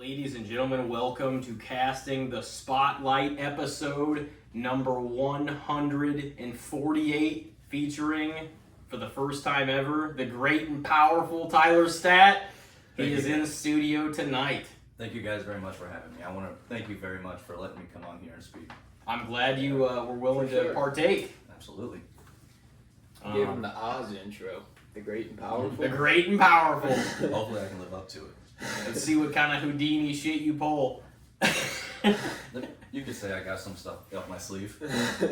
Ladies and gentlemen, welcome to Casting the Spotlight episode number 148, featuring, for the first time ever, the great and powerful Tyler Staat. He is in the studio tonight. Thank you guys very much for having me. I want to thank you very much for letting me come on here and speak. I'm glad you were willing to partake. Absolutely. Give him the Oz intro. The great and powerful. The great and powerful. Hopefully I can live up to it. Let's see what kind of Houdini shit you pull. You could say I got some stuff up my sleeve.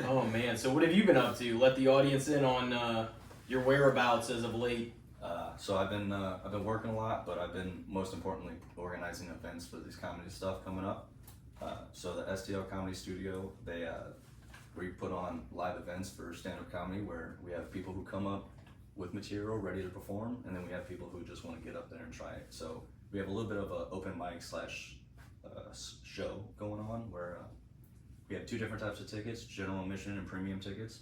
Oh man, so what have you been up to? Let the audience in on your whereabouts as of late. So I've been working a lot, but I've been most importantly organizing events for this comedy stuff coming up. So the STL Comedy Studio, we put on live events for stand-up comedy where we have people who come up with material ready to perform, and then we have people who just want to get up there and try it. So we have a little bit of an open mic / show going on where we have two different types of tickets: general admission and premium tickets.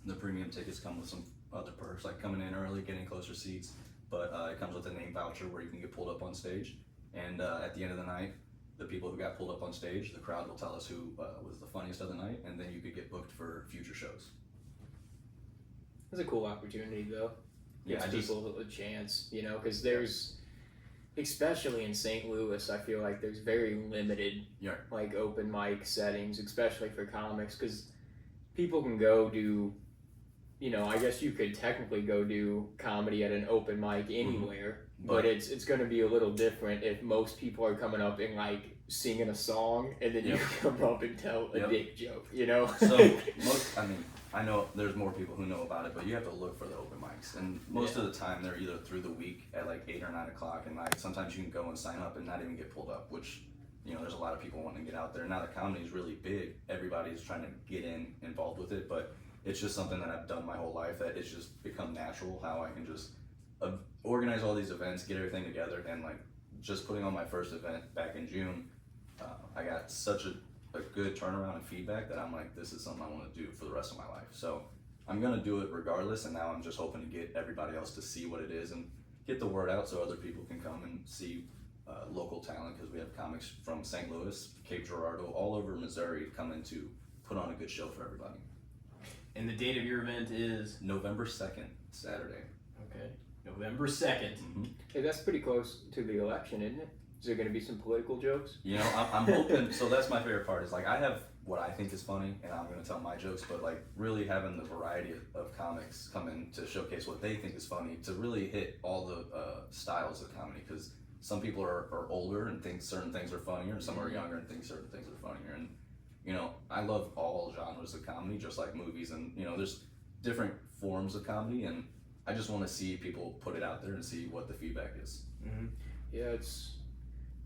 The premium tickets come with some other perks, like coming in early, getting closer seats, but it comes with a name voucher where you can get pulled up on stage. And at the end of the night, the people who got pulled up on stage, the crowd will tell us who was the funniest of the night, and then you could get booked for future shows. It's a cool opportunity, though. Yeah, Gives people a chance, because there's, especially in St. Louis, I feel like there's very limited, open mic settings, especially for comics, because people can go do, I guess you could technically go do comedy at an open mic anywhere, but it's going to be a little different if most people are coming up and singing a song, and then you come up and tell a dick joke, So I know there's more people who know about it, but you have to look for the open mics, and most of the time they're either through the week at 8 or 9 o'clock at night. Sometimes you can go and sign up and not even get pulled up, which there's a lot of people wanting to get out there. Now that comedy is really big, everybody's trying to get involved with it, but it's just something that I've done my whole life, that it's just become natural how I can just organize all these events, get everything together, and just putting on my first event back in June, I got such a good turnaround and feedback that I'm like, this is something I want to do for the rest of my life. So I'm gonna do it regardless, and now I'm just hoping to get everybody else to see what it is and get the word out so other people can come and see local talent, because we have comics from St. Louis, Cape Girardeau, all over Missouri coming to put on a good show for everybody. And the date of your event is? November 2nd, Saturday. Okay, November 2nd. Mm-hmm. Hey, that's pretty close to the election, isn't it? Is there going to be some political jokes? I'm hoping, so that's my favorite part, is I have what I think is funny, and I'm going to tell my jokes, but really having the variety of comics come in to showcase what they think is funny, to really hit all the styles of comedy, because some people are older and think certain things are funnier, and some are younger and think certain things are funnier, and I love all genres of comedy, just like movies, and there's different forms of comedy, and I just want to see people put it out there and see what the feedback is. Mm-hmm. Yeah,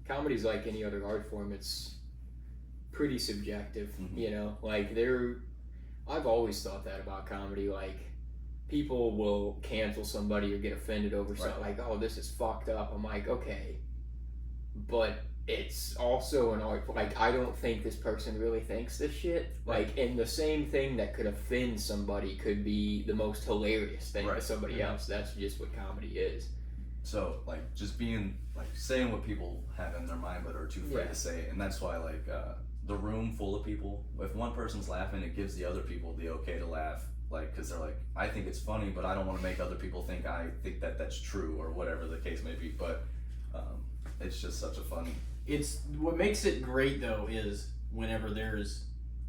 comedy's like any other art form. It's pretty subjective, I've always thought that about comedy, people will cancel somebody or get offended over something, oh, this is fucked up. I'm like, okay, but it's also an art. I don't think this person really thinks this shit. And the same thing that could offend somebody could be the most hilarious thing to somebody else. That's just what comedy is. So just being saying what people have in their mind but are too afraid to say it, and that's why the room full of people, if one person's laughing, it gives the other people the okay to laugh, because they're I think it's funny, but I don't want to make other people think I think that that's true, or whatever the case may be. But it's just such a fun. It's what makes it great though is whenever there's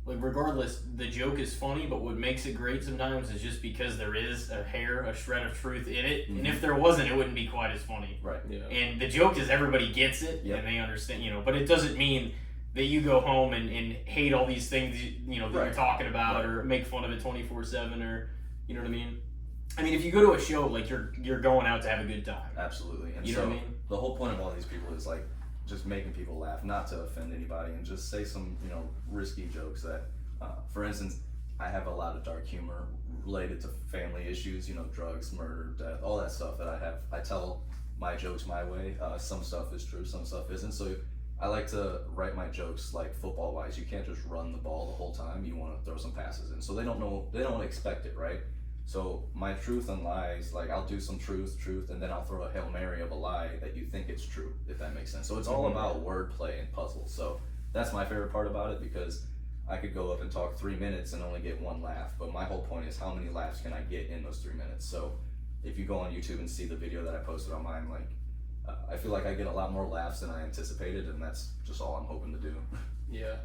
regardless, the joke is funny, but what makes it great sometimes is just because there is a shred of truth in it. And if there wasn't, it wouldn't be quite as funny. Right. Yeah. And the joke is everybody gets it and they understand, but it doesn't mean that you go home and hate all these things, that you're talking about, or make fun of it 24/7, or, you know what I mean? I mean, if you go to a show, you're going out to have a good time. Absolutely. And you know what I mean? The whole point of all these people is just making people laugh, not to offend anybody, and just say some, risky jokes that, for instance, I have a lot of dark humor related to family issues, drugs, murder, death, all that stuff that I tell my jokes my way. Some stuff is true, some stuff isn't. So I like to write my jokes football wise. You can't just run the ball the whole time. You want to throw some passes in. So they don't expect it, right? So my truth and lies, like I'll do some truth, and then I'll throw a Hail Mary of a lie that you think it's true, if that makes sense. So it's all about wordplay and puzzles. So that's my favorite part about it, because I could go up and talk 3 minutes and only get one laugh, but my whole point is how many laughs can I get in those 3 minutes. So if you go on YouTube and see the video that I posted on mine, like I feel like I get a lot more laughs than I anticipated, and that's just all I'm hoping to do. Yeah,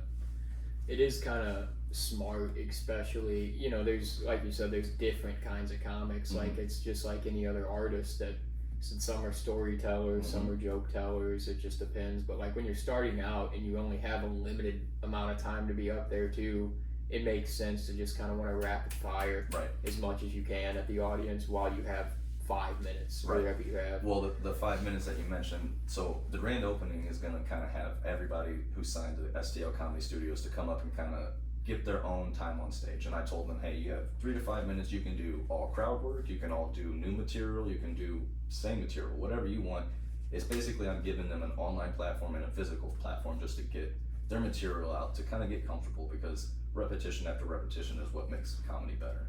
it is kind of smart, especially, you know, there's, like you said, there's different kinds of comics. Like it's just like any other artist that some are storytellers, some are joke tellers, it just depends. But like when you're starting out and you only have a limited amount of time to be up there too, it makes sense to just kind of want to rapid fire as much as you can at the audience while you have 5 minutes, whatever you have. Well, the 5 minutes that you mentioned, so the grand opening is going to kind of have everybody who signed to STL Comedy Studios to come up and kind of give their own time on stage. And I told them, hey, you have 3 to 5 minutes, you can do all crowd work, you can all do new material, you can do same material, whatever you want. It's basically I'm giving them an online platform and a physical platform just to get their material out, to kind of get comfortable, because repetition after repetition is what makes comedy better.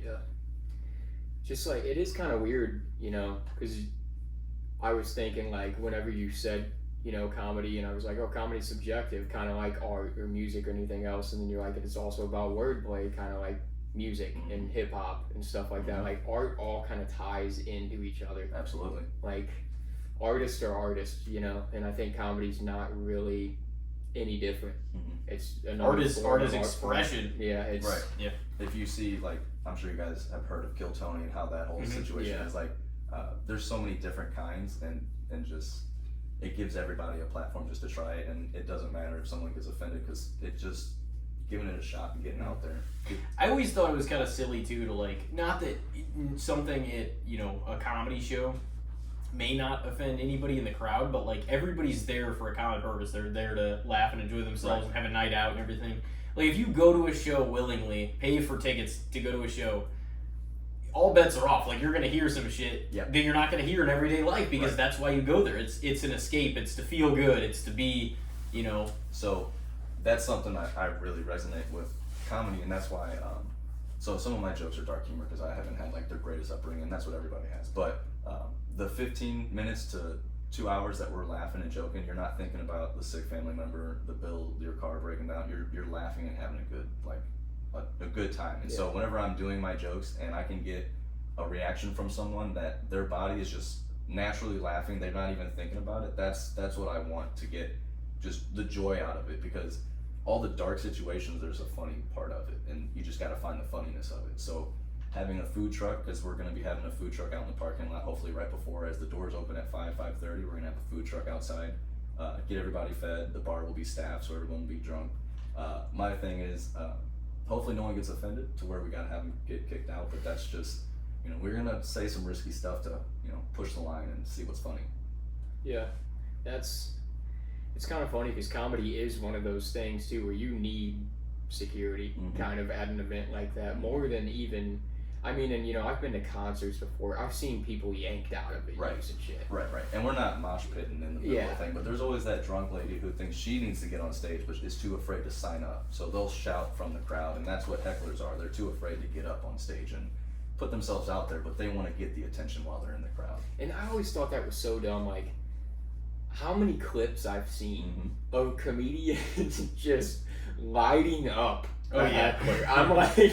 Yeah. Just like, it is kind of weird, you know, because I was thinking, like, whenever you said, you know, comedy, and I was like, oh, comedy's subjective, kind of like art or music or anything else, and then you're like, it's also about wordplay, kind of like music and hip-hop and stuff like that. Like, art all kind of ties into each other. Absolutely. Like, artists are artists, you know, and I think comedy's not really any different. It's another art is expression. Yeah, it's If you see, like, I'm sure you guys have heard of Kill Tony and how that whole situation is. Like, there's so many different kinds, and just it gives everybody a platform just to try it, and it doesn't matter if someone gets offended, because it's just giving it a shot and getting out there. I always thought it was kind of silly too, to like, not that something at, you know, a comedy show may not offend anybody in the crowd, but like everybody's there for a common purpose. They're there to laugh and enjoy themselves and have a night out and everything. Like, if you go to a show willingly, pay for tickets to go to a show, all bets are off. Like, you're gonna hear some shit that you're not gonna hear in everyday life, because that's why you go there. It's an escape. It's to feel good. It's to be, you know. So that's something I really resonate with comedy, and that's why. So some of my jokes are dark humor, because I haven't had like the greatest upbringing, and that's what everybody has. But the 15 minutes to 2 hours that we're laughing and joking, you're not thinking about the sick family member, the bill, your car breaking down. You're laughing and having a good, like, a good time. And so whenever I'm doing my jokes and I can get a reaction from someone that their body is just naturally laughing, they're not even thinking about it, that's what I want to get, just the joy out of it, because all the dark situations, there's a funny part of it, and you just got to find the funniness of it. So having a food truck, because we're going to be having a food truck out in the parking lot, hopefully right before, as the doors open at 5:30, we're going to have a food truck outside, get everybody fed, the bar will be staffed, so everyone will be drunk. My thing is, hopefully no one gets offended to where we got to have them get kicked out, but that's just, you know, we're going to say some risky stuff to, you know, push the line and see what's funny. Yeah, it's kind of funny, because comedy is one of those things too where you need security kind of at an event like that, more than even, I mean, and you know, I've been to concerts before, I've seen people yanked out of venues and shit. Right, and we're not mosh pitting in the middle of the thing, but there's always that drunk lady who thinks she needs to get on stage but is too afraid to sign up, so they'll shout from the crowd, and that's what hecklers are. They're too afraid to get up on stage and put themselves out there, but they want to get the attention while they're in the crowd. And I always thought that was so dumb. Like, how many clips I've seen of comedians just lighting up a heckler. I'm like,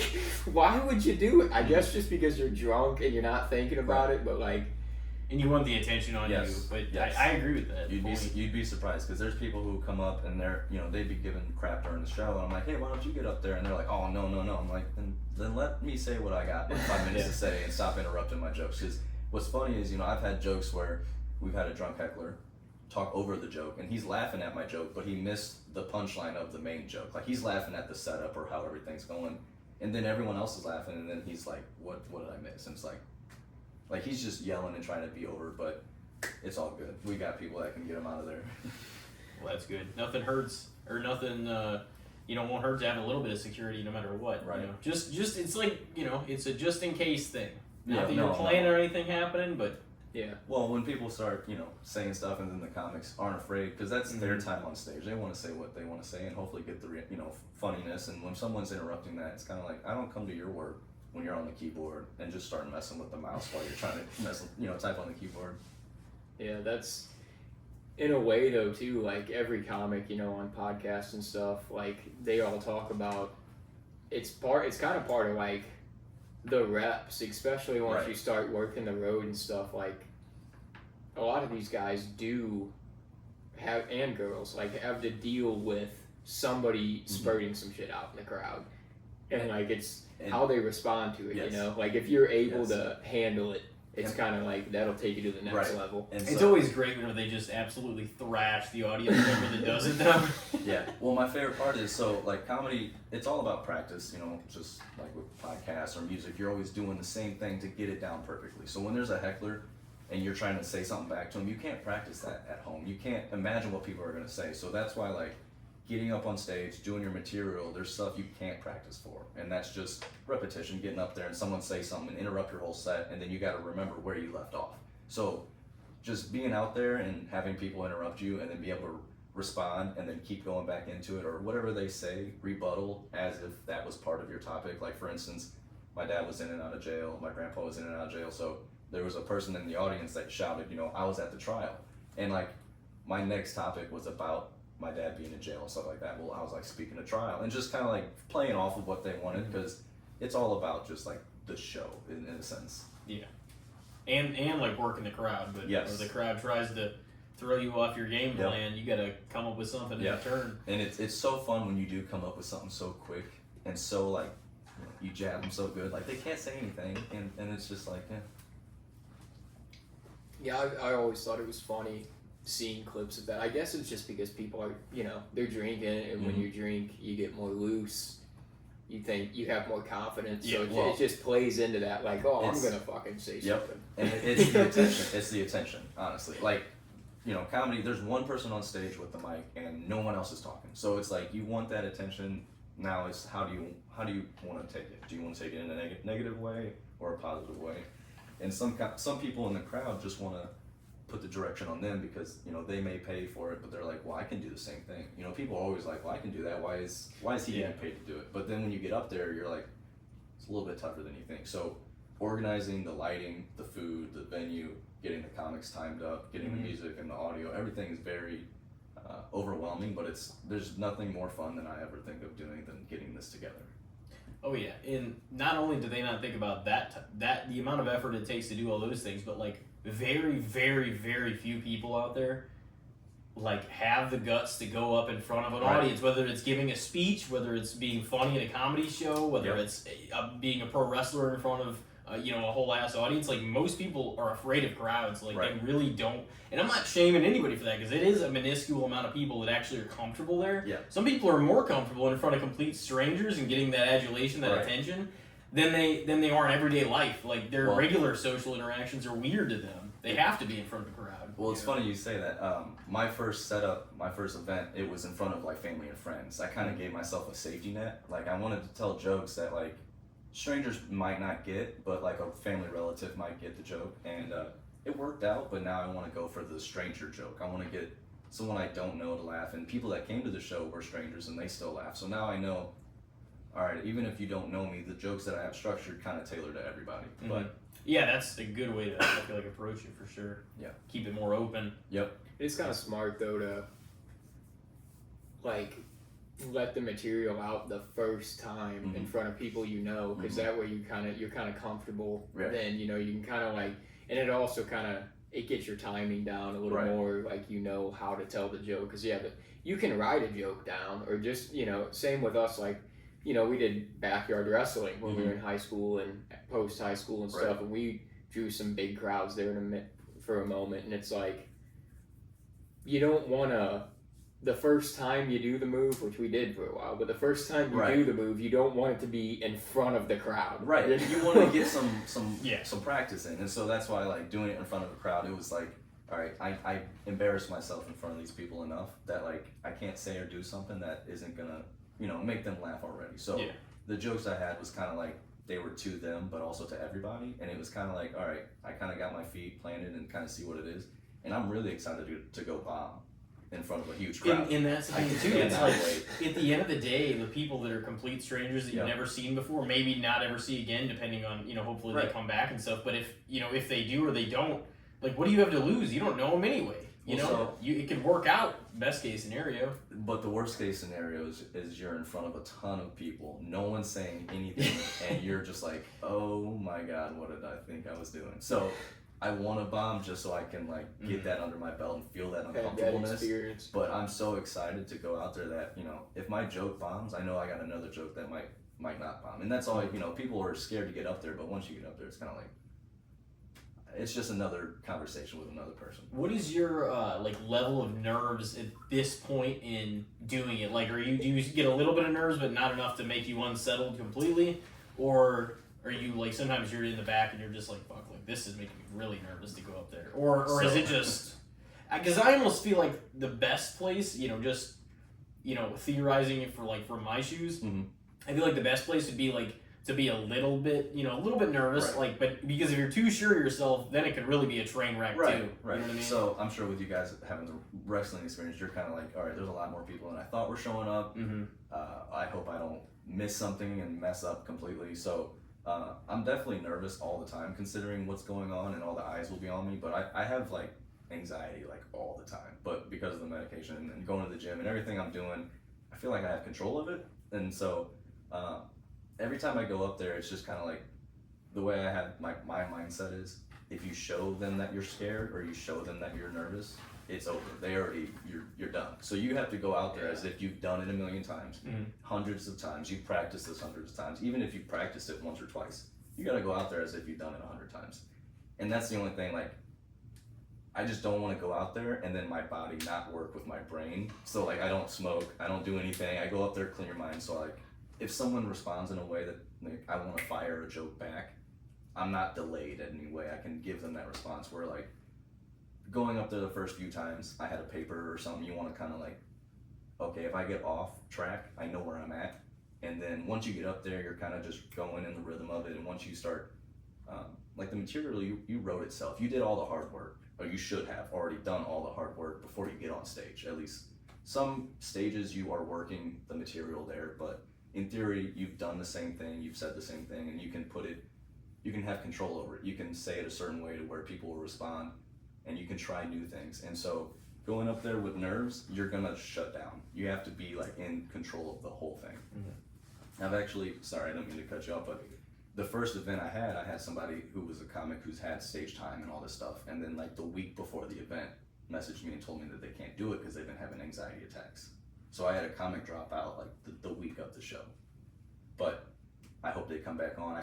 why would you do it? I guess just because you're drunk and you're not thinking about it, but like, and you want the attention on you. But I agree with that. You'd be surprised, because there's people who come up and they're, you know, they'd be giving crap during the show, and I'm like, hey, why don't you get up there? And they're like, oh, no. I'm like, then let me say what I got in 5 minutes to say, and stop interrupting my jokes. Because what's funny is, you know, I've had jokes where we've had a drunk heckler talk over the joke, and he's laughing at my joke, but he missed the punchline of the main joke. Like, he's laughing at the setup or how everything's going, and then everyone else is laughing, and then he's like, what did I miss? And it's like he's just yelling and trying to be over, but it's all good. We got people that can get him out of there. Well, that's good. Nothing hurts, or nothing, you know, won't hurt to have a little bit of security no matter what. Right. You know? Just it's like, you know, it's a just in case thing. Not that you're planning or anything happening, but yeah. Well, when people start, you know, saying stuff, and then the comics aren't afraid, because that's their time on stage. They want to say what they want to say, and hopefully get the, you know, funniness. And when someone's interrupting that, it's kind of like, I don't come to your work when you're on the keyboard and just start messing with the mouse while you're trying to type on the keyboard. Yeah, that's in a way though too. Like every comic, on podcasts and stuff, like they all talk about. It's kind of part of like the reps, especially once you start working the road and stuff. Like a lot of these guys do have, and girls, like have to deal with somebody spurting some shit out in the crowd, and like it's how they respond to it. Like if you're able to handle it, it's kind of like that'll take you to the next level. And it's always great when they just absolutely thrash the audience member that doesn't know. Yeah. Well, my favorite part is like comedy. It's all about practice. Just like with podcasts or music, you're always doing the same thing to get it down perfectly. So when there's a heckler and you're trying to say something back to them, you can't practice that at home. You can't imagine what people are going to say. So that's why like getting up on stage, doing your material, there's stuff you can't practice for. And that's just repetition, getting up there and someone say something and interrupt your whole set, and then you got to remember where you left off. So just being out there and having people interrupt you and then be able to respond and then keep going back into it, or whatever they say, rebuttal as if that was part of your topic. Like for instance, my dad was in and out of jail, my grandpa was in and out of jail, so there was a person in the audience that shouted, I was at the trial. And like my next topic was about my dad being in jail and stuff like that. Well, I was like speaking of trial and just kind of like playing off of what they wanted, because it's all about just like the show in a sense. Yeah. And like working the crowd, but if the crowd tries to throw you off your game plan, you got to come up with something in return. And it's so fun when you do come up with something so quick and so like you jab them so good, like they can't say anything, and it's just like I always thought it was funny seeing clips of that. I guess it's just because people are, they're drinking, and when you drink, you get more loose. You think you have more confidence, so it just plays into that. Like, I'm gonna fucking say something. And it's the attention. It's the attention, honestly. Like, comedy. There's one person on stage with the mic, and no one else is talking. So it's like you want that attention. Now it's how do you want to take it? Do you want to take it in a negative way or a positive way? And some people in the crowd just want to put the direction on them because they may pay for it, but they're like, well, I can do the same thing. People are always like, well, I can do that. Why is he getting paid to do it? But then when you get up there, you're like, it's a little bit tougher than you think. So organizing the lighting, the food, the venue, getting the comics timed up, getting the music and the audio, everything is very overwhelming. But there's nothing more fun than I ever think of doing than getting this together. Oh yeah, and not only do they not think about that the amount of effort it takes to do all those things, but like very, very, very few people out there like have the guts to go up in front of an audience, whether it's giving a speech, whether it's being funny in a comedy show, whether it's being a pro wrestler in front of a whole ass audience. Like most people are afraid of crowds. Like they really don't. And I'm not shaming anybody for that, because it is a minuscule amount of people that actually are comfortable there. Yeah. Some people are more comfortable in front of complete strangers and getting that adulation, that attention, than they are in everyday life. Like their regular social interactions are weird to them. They have to be in front of a crowd. Well, it's funny you say that. My first setup, my first event, it was in front of like family and friends. I kind of gave myself a safety net. Like I wanted to tell jokes that like strangers might not get, but like a family relative might get the joke, and it worked out. But now I want to go for the stranger joke. I want to get someone I don't know to laugh, and people that came to the show were strangers and they still laugh. So now I know, all right, even if you don't know me, the jokes that I have structured kind of tailor to everybody. But yeah, that's a good way to, I feel like, approach it for sure. Yeah. Keep it more open. Yep. It's kind of smart though to like let the material out the first time in front of people because that way you're kind of comfortable. Then you can kind of like, and it also it gets your timing down a little more. Like how to tell the joke, because you can write a joke down, or just same with us. Like we did backyard wrestling when we were in high school and post high school and stuff, and we drew some big crowds there for a moment, and it's like you don't want to. The first time you do the move, which we did for a while, but the first time you do the move, you don't want it to be in front of the crowd. Right. You want to get some practice in. And so that's why like doing it in front of a crowd, it was like, all right, I embarrassed myself in front of these people enough that like I can't say or do something that isn't gonna, make them laugh already. So the jokes I had was kind of like they were to them, but also to everybody. And it was kind of like, all right, I kind of got my feet planted and kind of see what it is. And I'm really excited to go bomb. in front of a huge crowd. And that's the thing too. It's like at the end of the day, the people that are complete strangers that you've never seen before, maybe not ever see again, depending on hopefully they come back and stuff. But if they do or they don't, like, what do you have to lose? You don't know them anyway. It could work out. Best case scenario. But the worst case scenario is you're in front of a ton of people. No one's saying anything, and you're just like, oh my god, what did I think I was doing? So I want to bomb just so I can like get that under my belt and feel that uncomfortableness. But I'm so excited to go out there that if my joke bombs, I know I got another joke that might not bomb, and that's all. People are scared to get up there, but once you get up there, it's kind of like. It's just another conversation with another person. What is your level of nerves at this point in doing it? Like, do you get a little bit of nerves, but not enough to make you unsettled completely, or are you like sometimes you're in the back and you're just like, fuck, like this is making me really nervous to go up there, or is it just? Because I almost feel like the best place, just theorizing it from my shoes. Mm-hmm. I feel like the best place would be like. To be a little bit nervous, but because if you're too sure of yourself, then it could really be a train wreck too. Right. You know what I mean? So I'm sure with you guys having the wrestling experience, you're kind of like, all right, there's a lot more people than I thought were showing up. Mm-hmm. I hope I don't miss something and mess up completely. So I'm definitely nervous all the time, considering what's going on and all the eyes will be on me. But I have like anxiety like all the time. But because of the medication and going to the gym and everything I'm doing, I feel like I have control of it. And so. Every time I go up there, it's just kind of like the way I have my mindset is if you show them that you're scared or you show them that you're nervous, it's over. You're done. So you have to go out there as if you've done it a million times, hundreds of times. You've practiced this hundreds of times. Even if you've practiced it once or twice, you got to go out there as if you've done it 100 times. And that's the only thing, like, I just don't want to go out there and then my body not work with my brain. So like I don't smoke, I don't do anything. I go up there, clear mind. So like, if someone responds in a way that like, I want to fire a joke back, I'm not delayed in any way. I can give them that response where like going up there the first few times, I had a paper or something, you want to kind of like, okay, if I get off track, I know where I'm at. And then once you get up there, you're kind of just going in the rhythm of it. And once you start, like the material, you wrote itself. You did all the hard work, or you should have already done all the hard work before you get on stage. At least some stages you are working the material there, but in theory, you've done the same thing, you've said the same thing, and you can have control over it. You can say it a certain way to where people will respond, and you can try new things. And so going up there with nerves, you're gonna shut down. You have to be like in control of the whole thing. Mm-hmm. I've actually, sorry, I don't mean to cut you off, but the first event I had somebody who was a comic who's had stage time and all this stuff, and then like the week before the event, messaged me and told me that they can't do it because they've been having anxiety attacks. So I had a comic drop out like the week of the show, but I hope they come back on.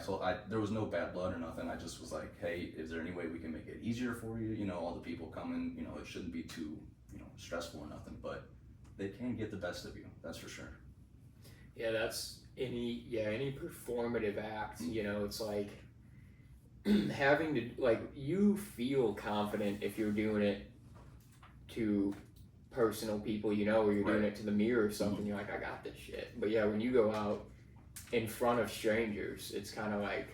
There was no bad blood or nothing. I just was like, hey, is there any way we can make it easier for you? All the people coming, it shouldn't be too, stressful or nothing, but they can get the best of you. That's for sure. Yeah, that's any performative act, it's like having to, like, you feel confident if you're doing it to personal people, or you're doing it to the mirror or something, mm-hmm. You're like, I got this shit. But yeah, when you go out in front of strangers, it's kind of like,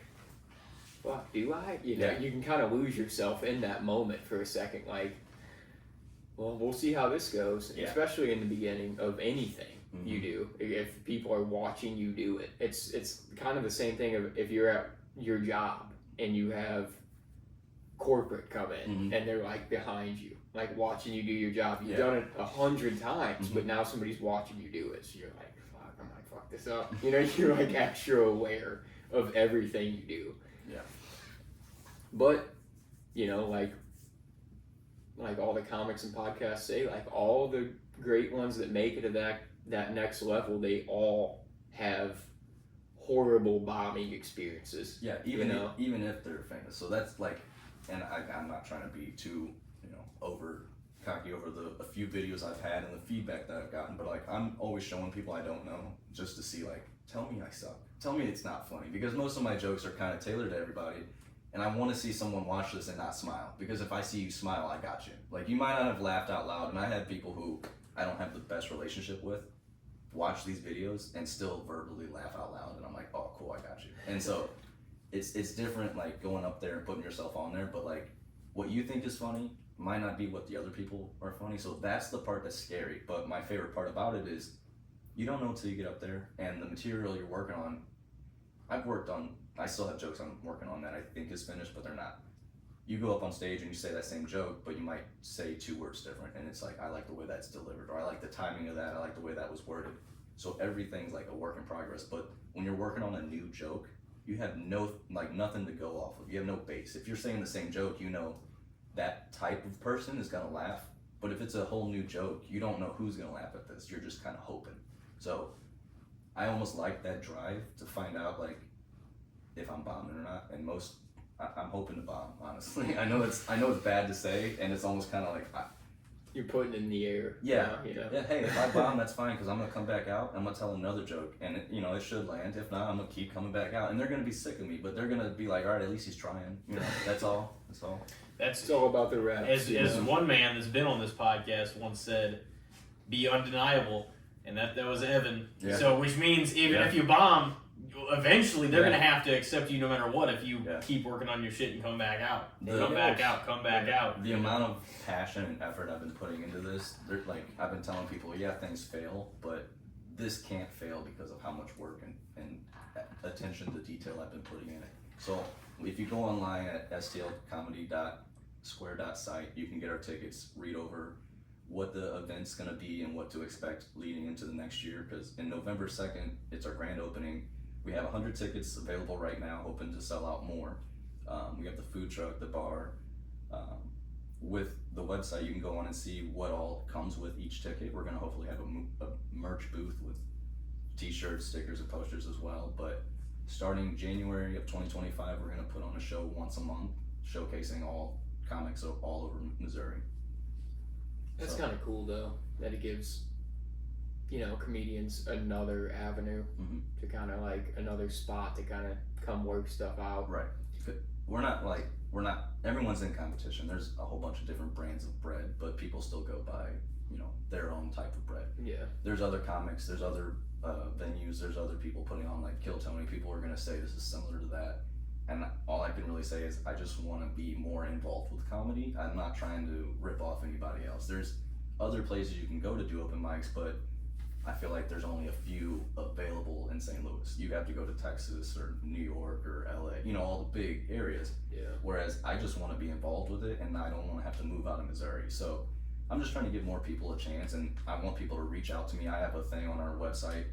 fuck, do I? You can kind of lose yourself in that moment for a second, like, well, we'll see how this goes, especially in the beginning of anything mm-hmm. you do. If people are watching you do it, it's kind of the same thing of if you're at your job and you have corporate come in mm-hmm. and they're like behind you, like watching you do your job. You've done it 100 times, mm-hmm. but now somebody's watching you do it. So you're like, fuck, I might fuck this up. You're like extra aware of everything you do. Yeah. But, like all the comics and podcasts say, like all the great ones that make it to that next level, they all have horrible bombing experiences. Yeah, even if they're famous. So that's like, and I'm not trying to be too, over cocky over a few videos I've had and the feedback that I've gotten, but like I'm always showing people I don't know just to see, like, tell me I suck. Tell me it's not funny, because most of my jokes are kind of tailored to everybody, and I want to see someone watch this and not smile, because if I see you smile, I got you. Like, you might not have laughed out loud, and I had people who I don't have the best relationship with watch these videos and still verbally laugh out loud, and I'm like, oh cool, I got you. And so it's different, like going up there and putting yourself on there, but like what you think is funny might not be what the other people are funny. So that's the part that's scary. But my favorite part about it is you don't know until you get up there, and the material you're working on. I still have jokes I'm working on that I think is finished, but they're not. You go up on stage and you say that same joke, but you might say 2 words different, and it's like, I like the way that's delivered, or I like the timing of that, I like the way that was worded. So everything's like a work in progress. But when you're working on a new joke, you have nothing to go off of. You have no base. If you're saying the same joke, you know that type of person is gonna laugh. But if it's a whole new joke, you don't know who's gonna laugh at this. You're just kind of hoping. So I almost like that drive to find out like if I'm bombing or not. And I'm hoping to bomb, honestly. I know it's bad to say, and it's almost kind of like you're putting it in the air. Yeah, you know? Yeah. Hey, if I bomb, that's fine, because I'm gonna come back out. I'm gonna tell another joke, and it should land. If not, I'm gonna keep coming back out, and they're gonna be sick of me, but they're gonna be like, all right, at least he's trying. That's all. That's all. It's all about the reps. As one man that's been on this podcast once said, "Be undeniable," and that was Evan. Yeah. So, which means even if you bomb, eventually they're gonna have to accept you no matter what if you keep working on your shit and come back out. Come back out. The amount of passion and effort I've been putting into this, I've been telling people, things fail, but this can't fail because of how much work and attention to detail I've been putting in it. So if you go online at stlcomedy.square.site, you can get our tickets, read over what the event's gonna be and what to expect leading into the next year, because in November 2nd, it's our grand opening. We have 100 tickets available right now, hoping to sell out more. We have the food truck, the bar. With the website, you can go on and see what all comes with each ticket. We're gonna hopefully have a merch booth with t-shirts, stickers, and posters as well. But starting January of 2025, we're gonna put on a show once a month, showcasing all comics all over Missouri. That's kind of cool though, that it gives comedians another avenue to kind of like another spot to kind of come work stuff out. Right. We're not everyone's in competition. There's a whole bunch of different brands of bread, but people still go by, their own type of bread. Yeah. There's other comics, there's other venues, there's other people putting on like Kill Tony. People are going to say this is similar to that. And all I can really say is I just want to be more involved with comedy. I'm not trying to rip off anybody else. There's other places you can go to do open mics, but I feel like there's only a few available in St. Louis. You have to go to Texas or New York or LA, all the big areas. Yeah. Whereas I just want to be involved with it, and I don't want to have to move out of Missouri. So I'm just trying to give more people a chance, and I want people to reach out to me. I have a thing on our website,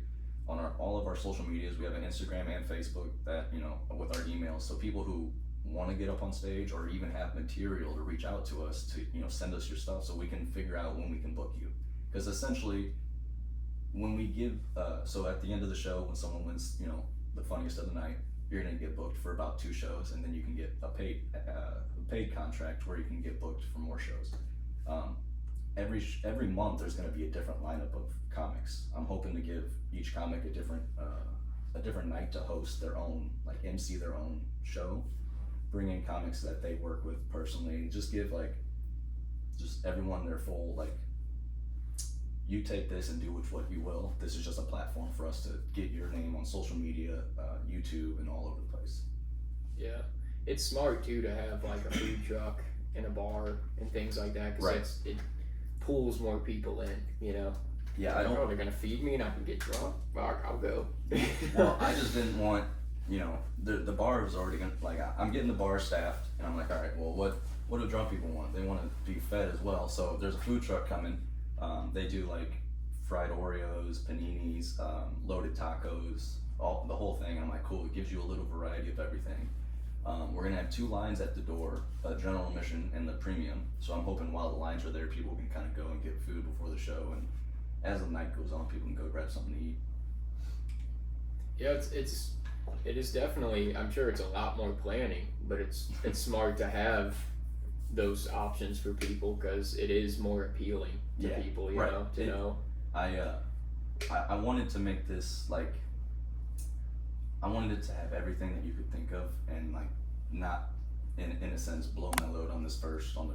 on all of our social medias. We have an Instagram and Facebook that, with our emails. So people who want to get up on stage or even have material to reach out to us to, send us your stuff so we can figure out when we can book you. Because essentially, when we give, so at the end of the show, when someone wins, the funniest of the night, you're gonna get booked for about 2 shows, and then you can get a paid contract where you can get booked for more shows. Every month there's gonna be a different lineup of comics. I'm hoping to give each comic a different night to host their own, like MC their own show, bring in comics that they work with personally, and just give just everyone their full you take this and do with what you will. This is just a platform for us to get your name on social media, YouTube, and all over the place. Yeah, it's smart too to have like a food truck and a bar and things like that, because it pulls more people in. Yeah, they're gonna feed me and I can get drunk. Fuck, I'll go. Well, I just didn't want, the bar was already gonna I'm getting the bar staffed, and I'm like, all right, well, what do drunk people want? They want to be fed as well. So there's a food truck coming. They do like fried Oreos, paninis, loaded tacos, the whole thing. I'm like, cool, it gives you a little variety of everything. We're gonna have 2 lines at the door, general admission and the premium. So I'm hoping while the lines are there, people can kind of go and get food before the show, and as the night goes on, people can go grab something to eat. Yeah, it is definitely, I'm sure it's a lot more planning, but it's smart to have those options for people, because it is more appealing to people, you know. I wanted to make this I wanted it to have everything that you could think of, and not in a sense blow my load on the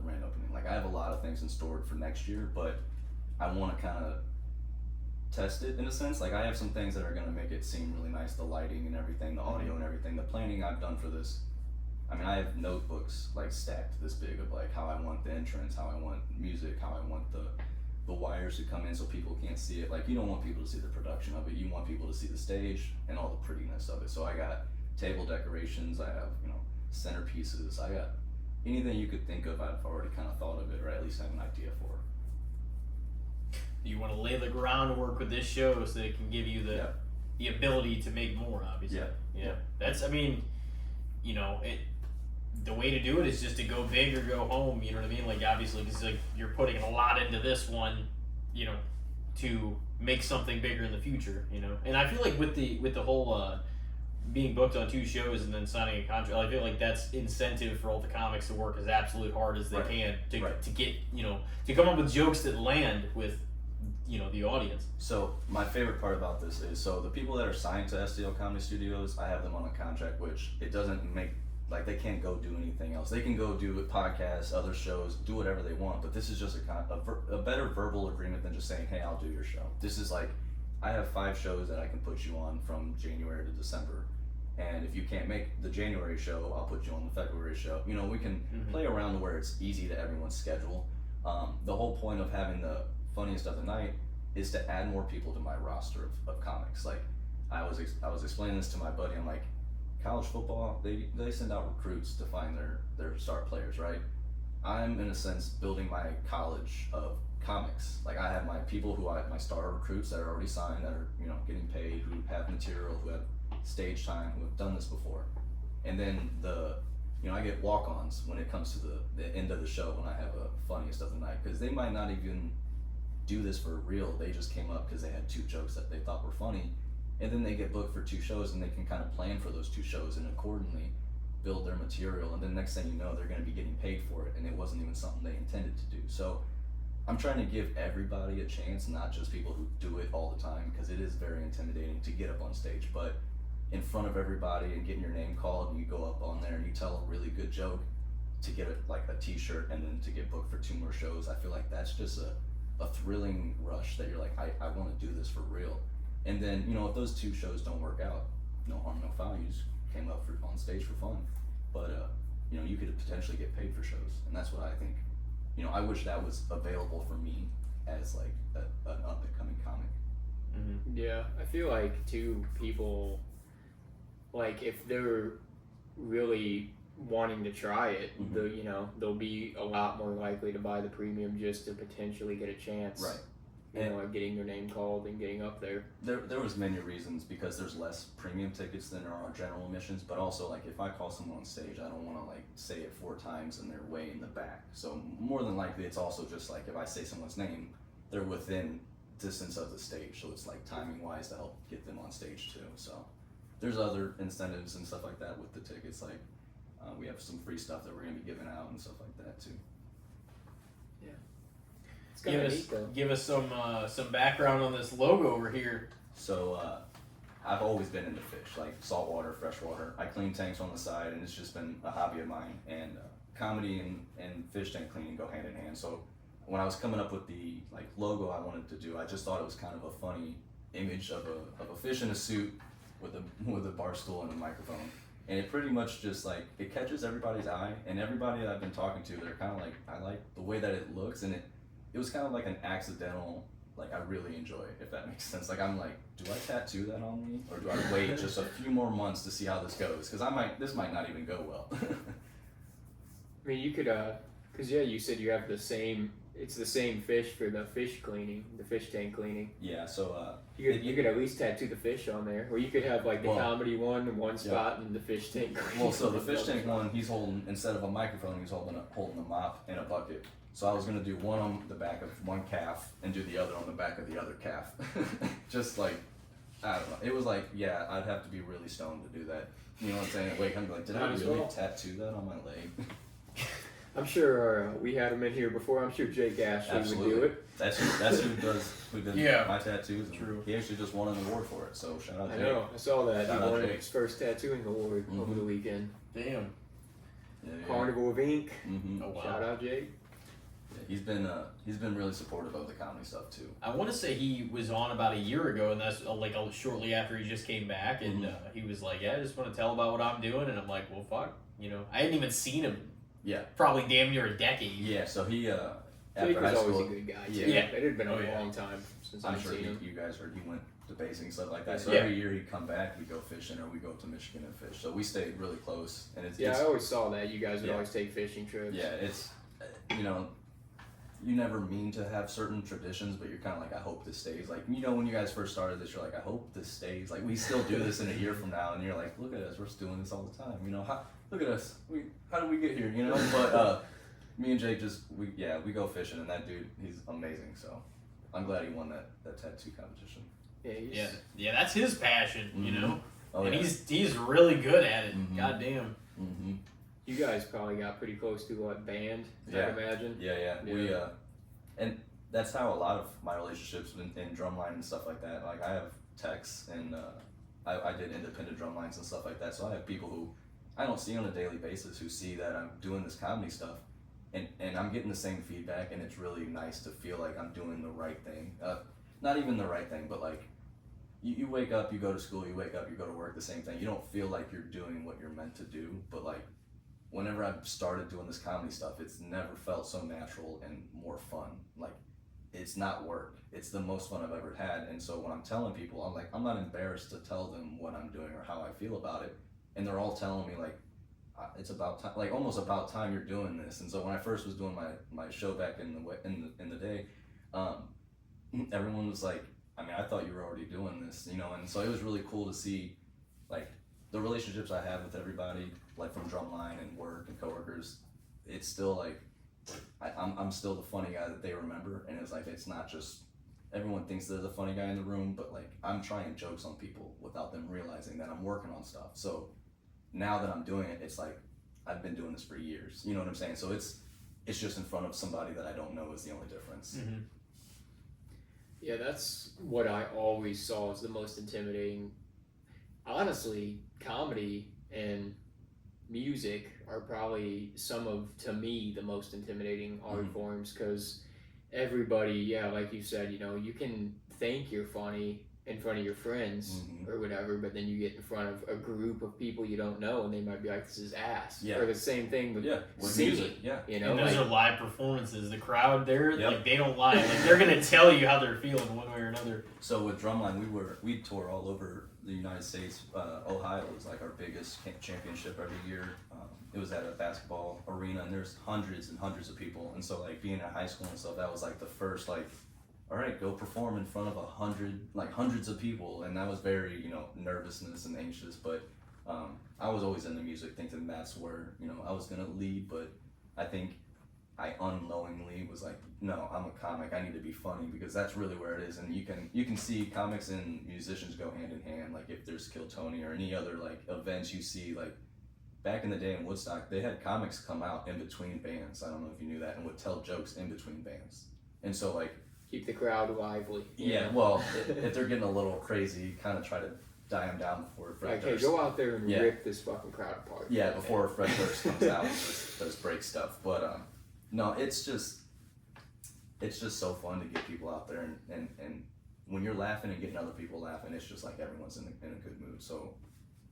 grand opening. I have a lot of things in store for next year, but I want to kind of test it in a sense. I have some things that are going to make it seem really nice, the lighting and everything, the audio and everything, the planning I've done for this. I mean, I have notebooks like stacked this big of like how I want the entrance, how I want music, how I want the wires to come in so people can't see it. Like, you don't want people to see the production of it. You want people to see the stage and all the prettiness of it. So I got table decorations. I have, centerpieces. I got anything you could think of. I've already kind of thought of it, or at least have an idea for. You want to lay the groundwork with this show so that it can give you the ability to make more, obviously. Yeah. That's, I mean, the way to do it is just to go big or go home, you know what I mean? Like, obviously, because like, you're putting a lot into this one, to make something bigger in the future, And I feel like with the whole being booked on 2 shows and then signing a contract, I feel like that's incentive for all the comics to work as absolutely hard as they can to get, to come up with jokes that land with, the audience. So my favorite part about this is, so the people that are signed to STL Comedy Studios, I have them on a contract, which it doesn't make, like, they can't go do anything else. They can go do podcasts, other shows, do whatever they want, but this is just a better verbal agreement than just saying, hey, I'll do your show. This is like, I have 5 shows that I can put you on from January to December. And if you can't make the January show, I'll put you on the February show. We can play around to where it's easy to everyone's schedule. The whole point of having the funniest of the night is to add more people to my roster of comics. Like, I was explaining this to my buddy. I'm like, college football, they send out recruits to find their star players, right? I'm, in a sense, building my college of comics. Like, I have my people my star recruits that are already signed, that are, getting paid, who have material, who have stage time, who have done this before. And then I get walk-ons when it comes to the end of the show when I have a funniest of the night, because they might not even do this for real. They just came up because they had 2 jokes that they thought were funny, and then they get booked for 2 shows, and they can kind of plan for those 2 shows and accordingly build their material, and then next thing you know, they're going to be getting paid for it, and it wasn't even something they intended to do. So I'm trying to give everybody a chance, not just people who do it all the time, because it is very intimidating to get up on stage, but in front of everybody and getting your name called, and you go up on there and you tell a really good joke, to get a t-shirt and then to get booked for 2 more shows, I feel like that's just a thrilling rush that you're like, I want to do this for real. And then, if those 2 shows don't work out, no harm, no foul. You just came up on stage for fun. But, you could potentially get paid for shows. And that's what I think, I wish that was available for me as like an up-and-coming comic. Mm-hmm. Yeah, I feel like, too, people, like, if they're really wanting to try it, they'll be a lot more likely to buy the premium just to potentially get a chance. Right. Like getting their name called and getting up there. There was many reasons, because there's less premium tickets than there are general admissions, but also, like, if I call someone on stage, I don't want to like say it 4 times and they're way in the back. So more than likely, it's also just like, if I say someone's name, they're within distance of the stage, so it's like timing wise to help get them on stage too. So there's other incentives and stuff like that with the tickets, like we have some free stuff that we're going to be giving out and stuff like that too. Give us some background on this logo over here. So I've always been into fish, like saltwater, freshwater. I clean tanks on the side, and it's just been a hobby of mine. And comedy and fish tank cleaning go hand in hand. So when I was coming up with the logo I wanted to do, I just thought it was kind of a funny image of a fish in a suit with a bar stool and a microphone. And it pretty much just it catches everybody's eye, and everybody that I've been talking to, they're kind of like, I like the way that it looks, and it was kind of like an accidental, I really enjoy it, if that makes sense. I'm like, do I tattoo that on me, or do I wait just a few more months to see how this goes? Because this might not even go well. I mean, you could, because you said you have it's the same fish for the fish cleaning, the fish tank cleaning. Yeah, so you could at least tattoo the fish on there, or you could have the comedy one in one spot and the fish tank cleaning. Well, so the fish tank one, he's holding, instead of a microphone, he's holding a mop and a bucket. So I was gonna do one on the back of one calf and do the other on the back of the other calf. Just I don't know. It was I'd have to be really stoned to do that. You know what I'm saying? Wait, I'm like, did I really tattoo that on my leg? I'm sure we had him in here before. I'm sure Jake Ashley would do it. That's who did my tattoos. True. He actually just won an award for it. So shout out to Jake. I know. I saw that. Shout he won his first tattooing award over the weekend. Damn. Yeah. Carnival of Ink. Mm-hmm. Oh, wow. Shout out Jake. He's been really supportive of the comedy stuff too. I want to say he was on about a year ago, and that's shortly after he just came back, and he was like, "Yeah, I just want to tell about what I'm doing," and I'm like, "Well, fuck, You know, I hadn't even seen him. Yeah. Probably damn near a decade. Yeah. So he Jake was always a good guy too. Yeah. It had been a long time since I'm I've sure seen him. you guys heard he went to basing and stuff like that. So Yeah. every year he'd come back, we go fishing, or we go to Michigan and fish. So we stayed really close, and it's I always saw that you guys would always take fishing trips. Yeah, it's you know, you never mean to have certain traditions, but you're kind of like, I hope this stays. Like, you know, when you guys first started this, you're like, I hope this stays. Like, we still do this in a year from now, and you're like, look at us, we're doing this all the time. You know, look at us, how did we get here? You know, but me and Jake we go fishing, and that dude, he's amazing. So I'm glad he won that tattoo competition. Yeah, that's his passion. Mm-hmm. You know, and he's really good at it. Mm-hmm. God damn. Mm-hmm. You guys probably got pretty close to what band? I imagine. Yeah. We and that's how a lot of my relationships in drumline and stuff like that. Like, I have techs, and I did independent drum lines and stuff like that. So I have people who I don't see on a daily basis who see that I'm doing this comedy stuff, and I'm getting the same feedback, and it's really nice to feel like I'm doing the right thing. Not even the right thing, but like you wake up, you go to school, you wake up, you go to work, the same thing. You don't feel like you're doing what you're meant to do, but like, whenever I've started doing this comedy stuff, it's never felt so natural and more fun. Like, it's not work. It's the most fun I've ever had. And so when I'm telling people, I'm like, I'm not embarrassed to tell them what I'm doing or how I feel about it. And they're all telling me like, it's about time, like almost about time you're doing this. And so when I first was doing my show back in the day, everyone was like, I mean, I thought you were already doing this, you know. And so it was really cool to see, like, the relationships I have with everybody, like from drumline and work and coworkers. It's still like, I'm still the funny guy that they remember, and it's like, it's not just everyone thinks they're the funny guy in the room, but like, I'm trying jokes on people without them realizing that I'm working on stuff. So now that I'm doing it, it's like, I've been doing this for years, you know what I'm saying? So it's just in front of somebody that I don't know is the only difference. Mm-hmm. Yeah, that's what I always saw as the most intimidating. Honestly, comedy and music are probably some of, to me, the most intimidating art forms, because everybody, like you said, you know, you can think you're funny in front of your friends or whatever, but then you get in front of a group of people you don't know, and they might be like, this is ass. Or the same thing with singing. Music. You know, and those are live performances. The crowd there, like, they don't lie. Like, they're gonna tell you how they're feeling one way or another. So with drumline, we tour all over the United States. Ohio was like our biggest championship every year. It was at a basketball arena, and there's hundreds and hundreds of people. And so, like, being in high school and stuff, that was like the first, like, all right, go perform in front of hundreds of people. And that was very, you know, nervousness and anxious. But I was always into music, thinking that's where, you know, I was gonna lead. But I think I unknowingly was like, no, I'm a comic, I need to be funny, because that's really where it is. And you can see comics and musicians go hand in hand. Like, if there's Kill Tony or any other like events you see, like back in the day in Woodstock, they had comics come out in between bands. I don't know if you knew that, and would tell jokes in between bands. And so, like, keep the crowd lively. Yeah, well, if they're getting a little crazy, kind of try to die them down before Fred Durst. Hey, go out there and rip this fucking crowd apart. Yeah, before Fred Durst comes out, does break stuff. But no, it's just so fun to get people out there, and when you're laughing and getting other people laughing, it's just like everyone's in a good mood. So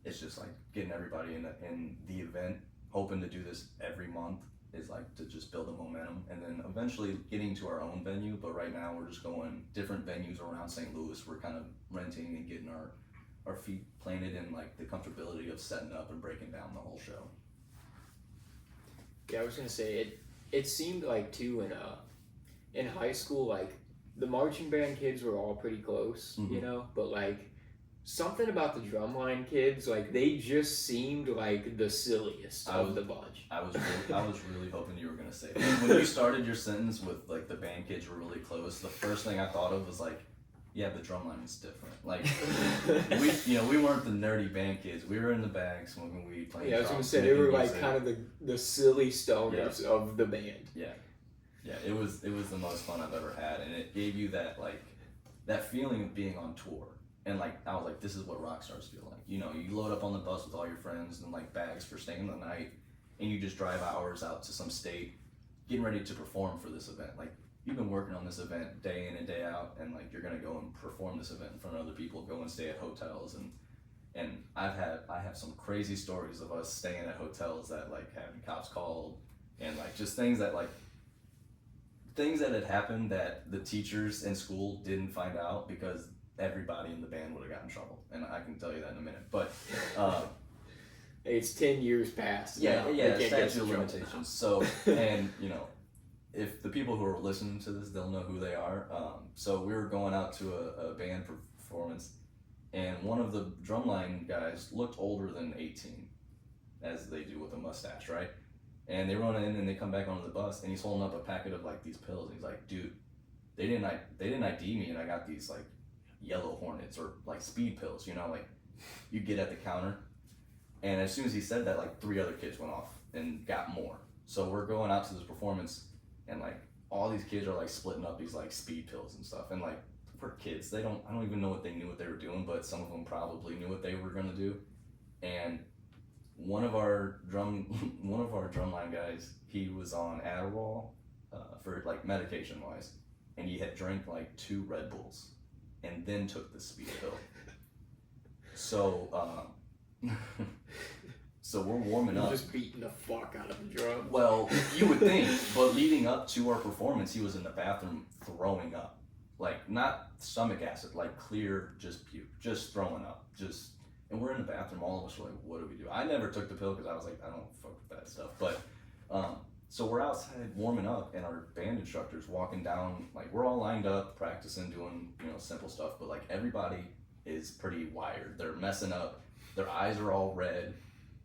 it's just like getting everybody in the event, hoping to do this every month, is like to just build a momentum, and then eventually getting to our own venue. But right now we're just going different venues around St. Louis. We're kind of renting and getting our feet planted in like the comfortability of setting up and breaking down the whole show. Yeah, I was gonna say it seemed like too in high school, like the marching band kids were all pretty close, you know, but like something about the drumline kids, like they just seemed like the silliest of the bunch. I was really hoping you were gonna say that. When you started your sentence with like the band kids were really close, the first thing I thought of was like, yeah, the drumline is different. Like we weren't the nerdy band kids. We were in the back smoking weed, playing drums. I was gonna say they were like kind of the silly stoners of the band. Yeah, it was the most fun I've ever had, and it gave you that feeling of being on tour. And like I was like, this is what rock stars feel like. You know, you load up on the bus with all your friends and like bags for staying the night, and you just drive hours out to some state, getting ready to perform for this event. Like, you've been working on this event day in and day out, and like you're gonna go and perform this event in front of other people, go and stay at hotels, and And I have some crazy stories of us staying at hotels that like having cops called, and like just things that had happened that the teachers in school didn't find out because everybody in the band would have gotten in trouble. And I can tell you that in a minute. But it's 10 years past. Yeah, statute of limitations. So, and you know, if the people who are listening to this, they'll know who they are. So we were going out to a band performance, and one of the drumline guys looked older than 18, as they do with a mustache, right? And they run in and they come back onto the bus, and he's holding up a packet of like these pills. And he's like, dude, they didn't ID me, and I got these like yellow hornets or like speed pills, you know, like you get at the counter. And as soon as he said that, like 3 other kids went off and got more. So we're going out to this performance, and like all these kids are like splitting up these like speed pills and stuff. And like for kids, I don't even know what they knew what they were doing, but some of them probably knew what they were gonna do. And one of our drumline guys, he was on Adderall for like medication wise, and he had drank like 2 Red Bulls and then took the speed pill. So so we're warming up. Just beating the fuck out of the drum. Well, you would think, but leading up to our performance, he was in the bathroom throwing up. Like, not stomach acid, like clear, just puke, just throwing up, and we're in the bathroom, all of us were like, what do we do? I never took the pill because I was like, I don't fuck with that stuff. But, so we're outside warming up, and our band instructor's walking down, like we're all lined up, practicing, doing, you know, simple stuff, but like everybody is pretty wired. They're messing up, their eyes are all red.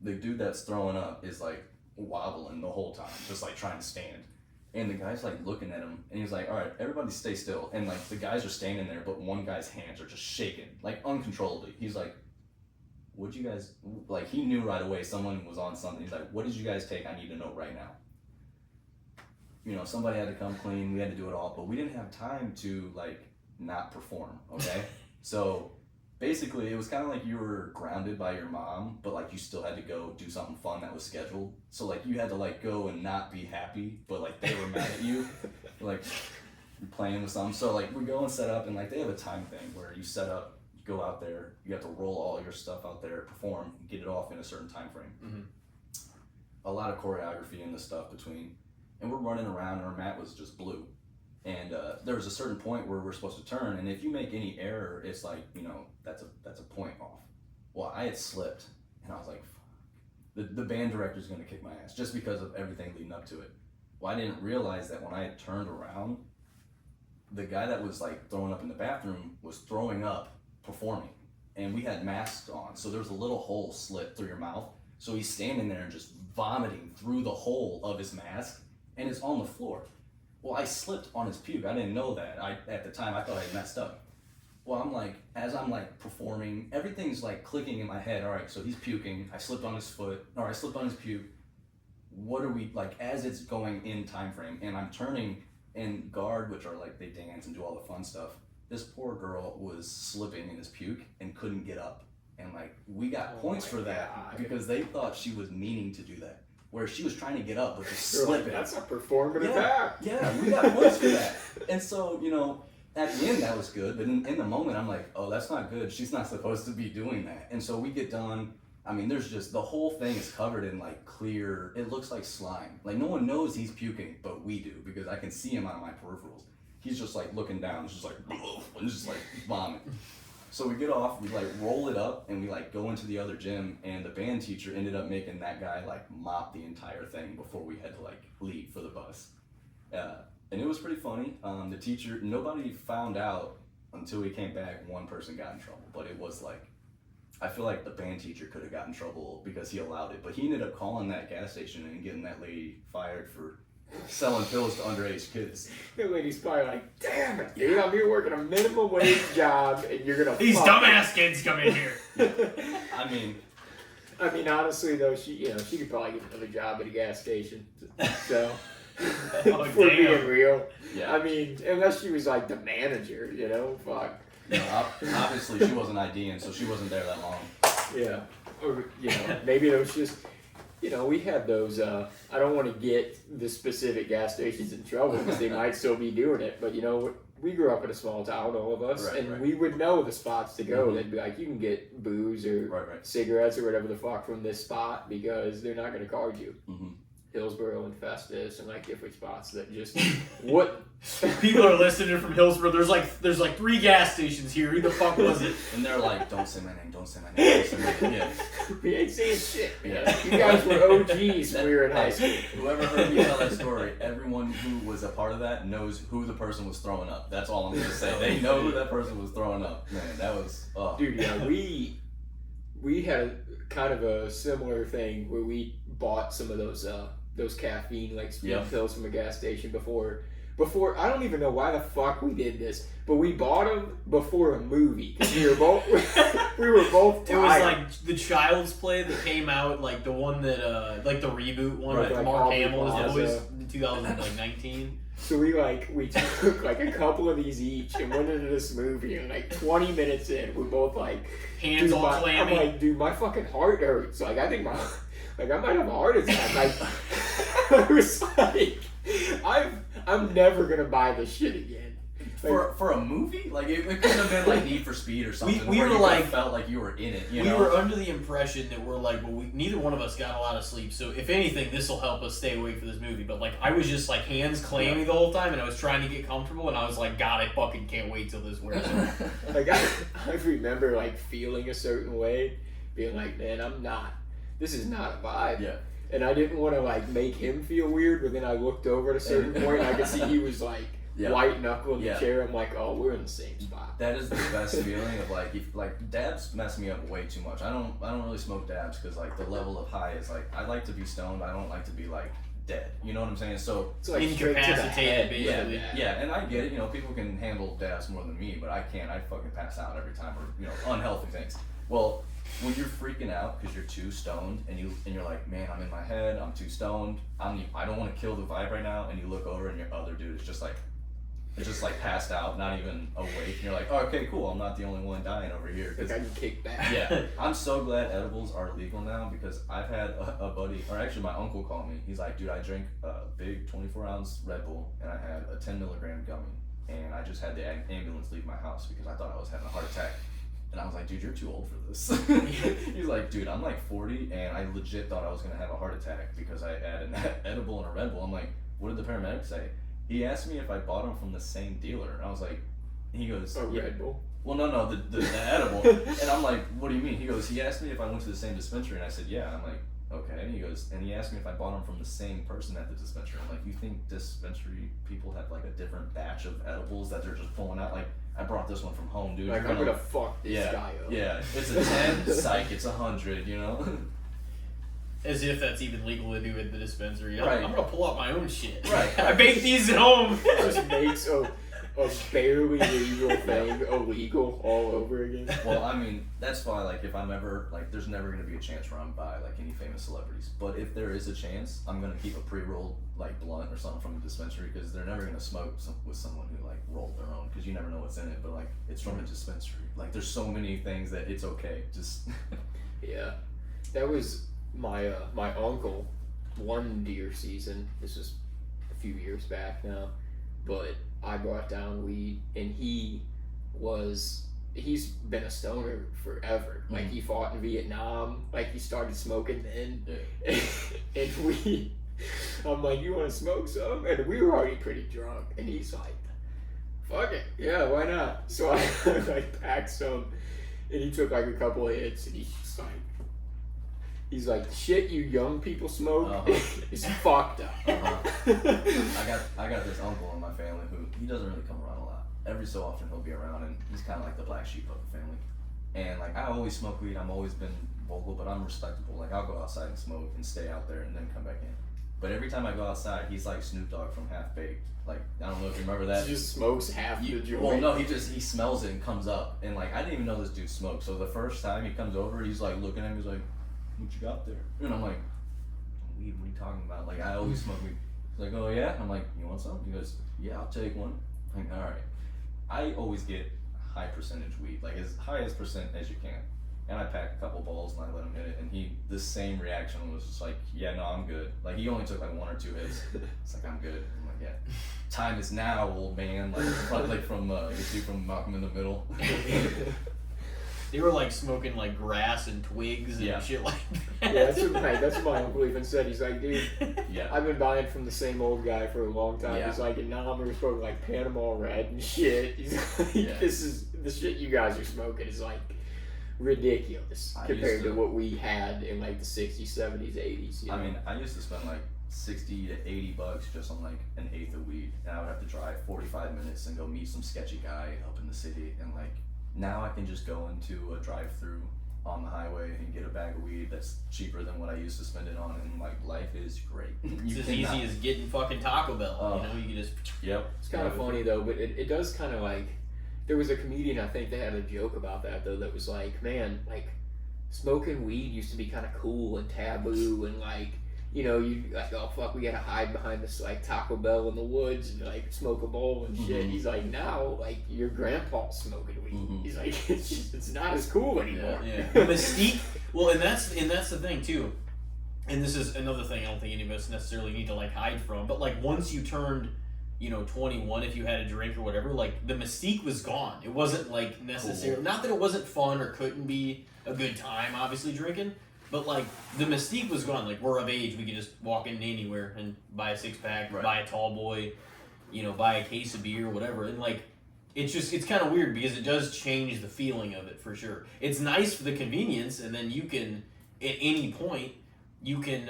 The dude that's throwing up is like wobbling the whole time, just like trying to stand. And the guy's like looking at him, and he's like, all right, everybody stay still. And like the guys are standing there, but one guy's hands are just shaking, like uncontrollably. He's like, what'd you guys, like he knew right away someone was on something. He's like, what did you guys take? I need to know right now. You know, somebody had to come clean, we had to do it all, but we didn't have time to like not perform, okay? So basically it was kind of like you were grounded by your mom, but like you still had to go do something fun that was scheduled. So like you had to like go and not be happy, but like they were mad at you, like you're playing with something. So like we go and set up, and like they have a time thing where you set up, you go out there, you have to roll all your stuff out there, perform, get it off in a certain time frame. Mm-hmm. A lot of choreography and the stuff between, and we're running around, and our mat was just blue. And there was a certain point where we're supposed to turn, and if you make any error, it's like, you know, that's a point off. Well, I had slipped, and I was like, the band director's gonna kick my ass just because of everything leading up to it. Well, I didn't realize that when I had turned around, the guy that was like throwing up in the bathroom was throwing up performing, and we had masks on, so there was a little hole slit through your mouth. So he's standing there and just vomiting through the hole of his mask, and it's on the floor. Well, I slipped on his puke. I didn't know that. At the time, I thought I had messed up. Well, I'm like, as I'm like performing, everything's like clicking in my head. All right, so he's puking. I slipped on his foot, or I slipped on his puke. What are we, like, as it's going in time frame, and I'm turning, and guard, which are like, they dance and do all the fun stuff. This poor girl was slipping in his puke and couldn't get up. And like, we got points for that God. Because they thought she was meaning to do that. Where she was trying to get up, but just slipping. That's a performative act. Yeah, we got points for that. And so, you know, at the end that was good, but in the moment I'm like, oh, that's not good. She's not supposed to be doing that. And so we get done. I mean, there's just, the whole thing is covered in like clear, it looks like slime. Like no one knows he's puking, but we do, because I can see him on my peripherals. He's just like looking down, it's just like, and just like vomit. So we get off, we like roll it up, and we like go into the other gym, and the band teacher ended up making that guy like mop the entire thing before we had to like leave for the bus. And it was pretty funny. The teacher, nobody found out until we came back. One person got in trouble, but it was like, I feel like the band teacher could have gotten in trouble because he allowed it, but he ended up calling that gas station and getting that lady fired for selling pills to underage kids. The lady's probably like, damn it, dude, I'm here working a minimum wage job, and you're gonna these dumbass kids come in here. I mean, honestly though, she could probably get another job at a gas station. So, oh, if we're being real, yeah. I mean, unless she was like the manager, you know, fuck. No, obviously she wasn't IDing, so she wasn't there that long. Yeah, or maybe it was just. We had those, I don't want to get the specific gas stations in trouble because they might still be doing it, but we grew up in a small town, all of us, and we would know the spots to go. They'd be like, you can get booze or cigarettes or whatever the fuck from this spot because they're not going to card you. Hillsborough and Festus and like different spots that just what people are listening from Hillsborough. There's like 3 gas stations here. Who the fuck was it? And they're like, don't say my name, don't say my name, don't say my name. Yeah. We ain't saying shit, man. You guys were OGs when we were in high school. Whoever heard me tell that story, everyone who was a part of that knows who the person was throwing up. That's all I'm gonna say. They know who that person was throwing up. Man, that was dude. Yeah, we had kind of a similar thing where we bought some of those caffeine like speed pills from a gas station before I don't even know why the fuck we did this, but we bought them before a movie because we were both tired. It was like the Child's Play that came out, like the one that like the reboot one with like Mark Hamill was always in 2019. So we took like a couple of these each and went into this movie, and like 20 minutes in we're both like hands all clammy. I'm like, dude, my fucking heart hurts. Like I think I might have a heart attack. Like I was like, I'm never gonna buy this shit again. Like, for a movie? Like it couldn't have been like Need for Speed or something. We where were you like felt like you were in it. You we know? were under the impression that we're like, well, neither one of us got a lot of sleep, so if anything, this will help us stay awake for this movie. But like, I was just like hands clammy the whole time, and I was trying to get comfortable, and I was like, God, I fucking can't wait till this wears off. Like I remember like feeling a certain way, being like, man, this is not a vibe. Yeah. And I didn't want to like make him feel weird, but then I looked over at a certain point and I could see he was like white knuckle in the chair. I'm like, oh, we're in the same spot. That is the best feeling of like dabs mess me up way too much. I don't really smoke dabs because like the level of high is like I like to be stoned. I don't like to be like dead. You know what I'm saying? So it's like incapacitated basically. Yeah, and I get it. You know, people can handle dabs more than me, but I can't. I fucking pass out every time, or unhealthy things. Well, when you're freaking out because you're too stoned and you're like, man, I'm in my head, I'm too stoned, I don't want to kill the vibe right now, and you look over and your other dude is just like passed out, not even awake, and you're like, oh, okay, cool, I'm not the only one dying over here. Like I can kick back. Yeah, I'm so glad edibles are legal now because I've had a buddy, or actually my uncle called me. He's like, dude, I drank a big 24-ounce Red Bull and I had a 10 milligram gummy, and I just had the ambulance leave my house because I thought I was having a heart attack. And I was like, dude, you're too old for this. He's like, dude, I'm like 40 and I legit thought I was gonna have a heart attack because I had an edible and a Red Bull. I'm like, what did the paramedic say? He asked me if I bought them from the same dealer. And I was like, he goes, Red Bull? Well, no, the edible. And I'm like, what do you mean? He goes, he asked me if I went to the same dispensary, and I said, yeah. I'm like, okay. And he goes, and he asked me if I bought them from the same person at the dispensary. I'm like, you think dispensary people have like a different batch of edibles that they're just pulling out? Like, I brought this one from home, dude. Like, I'm gonna fuck this guy up. Yeah, it's a 10, psych, it's 100, you know? As if that's even legal to do at the dispensary. Right. I'm gonna pull out my own shit. Right. I baked these at home. Just makes a barely legal thing illegal all over again. Well, I mean, that's why, like, if I'm ever, like, there's never going to be a chance where I'm by, like, any famous celebrities. But if there is a chance, I'm going to keep a pre-rolled, like, blunt or something from the dispensary because they're never going to smoke with someone who, like, rolled their own because you never know what's in it. But, like, it's from a dispensary. Like, there's so many things that it's okay. Just... Yeah. That was my uncle, one deer season. This was a few years back now. But I brought down weed, and he's been a stoner forever. Mm-hmm. Like, he fought in Vietnam, like, he started smoking then. Yeah. And I'm like, you want to smoke some? And we were already pretty drunk, and he's like, fuck it, yeah, why not? So I like packed some, and he took like a couple of hits, and he's like, shit you young people smoke is fucked up. I got this uncle in my family who, he doesn't really come around a lot. Every so often he'll be around, and he's kind of like the black sheep of the family. And like, I always smoke weed, I've always been vocal, but I'm respectable. Like, I'll go outside and smoke and stay out there and then come back in. But every time I go outside, he's like Snoop Dogg from Half Baked. Like, I don't know if you remember that. He just smokes half the joint. Well, no, he smells it and comes up. And like, I didn't even know this dude smoked. So the first time he comes over, he's like looking at me, he's like, what you got there? And I'm like, weed, what are you talking about? Like, I always smoke weed. He's like, oh yeah? I'm like, you want some? He goes, yeah, I'll take one. I'm like, all right. I always get high percentage weed, like as high as percent as you can. And I packed a couple bowls and I let him hit it, and the same reaction was just like, yeah, no, I'm good. Like, he only took like 1 or 2 hits. It's like, I'm good. I'm like, yeah, time is now, old man. Like, probably like from the dude from Malcolm in the Middle. They were like smoking like grass and twigs and shit like that. Yeah, that's what my uncle even said. He's like, dude, yeah, I've been buying from the same old guy for a long time. Yeah. He's like, and now I'm smoking like Panama Red and shit. He's like, this is the shit you guys are smoking is like ridiculous compared to what we had in like the 60s, 70s, 80s. You know? I mean, I used to spend like $60 to $80 just on like an eighth of weed, and I would have to drive 45 minutes and go meet some sketchy guy up in the city, and like now I can just go into a drive-through on the highway and get a bag of weed that's cheaper than what I used to spend it on, and like life is great. It's as easy as getting fucking Taco Bell. You know, you can just. Yep. It's kind of funny though, but it does kind of like. There was a comedian, I think they had a joke about that though, that was like, man, like smoking weed used to be kind of cool and taboo, and like, you know, you like, oh fuck, we gotta hide behind this like Taco Bell in the woods and like smoke a bowl and shit. Mm-hmm. He's like, now like your grandpa's smoking weed. Mm-hmm. He's like, it's not as cool anymore. Yeah. The mystique. Well, and that's the thing too. And this is another thing I don't think any of us necessarily need to like hide from. But like once you turned, 21, if you had a drink or whatever, like the mystique was gone. It wasn't like necessarily, not that it wasn't fun or couldn't be a good time, obviously drinking, but like the mystique was gone. Like we're of age, we can just walk in anywhere and buy a 6-pack, buy a tall boy, buy a case of beer, whatever. And like, it's kind of weird because it does change the feeling of it for sure. It's nice for the convenience, and then you can, at any point, you can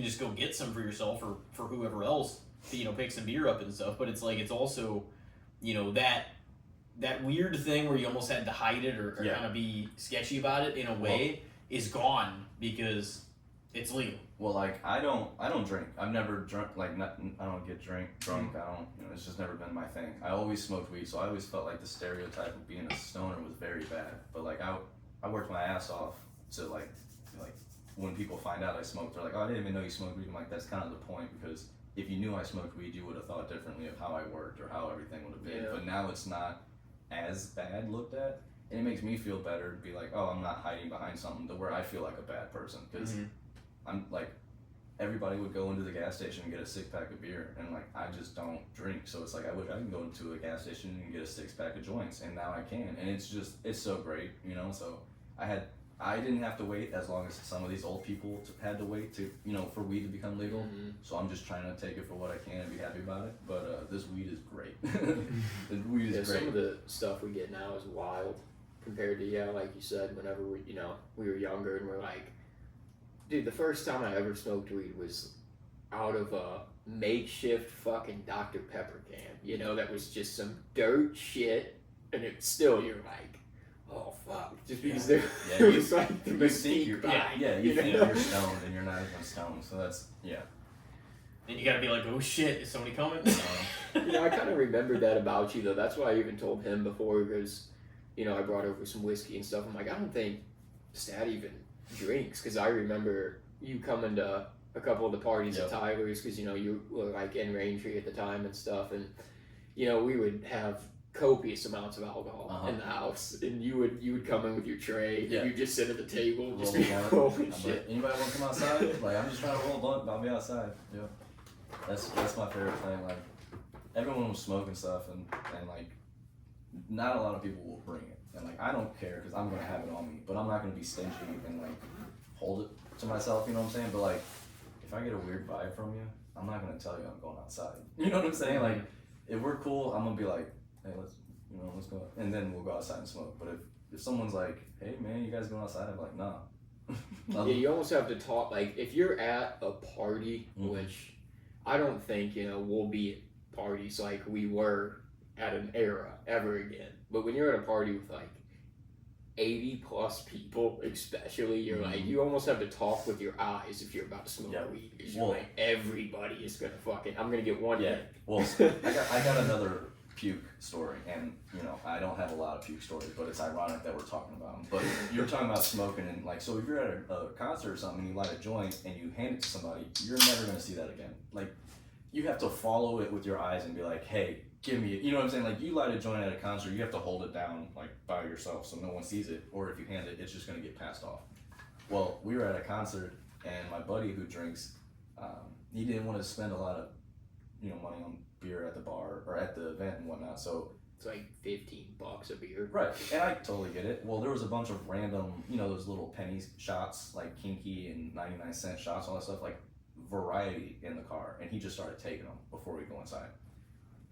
just go get some for yourself or for whoever else. Pick some beer up and stuff, but it's like, it's also, that weird thing where you almost had to hide it or kind of be sketchy about it in a way is gone because it's legal. Well, like I don't drink. I've never drunk. Like I don't get drunk. I don't. It's just never been my thing. I always smoked weed, so I always felt like the stereotype of being a stoner was very bad. But like I worked my ass off to like when people find out I smoked, they're like, oh, I didn't even know you smoked weed. I'm like, that's kind of the point, because if you knew I smoked weed, you would have thought differently of how I worked or how everything would have been. Yeah. But now it's not as bad looked at, and it makes me feel better to be like, oh, I'm not hiding behind something to where I feel like a bad person, because I'm like, everybody would go into the gas station and get a 6-pack of beer, and like I just don't drink, so it's like I can go into a gas station and get a 6-pack of joints, and now I can, and it's so great, So I didn't have to wait as long as some of these old people had to wait to, for weed to become legal. So I'm just trying to take it for what I can and be happy about it. But this weed is great. The weed is great. Some of the stuff we get now is wild compared to, like you said, whenever we were younger and we're like, dude, the first time I ever smoked weed was out of a makeshift fucking Dr. Pepper can, that was just some dirt shit, and it's still, you're like, oh fuck! Just because there was like the mystique. You think you're stoned and you're not even stoned. So that's And you gotta be like, oh shit, is somebody coming? I kind of remembered that about you though. That's why I even told him before, because I brought over some whiskey and stuff. I'm like, I don't think Staat even drinks, because I remember you coming to a couple of the parties at Tyler's, because you were like in Raintree at the time and stuff, and we would have copious amounts of alcohol in the house, and you would come in with your tray, and you'd just sit at the table, just be holy shit. Anybody want to come outside? Like, I'm just trying to roll a blunt, I'll be outside. Yeah, that's my favorite thing. Like, everyone was smoking stuff, and like, not a lot of people will bring it, and like, I don't care because I'm gonna have it on me, but I'm not gonna be stingy and like hold it to myself. You know what I'm saying? But like, if I get a weird vibe from you, I'm not gonna tell you I'm going outside. You know what I'm saying? Like, if we're cool, I'm gonna be like, hey, let's go, and then we'll go outside and smoke. But if someone's like, hey man, you guys going outside? I'm like, nah. You almost have to talk, like, if you're at a party, which I don't think, we'll be at parties like we were at an era ever again. But when you're at a party with like 80 plus people, especially, you're like, you almost have to talk with your eyes if you're about to smoke weed. Because you're like, everybody is gonna I'm gonna get one hit. Well, I got another puke story, and I don't have a lot of puke stories, but it's ironic that we're talking about them. But you're talking about smoking, and like, so if you're at a concert or something and you light a joint and you hand it to somebody, you're never going to see that again. Like, you have to follow it with your eyes and be like, hey, give me it. You know what I'm saying? Like, you light a joint at a concert, you have to hold it down, like, by yourself so no one sees it. Or if you hand it, it's just going to get passed off. Well, we were at a concert, and my buddy who drinks, he didn't want to spend a lot of, money on beer at the bar or at the event and whatnot. So it's like $15 a beer. Right, and I totally get it. Well, there was a bunch of random, those little penny shots, like Kinky and 99-cent shots, all that stuff, like variety in the car. And he just started taking them before we go inside.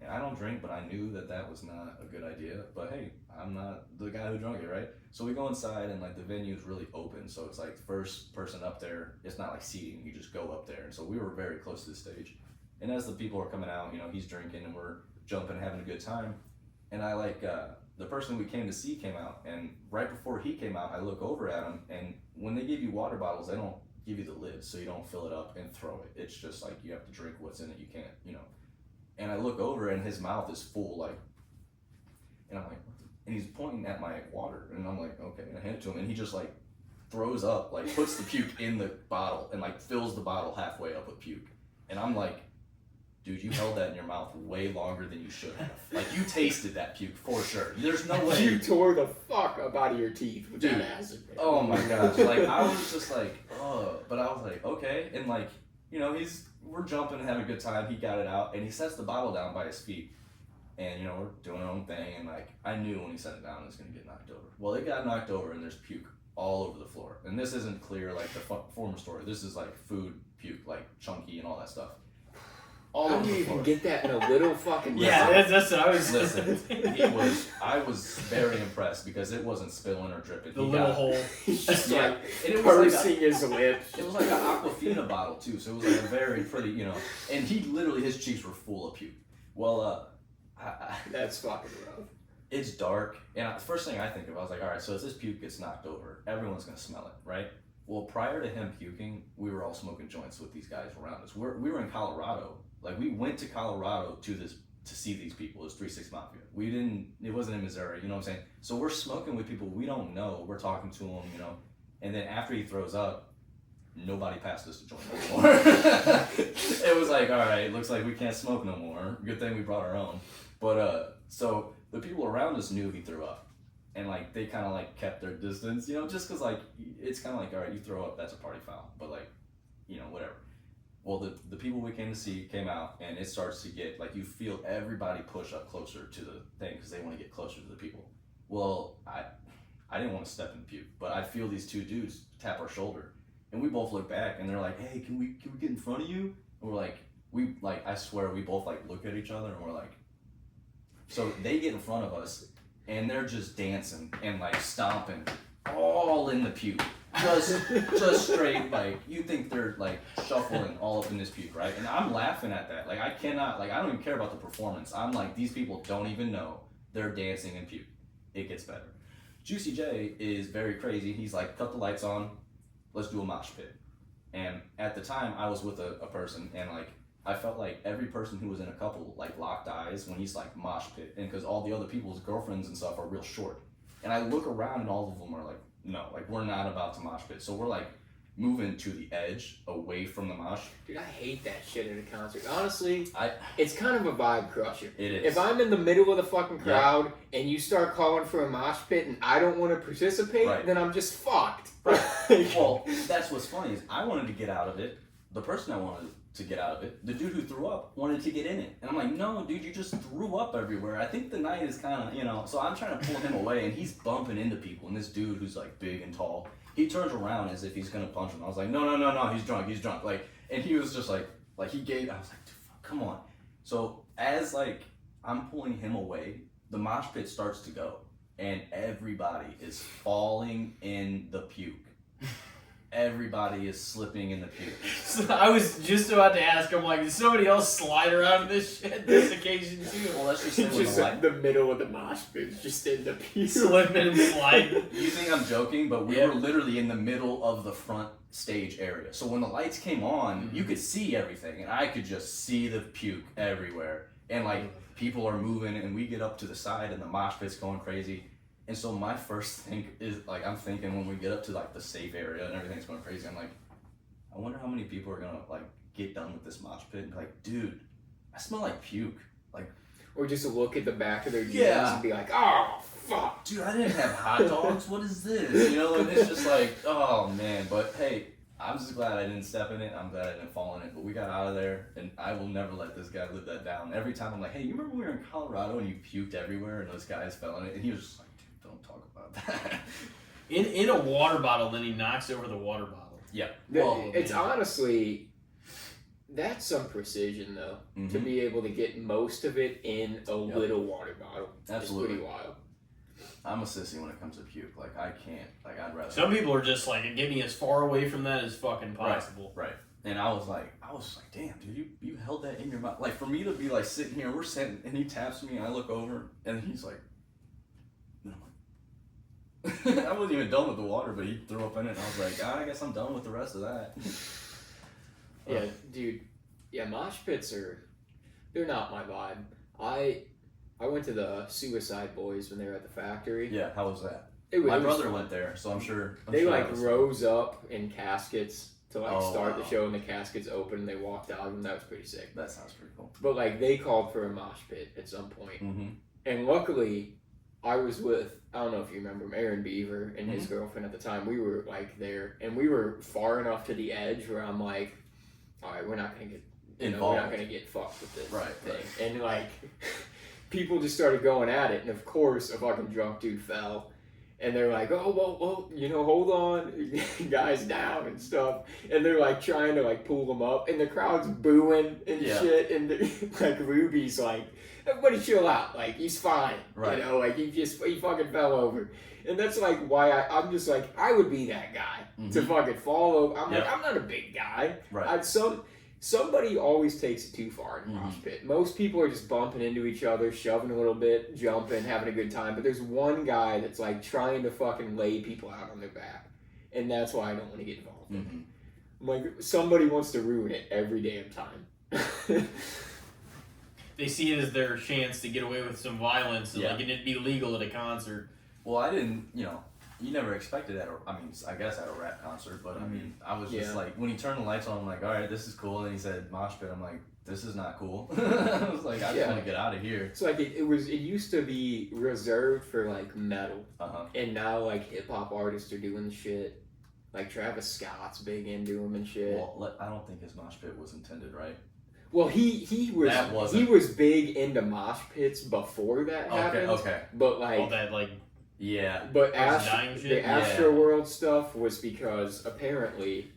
And I don't drink, but I knew that was not a good idea. But hey, I'm not the guy who drunk it, right? So we go inside, and like the venue is really open. So it's like first person up there. It's not like seating. You just go up there. And so we were very close to the stage. And as the people are coming out, he's drinking and we're jumping, having a good time. And I the person we came to see came out. And right before he came out, I look over at him. And when they give you water bottles, they don't give you the lid, so you don't fill it up and throw it. It's just like you have to drink what's in it. You can't, And I look over and his mouth is full, like, and I'm like, and he's pointing at my water, and I'm like, okay, and I hand it to him, and he just like throws up, like puts the puke in the bottle, and like fills the bottle halfway up with puke, and I'm like, dude, you held that in your mouth way longer than you should have. Like, you tasted that puke for sure. There's no way. You tore the fuck up out of your teeth with that acid. Oh my gosh, like I was just like, oh, but I was like, okay, and like, we're jumping and having a good time. He got it out, and he sets the bottle down by his feet. And, we're doing our own thing, and, like, I knew when he set it down it was going to get knocked over. Well, it got knocked over, and there's puke all over the floor. And this isn't clear like the former story. This is, like, food puke, like, chunky and all that stuff. All How over do the you floor. even get that in a little fucking... Yeah, that's what I was... Listen, I was very impressed because it wasn't spilling or dripping. The little hole. Just Yeah, like and it was pursing his lips. It was like an Aquafina bottle too, so it was like a very pretty, and he literally, his cheeks were full of puke. Well, that's fucking rough. It's dark, and the first thing I think of, I was like, all right, so if this puke gets knocked over, everyone's gonna smell it, right? Well, prior to him puking, we were all smoking joints with these guys around us. We were in Colorado. Like, we went to Colorado to see these people. It was 3 6 Mafia. It wasn't in Missouri, you know what I'm saying? So we're smoking with people we don't know. We're talking to them, and then after he throws up, nobody passed us to join anymore. It was like, all right, looks like we can't smoke no more. Good thing we brought our own. But so the people around us knew he threw up, and like they kind of like kept their distance, just because like it's kind of like, all right, you throw up, that's a party foul, but like, whatever. Well, the people we came to see came out, and it starts to get like, you feel everybody push up closer to the thing because they want to get closer to the people. Well, I didn't want to step in the puke, but I feel these two dudes tap our shoulder. And we both look back, and they're like, "Hey, can we get in front of you?" And we're like, I swear, we both like look at each other, and we're like, so they get in front of us, and they're just dancing and like stomping, all in the puke, just straight, like you think they're like shuffling all up in this puke, right? And I'm laughing at that, like I cannot, like I don't even care about the performance. I'm like, these people don't even know they're dancing in puke. It gets better. Juicy J is very crazy. He's like, cut the lights on. Let's do a mosh pit. And at the time, I was with a person, and like I felt like every person who was in a couple like locked eyes when he's like mosh pit, and because all the other people's girlfriends and stuff are real short. And I look around, and all of them are like, no, like we're not about to mosh pit. So we're like moving to the edge, away from the mosh. Dude, I hate that shit at a concert. Honestly, I it's kind of a vibe crusher. It is. If I'm in the middle of the fucking crowd and you start calling for a mosh pit and I don't want to participate, then I'm just fucked. Right. Well, that's what's funny is I wanted to get out of it. The person I wanted to get out of it, the dude who threw up, wanted to get in it. And I'm like, no, dude, you just threw up everywhere. I think the night is kind of, so I'm trying to pull him away, and he's bumping into people. And this dude who's like big and tall, he turns around as if he's going to punch him. I was like, no, he's drunk. Like, and he was just like he gave, I was like, dude, come on. So as like I'm pulling him away, the mosh pit starts to go, and everybody is falling in the puke. Everybody is slipping in the puke. So I was just about to ask him, like, did somebody else slide around this shit this occasion too? Well, let's just say just the middle of the mosh pit, just in the puke. Slipping and sliding. You think I'm joking, but we were literally in the middle of the front stage area. So when the lights came on, you could see everything, and I could just see the puke everywhere. And like people are moving, and we get up to the side, and the mosh pit's going crazy. And so my first thing is like, I'm thinking when we get up to like the safe area and everything's going crazy, I'm like, I wonder how many people are gonna like get done with this mosh pit and be like, dude, I smell like puke. Like, or just look at the back of their jeans and be like, oh, fuck. Dude, I didn't have hot dogs. What is this? You know, and it's just like, oh, man. But, hey, I'm just glad I didn't step in it. I'm glad I didn't fall in it. But we got out of there, and I will never let this guy live that down. Every time I'm like, hey, you remember when we were in Colorado and you puked everywhere and those guys fell in it? And he was just like, dude, don't talk about that. In a water bottle, then he knocks over the water bottle. Yeah. Well, it's honestly, that's some precision, though, to be able to get most of it in a little water bottle. Absolutely. It's pretty wild. I'm a sissy when it comes to puke. Like, I can't. Like, I'd rather. Some people are just like, get me as far away from that as fucking possible. Right. And I was like, damn, dude, you held that in your mouth. Like, for me to be like sitting here, we're sitting, and he taps me, and I look over, and he's like, and I'm like, I wasn't even done with the water, but he threw up in it, and I was like, I guess I'm done with the rest of that. Yeah, dude. Yeah, mosh pits they're not my vibe. I went to the Suicide Boys when they were at the factory. Yeah, how was that? My brother went there, so I'm sure. They rose up in caskets to start the show, and the caskets opened, and they walked out, and that was pretty sick. That sounds pretty cool. But they called for a mosh pit at some point, and luckily, I was with, I don't know if you remember him, Aaron Beaver and his girlfriend at the time. We were there, and we were far enough to the edge where I'm like, all right, we're not gonna get involved. We're not gonna get fucked with this thing, and people just started going at it, and of course, a fucking drunk dude fell, and they're like, oh, well, hold on, guys down and stuff, and they're trying to pull him up, and the crowd's booing and shit, and Ruby's like, everybody chill out, he's fine, he fucking fell over, and that's why I'm just I would be that guy to fucking fall over. I'm I'm not a big guy, Somebody always takes it too far in a mosh pit. Most people are just bumping into each other, shoving a little bit, jumping, having a good time. But there's one guy that's trying to fucking lay people out on their back. And that's why I don't want to get involved in it. I'm somebody wants to ruin it every damn time. They see it as their chance to get away with some violence and it'd be legal at a concert. Well, I didn't, you never expected that. I guess at a rap concert, but I was just when he turned the lights on, I'm like, all right, this is cool. And he said mosh pit. I'm like, this is not cool. I was like, I just want to get out of here. So it used to be reserved for metal, and now hip hop artists are doing the shit. Travis Scott's big into him and shit. Well, I don't think his mosh pit was intended, right? Well, he was big into mosh pits before that happened. Okay. But all that yeah. But the Astroworld stuff was because apparently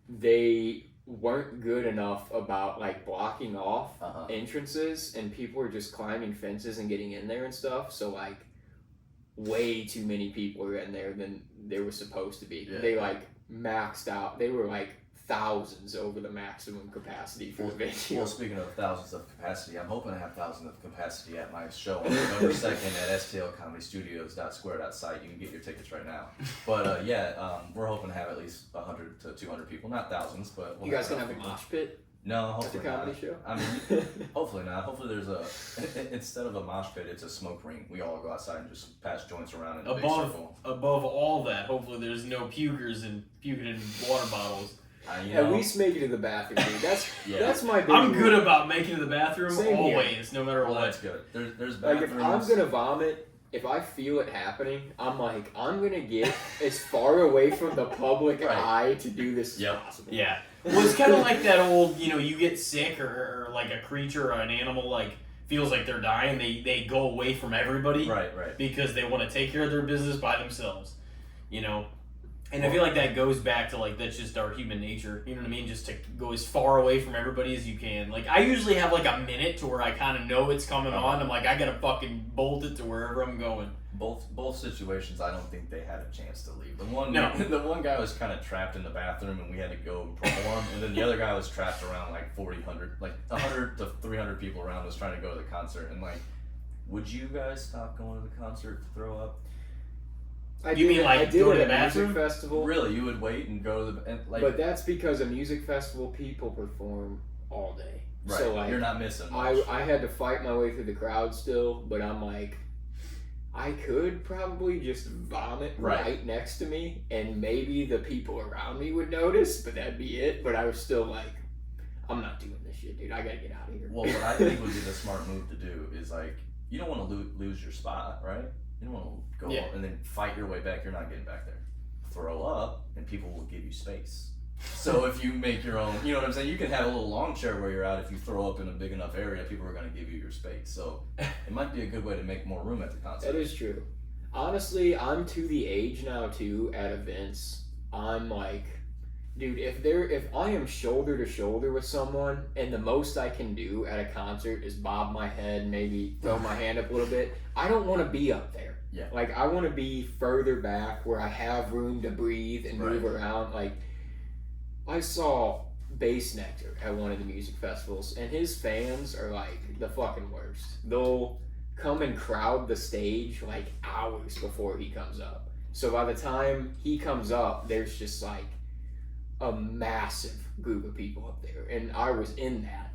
they weren't good enough about blocking off entrances, and people were just climbing fences and getting in there and stuff. So way too many people were in there than there was supposed to be. Yeah. They maxed out. They were thousands over the maximum capacity for the venue. Well, speaking of thousands of capacity, I'm hoping to have thousands of capacity at my show on November 2nd at STL Comedy Studios .square.site. You can get your tickets right now. But we're hoping to have at least 100 to 200 people, not thousands, but you guys gonna have a mosh pit? No, hopefully not. At the comedy show? I mean, hopefully not. Hopefully there's instead of a mosh pit, it's a smoke ring. We all go outside and just pass joints around in a big circle. Above all that, hopefully there's no pukers and puking in water bottles. At least make it to the bathroom, dude. That's my big I'm good about making it to the bathroom always, no matter what. That's good. There's bathrooms. If I'm gonna vomit, if I feel it happening, I'm gonna get as far away from the public eye to do this as possible. Yeah. Well, it's kind of like that old, you get sick or a creature or an animal feels like they're dying. They go away from everybody. Right. Because they want to take care of their business by themselves. And I feel like that goes back to that's just our human nature. You know what I mean? Just to go as far away from everybody as you can. I usually have a minute to where I kind of know it's coming on. I'm I gotta fucking bolt it to wherever I'm going. Both situations, I don't think they had a chance to leave. The one guy was kind of trapped in the bathroom, and we had to go and perform. And then the other guy was trapped around 100 to 300 people around us trying to go to the concert. And would you guys stop going to the concert to throw up? I did go to the a bathroom? Music festival. Really, you would wait and go to the but that's because a music festival, people perform all day. Right. So you're not missing much. I had to fight my way through the crowd still, but I'm I could probably just vomit right next to me, and maybe the people around me would notice, but that'd be it. But I was still I'm not doing this shit, dude. I gotta get out of here. Well, what I think would be the smart move to do is like, you don't want to lose your spot, right? You don't want to go up and then fight your way back. You're not getting back there. Throw up, and people will give you space. So if you make your own, you know what I'm saying? You can have a little lawn chair where you're at. If you throw up in a big enough area, people are going to give you your space. So it might be a good way to make more room at the concert. That is true. Honestly, I'm to the age now too at events. I'm like, dude, if I am shoulder to shoulder with someone and the most I can do at a concert is bob my head, maybe throw my hand up a little bit, I don't want to be up there. Yeah. Like, I want to be further back where I have room to breathe and move around. Like, I saw Bass Nectar at one of the music festivals, and his fans are like the fucking worst. They'll come and crowd the stage like hours before he comes up. So by the time he comes up, there's just like a massive group of people up there, and I was in that.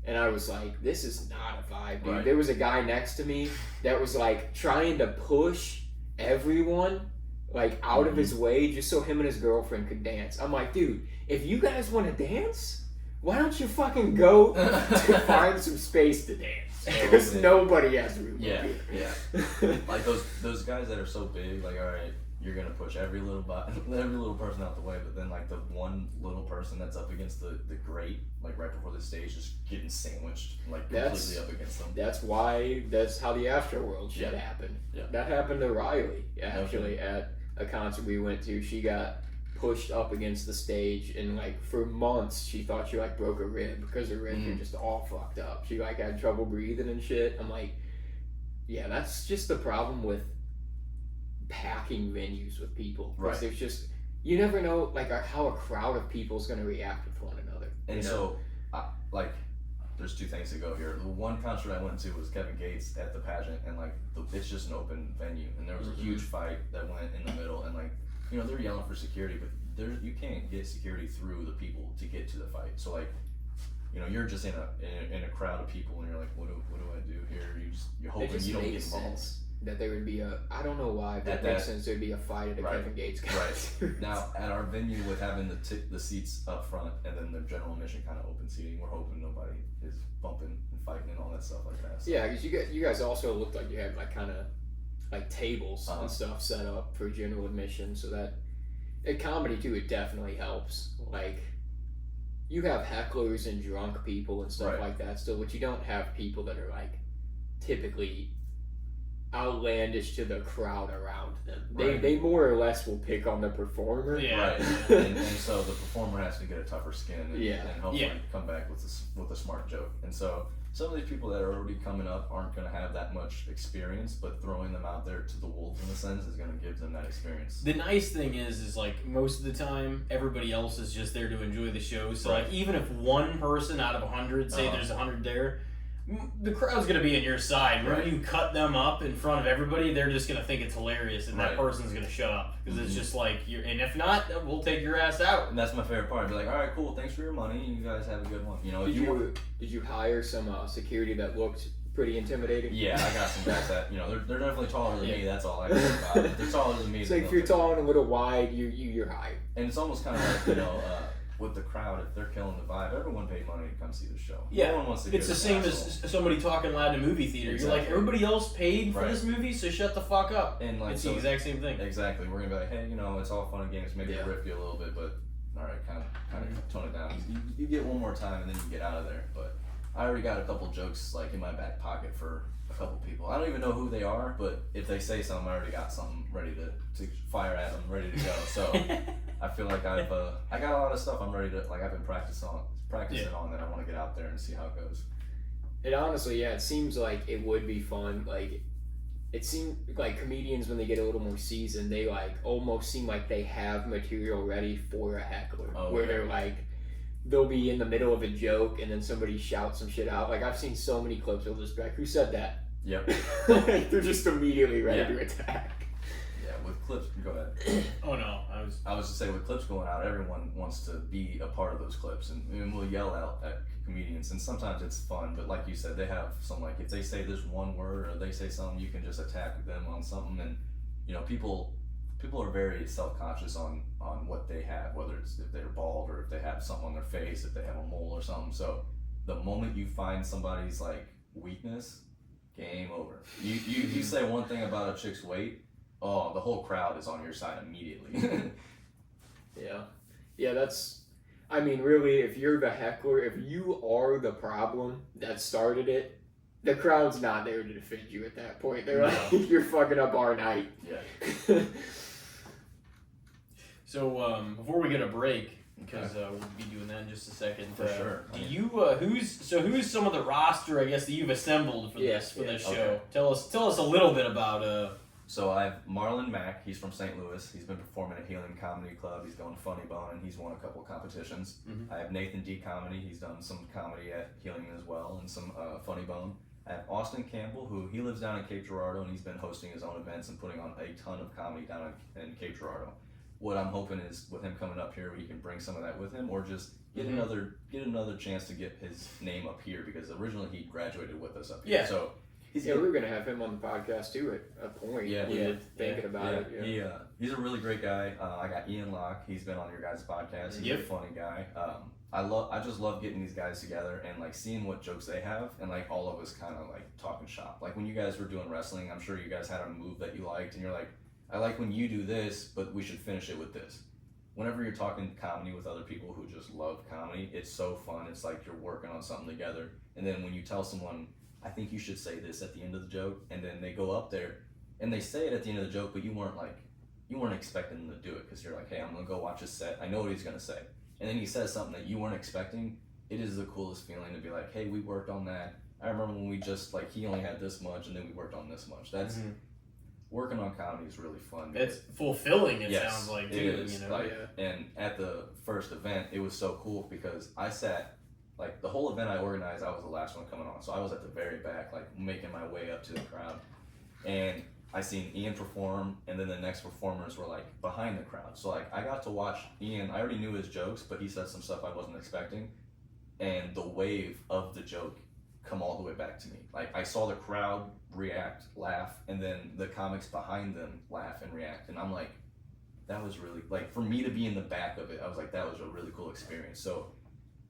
And I was like, this is not a vibe, dude. There was a guy next to me that was like trying to push everyone like out of his way just so him and his girlfriend could dance. I'm like, dude, if you guys want to dance, why don't you fucking go to find some space to dance? Because nobody has room. Yeah. Like those guys that are so big, like, all right, you're gonna push every little person out the way, but then like the one little person that's up against the grate, like right before the stage, just getting sandwiched, like completely up against them. That's how the Astroworld shit happened. Yeah. That happened to Riley actually at a concert we went to. She got pushed up against the stage, and like for months she thought she like broke a rib because her ribs were just all fucked up. She like had trouble breathing and shit. I'm like, yeah, that's just the problem with packing venues with people, because there's just, you never know like how a crowd of people is going to react with one another. And so like there's two things to go here. The one concert I went to was Kevin Gates at the pageant, and like it's just an open venue, and there was a huge fight that went in the middle, and like, you know, they're yelling for security, but you can't get security through the people to get to the fight. So like, you know, you're just in a crowd of people, and you're like, what do I do here? You're hoping you don't get involved. That there would be I don't know why, but it makes sense there'd be a fight at a Kevin Gates concert. Right. Now, at our venue, with having the seats up front and then the general admission kind of open seating, we're hoping nobody is bumping and fighting and all that stuff like that. So. Yeah, because you guys also looked like you had like kind of like tables and stuff set up for general admission, so that at comedy too, it definitely helps. Like, you have hecklers and drunk people and stuff like that still, but you don't have people that are like typically outlandish to the crowd around them. They more or less will pick on the performer. Yeah. and so the performer has to get a tougher skin and hopefully come back with a smart joke. And so some of these people that are already coming up aren't going to have that much experience, but throwing them out there to the wolves in a sense is going to give them that experience. The nice thing is like most of the time everybody else is just there to enjoy the show. So like even if one person out of 100, say there's 100 there, the crowd's going to be on your side. When you cut them up in front of everybody, they're just going to think it's hilarious, and that person's going to shut up. Because it's just like, and if not, we'll take your ass out. And that's my favorite part. I'd be like, all right, cool, thanks for your money. You guys have a good one. You know, did you hire some security that looked pretty intimidating? Yeah, I got some guys that, you know, they're definitely taller than me. That's all I care about. If they're taller than me. It's like if you're tall and a little wide, you're hired. And it's almost kind of like, you know, with the crowd, if they're killing the vibe, everyone paid money to come see the show. Yeah, no one wants to it's the same as somebody talking loud in a movie theater. Exactly. You're like, everybody else paid for this movie, so shut the fuck up. And like, it's the exact same thing. Exactly. We're gonna be like, hey, you know, it's all fun and games. Maybe rip you a little bit, but all right, kind of tone it down. You get one more time, and then you get out of there. But I already got a couple jokes like in my back pocket for a couple people. I don't even know who they are, but if they say something, I already got something ready to fire at them, ready to go. So I feel like I got a lot of stuff I'm ready to, like, I've been practicing on that I want to get out there and see how it goes. It honestly, it seems like it would be fun. Like, it seems like comedians, when they get a little more seasoned, they like almost seem like they have material ready for a heckler, they're like, they'll be in the middle of a joke and then somebody shouts some shit out. Like, I've seen so many clips of this, like, who said that? Yep. They're just immediately ready to attack. Yeah, with clips, go ahead. Oh no, I was to say, with clips going out, everyone wants to be a part of those clips, and we'll yell out at comedians, and sometimes it's fun, but like you said, they have some, like, if they say this one word or they say something, you can just attack them on something, and you know, people people are very self-conscious on what they have, whether it's if they're bald or if they have something on their face, if they have a mole or something. So the moment you find somebody's like weakness, game over. You say one thing about a chick's weight, oh, the whole crowd is on your side immediately. Yeah, that's, I mean, really, if you're the heckler, if you are the problem that started it, the crowd's not there to defend you at that point. They're like, you're fucking up our night. Yeah. So before we get a break, because we'll be doing that in just a second. For sure. Do you who's some of the roster, I guess, that you've assembled for this show? Okay. Tell us a little bit about. So I have Marlon Mack. He's from St. Louis. He's been performing at Healing Comedy Club. He's going to Funny Bone, and he's won a couple of competitions. Mm-hmm. I have Nathan D. Comedy. He's done some comedy at Healing as well, and some Funny Bone. I have Austin Campbell, who he lives down in Cape Girardeau, and he's been hosting his own events and putting on a ton of comedy down in Cape Girardeau. What I'm hoping is with him coming up here, he can bring some of that with him, or just get another chance to get his name up here, because originally he graduated with us up here. Yeah. So we're gonna have him on the podcast too at a point. Yeah, we were thinking about it. Yeah. He's a really great guy. I got Ian Locke. He's been on your guys' podcast. He's a funny guy. I just love getting these guys together and like seeing what jokes they have, and like all of us kind of like talking shop. Like when you guys were doing wrestling, I'm sure you guys had a move that you liked, and you're like, I like when you do this, but we should finish it with this. Whenever you're talking comedy with other people who just love comedy, it's so fun. It's like you're working on something together. And then when you tell someone, I think you should say this at the end of the joke, and then they go up there and they say it at the end of the joke, but you weren't expecting them to do it, because you're like, hey, I'm gonna go watch his set. I know what he's gonna say. And then he says something that you weren't expecting. It is the coolest feeling to be like, hey, we worked on that. I remember when we just like, he only had this much and then we worked on this much. That's working on comedy is really fun. It's fulfilling, sounds like, too. It is. And at the first event, it was so cool because I sat, like the whole event I organized, I was the last one coming on. So I was at the very back, like making my way up to the crowd. And I seen Ian perform, and then the next performers were like behind the crowd. So like I got to watch Ian. I already knew his jokes, but he said some stuff I wasn't expecting. And the wave of the joke come all the way back to me. Like I saw the crowd react, laugh, and then the comics behind them laugh and react. And I'm like, that was really, like for me to be in the back of it, I was like, that was a really cool experience. So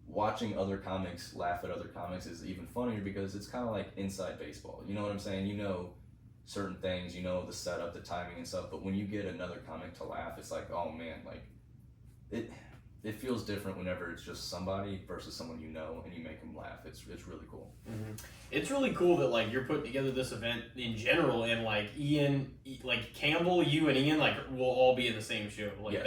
watching other comics laugh at other comics is even funnier because it's kind of like inside baseball. You know what I'm saying? You know certain things, you know the setup, the timing and stuff, but when you get another comic to laugh, it's like, oh man, like it feels different whenever it's just somebody versus someone you know and you make them laugh. It's really cool. Mm-hmm. It's really cool that like you're putting together this event in general, and like Ian, like Campbell, you and Ian, like will all be in the same show. Like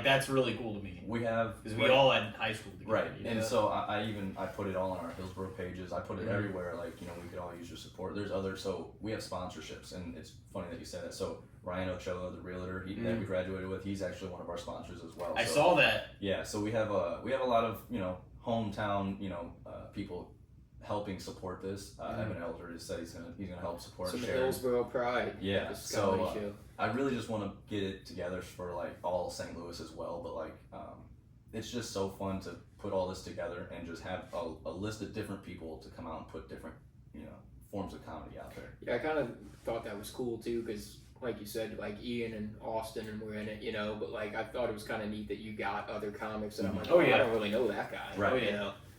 that's really cool to me. We have, because we all had high school together. Right, and so I put it all on our Hillsborough pages. I put it everywhere. Like we could all use your support. There's other, so we have sponsorships, and it's funny that you said that. So Ryan Ochoa, the realtor that we graduated with, he's actually one of our sponsors as well. I saw that. Yeah, so we have a lot of hometown people helping support this. Evan Elder has said he's gonna help support. Some Hillsborough pride. Yeah, so I really just want to get it together for like all St. Louis as well. But like it's just so fun to put all this together and just have a list of different people to come out and put different forms of comedy out there. Yeah, I kind of thought that was cool too, because like you said, like Ian and Austin and we're in it, but like I thought it was kind of neat that you got other comics that I'm like, I don't really know that guy. Right.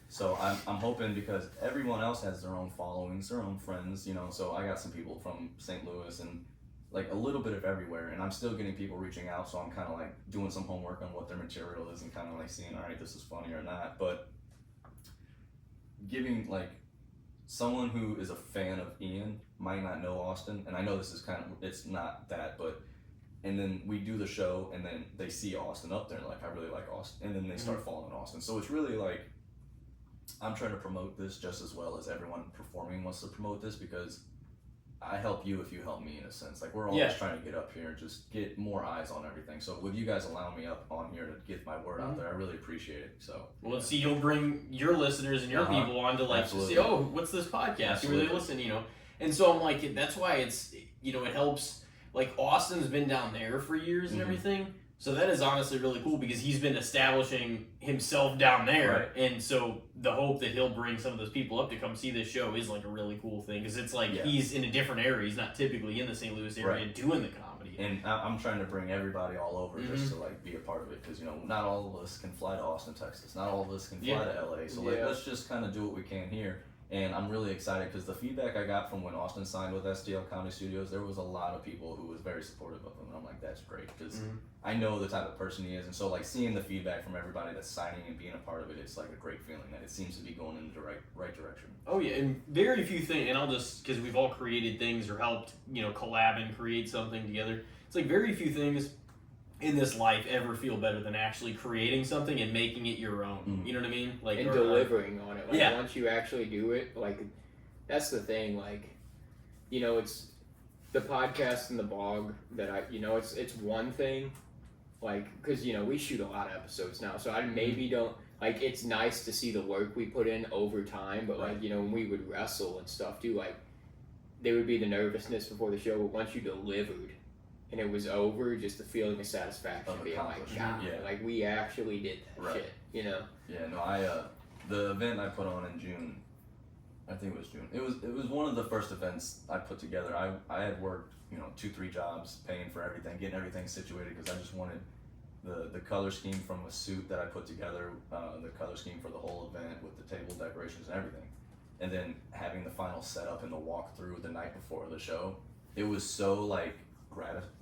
So I'm hoping, because everyone else has their own followings, their own friends, so I got some people from St. Louis and like a little bit of everywhere, and I'm still getting people reaching out, so I'm kind of like doing some homework on what their material is and kind of like seeing, all right, this is funny or not, but giving like someone who is a fan of Ian might not know Austin, and I know this is it's not that, but and then we do the show and then they see Austin up there and like, I really like Austin, and then they start following Austin. So it's really like, I'm trying to promote this just as well as everyone performing wants to promote this, because I help you if you help me, in a sense. Like we're always trying to get up here and just get more eyes on everything. So with you guys allowing me up on here to get my word out there, I really appreciate it. So let's see, you'll bring your listeners and your people on to like to see, oh, what's this podcast? You really listen, And so I'm like, that's why it's it helps. Like Austin's been down there for years and everything. So that is honestly really cool, because he's been establishing himself down there. Right. And so the hope that he'll bring some of those people up to come see this show is like a really cool thing, because it's like he's in a different area. He's not typically in the St. Louis area doing the comedy. comedy. And I'm trying to bring everybody all over just to like be a part of it, because not all of us can fly to Austin, Texas. Not all of us can fly to LA. So like, let's just kind of do what we can here. And I'm really excited because the feedback I got from when Austin signed with STL Comedy Studios, there was a lot of people who was very supportive of him. And I'm like, that's great, because I know the type of person he is. And so like seeing the feedback from everybody that's signing and being a part of it, it's like a great feeling that it seems to be going in the right direction. Oh yeah, and very few things, and I'll just, because we've all created things or helped, collab and create something together. It's like very few things in this life ever feel better than actually creating something and making it your own. You know what I mean? Like, and delivering on it. Like once you actually do it, like that's the thing. Like, it's the podcast and the blog that it's one thing. Like, because we shoot a lot of episodes now, so I maybe don't like. It's nice to see the work we put in over time, but like when we would wrestle and stuff too, like there would be the nervousness before the show, but once you delivered and it was over, just the feeling of satisfaction, being like, God, like we actually did that shit, Yeah, no, the event I put on in June, I think it was June. It was one of the first events I put together. I had worked 2-3 jobs, paying for everything, getting everything situated, because I just wanted the color scheme from a suit that I put together, the color scheme for the whole event with the table decorations and everything, and then having the final setup and the walkthrough the night before the show. It was so like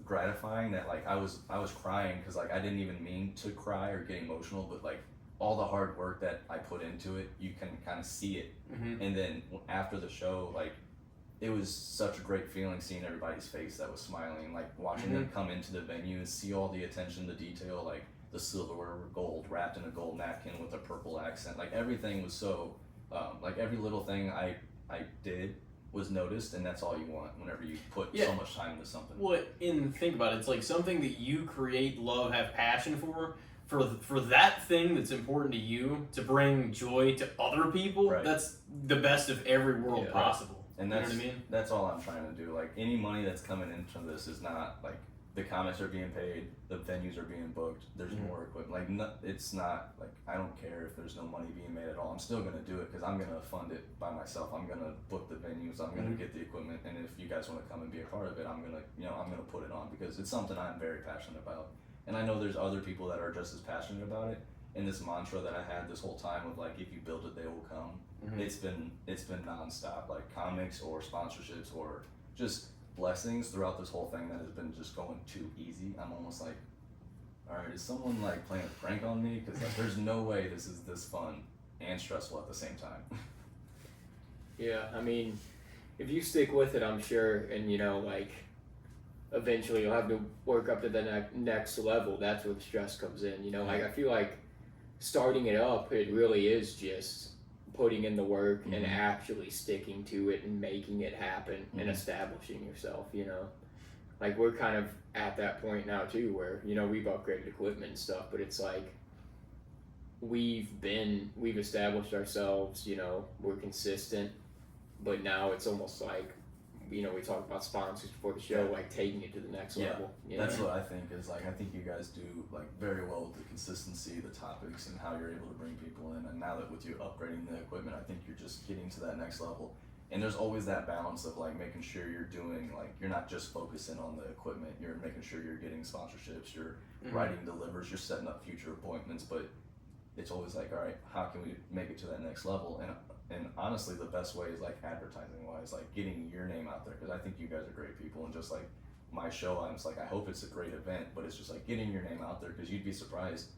gratifying that like I was crying, because like I didn't even mean to cry or get emotional, but like all the hard work that I put into it, you can kind of see it. And then after the show, like it was such a great feeling seeing everybody's face that was smiling, like watching them come into the venue and see all the attention to detail, like the silverware gold wrapped in a gold napkin with a purple accent. Like everything was so like every little thing I did was noticed, and that's all you want whenever you put so much time into something. Well, and think about it, it's like something that you create, love, have passion for that thing that's important to you to bring joy to other people. That's the best of every world possible. And that's, you know what I mean? That's all I'm trying to do. Like any money that's coming into this is not like the comics are being paid, the venues are being booked, there's more equipment. Like it's not like I don't care if there's no money being made at all. I'm still gonna do it because I'm gonna fund it by myself. I'm gonna book the venues. I'm gonna get the equipment, and if you guys want to come and be a part of it, I'm gonna put it on because it's something I'm very passionate about. And I know there's other people that are just as passionate about it. And this mantra that I had this whole time of like, if you build it, they will come. It's been nonstop, like comics or sponsorships or just blessings throughout this whole thing that has been just going too easy. I'm almost like, all right, is someone like playing a prank on me? Because like, there's no way this is this fun and stressful at the same time. Yeah, I mean, if you stick with it, I'm sure, and like eventually you'll have to work up to the next level. That's where the stress comes in. Like I feel like starting it up, it really is just putting in the work and actually sticking to it and making it happen and establishing yourself. Like we're kind of at that point now too, where we've upgraded equipment and stuff, but it's like we've established ourselves. We're consistent, but now it's almost like we talked about sponsors before the show, like taking it to the next level. That's what I think is like, I think you guys do like very well with the consistency, the topics, and how you're able to bring people in. And now that with you upgrading the equipment, I think you're just getting to that next level. And there's always that balance of like making sure you're doing like, you're not just focusing on the equipment, you're making sure you're getting sponsorships, you're writing delivers, you're setting up future appointments, but it's always like, all right, how can we make it to that next level? And honestly, the best way is like advertising wise, like getting your name out there, because I think you guys are great people, and just like my show, I'm just like, I hope it's a great event, but it's just like getting your name out there, because you'd be surprised.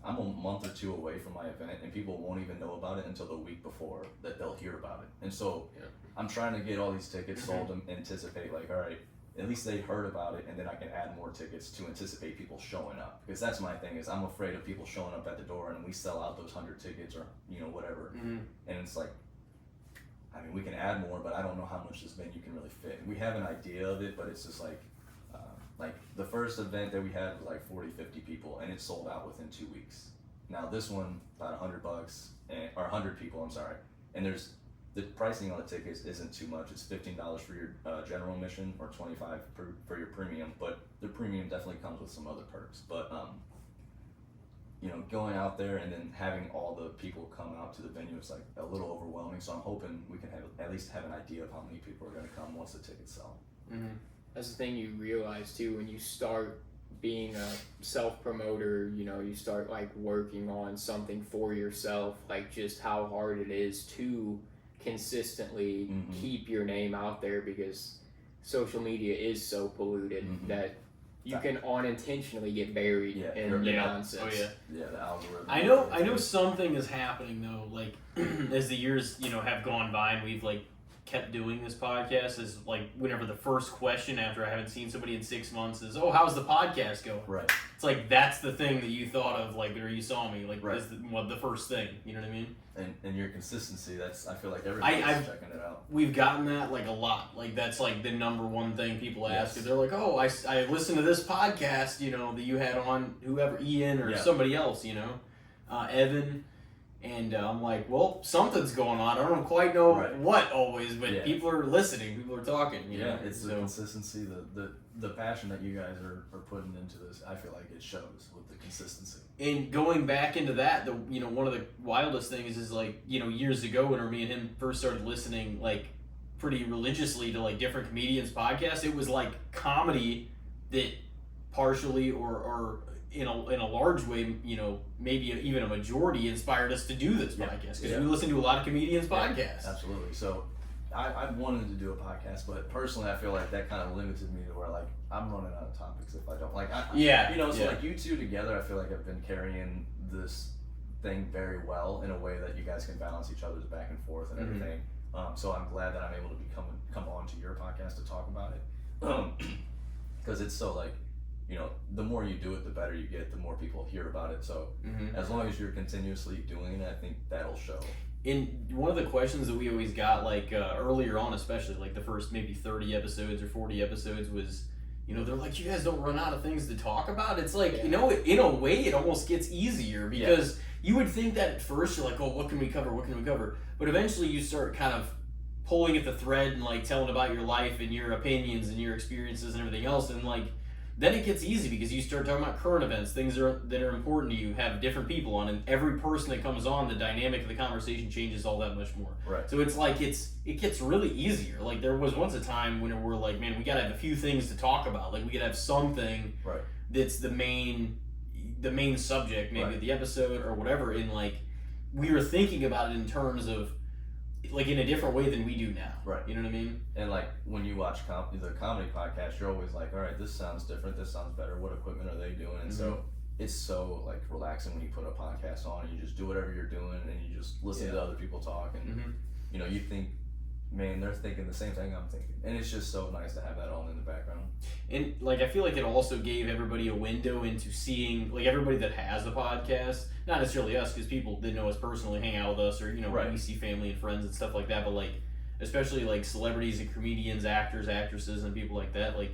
I'm a month or two away from my event, and people won't even know about it until the week before that they'll hear about it. And so I'm trying to get all these tickets sold and anticipate like, all right, at least they heard about it, and then I can add more tickets to anticipate people showing up. Because that's my thing, is I'm afraid of people showing up at the door and we sell out those 100 tickets or whatever. And it's like, I mean, we can add more, but I don't know how much this venue can really fit. We have an idea of it, but it's just like the first event that we had was like 40, 50 people, and it sold out within 2 weeks. Now this one, about $100 or 100 people, I'm sorry. And the pricing on the tickets isn't too much. It's $15 for your general admission or $25 for your premium, but the premium definitely comes with some other perks. But going out there and then having all the people come out to the venue is like a little overwhelming. So I'm hoping we can at least have an idea of how many people are going to come once the tickets sell. that's the thing you realize too when you start being a self-promoter, you know, you start like working on something for yourself, like just how hard it is to consistently keep your name out there, because social media is so polluted that you can unintentionally get buried in the nonsense. Oh yeah. Yeah, the algorithm. I know something is happening though, like as the years, you know, have gone by and we've like kept doing this podcast, is like whenever the first question after I haven't seen somebody in 6 months is, "Oh, how's the podcast going?" Right. It's like that's the thing that you thought of, like, or you saw me, like, is the first thing. You know what I mean? And your consistency, that's, I feel like everybody's checking it out. We've gotten that like a lot. Like that's like the number one thing people ask. They're like, "Oh, I listened to this podcast, you know, that you had on whoever, Ian or somebody else, you know, Evan." And I'm like, well, something's going on. I don't quite know what always, but people are listening. People are talking. You know? It's the consistency, the passion that you guys are putting into this. I feel like it shows with the consistency. And going back into that, you know, one of the wildest things is like, you know, years ago when me and him first started listening like pretty religiously to like different comedians' podcasts, it was like comedy that partially or in a large way, you know, maybe even a majority inspired us to do this podcast, because we listen to a lot of comedians' podcasts. Absolutely. So I wanted to do a podcast, but personally I feel like that kind of limited me to where like I'm running out of topics if I don't. Like you know, so like you two together, I feel like I've been carrying this thing very well in a way that you guys can balance each other's back and forth and everything. So I'm glad that I'm able to come on to your podcast to talk about it, because it's so like, you know, the more you do it, the better you get, the more people hear about it. So as long as you're continuously doing it, I think that'll show. In one of the questions that we always got, like earlier on, especially like the first maybe 30 episodes or 40 episodes, was, you know, they're like, you guys don't run out of things to talk about. It's like, you know, in a way it almost gets easier, because you would think that at first you're like, oh, what can we cover? What can we cover? But eventually you start kind of pulling at the thread and like telling about your life and your opinions and your experiences and everything else. And like, then it gets easy because you start talking about current events, things that are important to you, have different people on, and every person that comes on, the dynamic of the conversation changes all that much more. Right. So it's like it gets really easier. Like there was once a time when we're like, man, we gotta have a few things to talk about. Like we could have something that's the main subject, maybe of the episode or whatever. And like we were thinking about it in terms of like in a different way than we do now. Right. You know what I mean? And like when you watch the comedy podcast, you're always like, all right, this sounds different, this sounds better, what equipment are they doing? And so it's so like relaxing when you put a podcast on and you just do whatever you're doing and you just listen to other people talk, and you know, you think, man, they're thinking the same thing I'm thinking, and it's just so nice to have that on in the background. And like I feel like it also gave everybody a window into seeing, like everybody that has a podcast, not necessarily us, because people that know us personally hang out with us, or you know, we see family and friends and stuff like that, but like especially like celebrities and comedians, actors, actresses, and people like that, like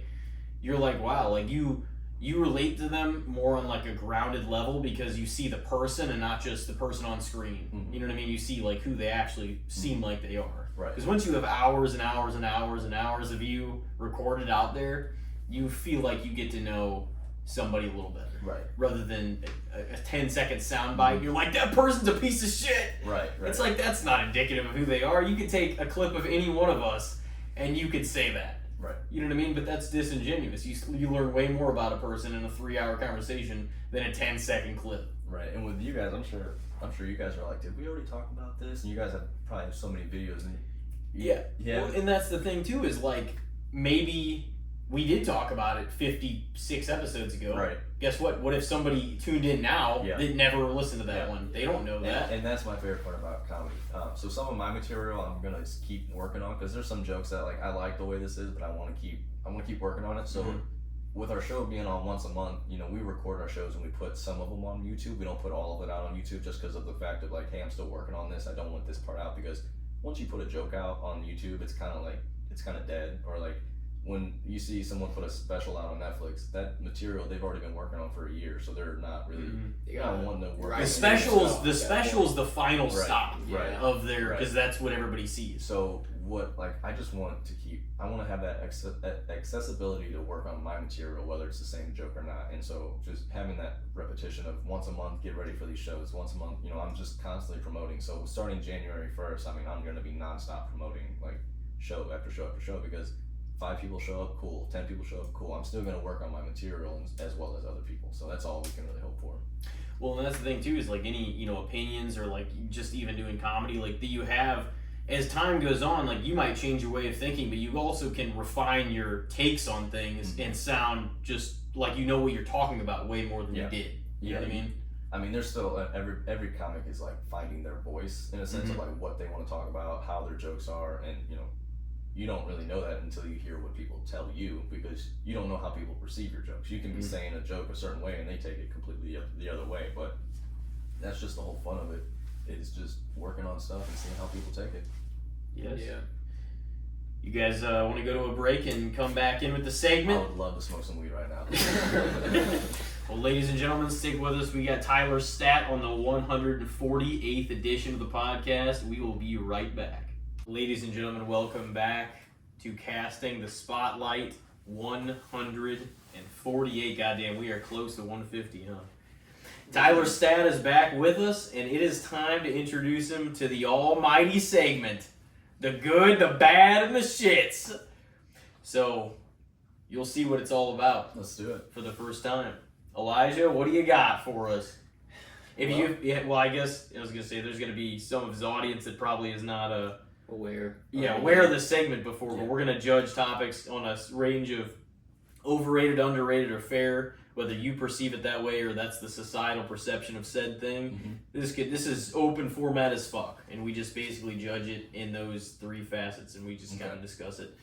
you're like, wow, like you relate to them more on like a grounded level because you see the person and not just the person on screen. You know what I mean? You see like who they actually seem like they are. Right. Because once you have hours and hours and hours and hours of you recorded out there, you feel like you get to know somebody a little better. Right. Rather than a 10-second soundbite, you're like, that person's a piece of shit. Right. It's like, that's not indicative of who they are. You could take a clip of any one of us and you could say that. Right. You know what I mean? But that's disingenuous. You learn way more about a person in a 3-hour conversation than a 10-second clip. Right. And with you guys, I'm sure you guys are like, did we already talk about this? And you guys have probably so many videos. And yeah. Well, and that's the thing too, is like maybe we did talk about it 56 episodes ago. Right. Guess what? What if somebody tuned in now that never listened to that one? They don't know that. And that's my favorite part about comedy. So some of my material I'm gonna keep working on, because there's some jokes that like I like the way this is, but I want to keep working on it. So with our show being on once a month, you know, we record our shows and we put some of them on YouTube. We don't put all of it out on YouTube just because of the fact of like, hey, I'm still working on this. I don't want this part out, because once you put a joke out on YouTube, it's kind of dead. Or like when you see someone put a special out on Netflix, that material they've already been working on for a year, so they're not really wanting to work. The special's the final stop of their, because that's what everybody sees. So what, like, I want to have that accessibility to work on my material, whether it's the same joke or not. And so just having that repetition of once a month, get ready for these shows, once a month, you know, I'm just constantly promoting. So starting January 1st, I mean, I'm going to be nonstop promoting like show after show after show, because 5 people show up, cool. 10 people show up, cool. I'm still going to work on my material as well as other people. So that's all we can really hope for. Well, and that's the thing too, is like any, you know, opinions or like just even doing comedy, like that you have, as time goes on, like you might change your way of thinking, but you also can refine your takes on things and sound just like you know what you're talking about way more than you did. You know what I mean? I mean, there's still every comic is like finding their voice in a sense of like what they want to talk about, how their jokes are, and you know, you don't really know that until you hear what people tell you, because you don't know how people perceive your jokes. You can be saying a joke a certain way and they take it completely the other way, but that's just the whole fun of it, is just working on stuff and seeing how people take it. Yes. Yeah. You guys want to go to a break and come back in with the segment? I would love to smoke some weed right now. Well, ladies and gentlemen, stick with us. We got Tyler Staat on the 148th edition of the podcast. We will be right back. Ladies and gentlemen, welcome back to Casting the Spotlight 148. Goddamn, we are close to 150, huh? Tyler Staat is back with us, and it is time to introduce him to the almighty segment. The good, the bad, and the shits. So, you'll see what it's all about. Let's do it. For the first time. Elijah, what do you got for us? I guess I was going to say there's going to be some of his audience that probably is not aware of the segment before, but we're going to judge topics on a range of overrated, underrated, or fair, whether you perceive it that way or that's the societal perception of said thing. This is open format as fuck, and we just basically judge it in those 3 facets, and we just kind of discuss it.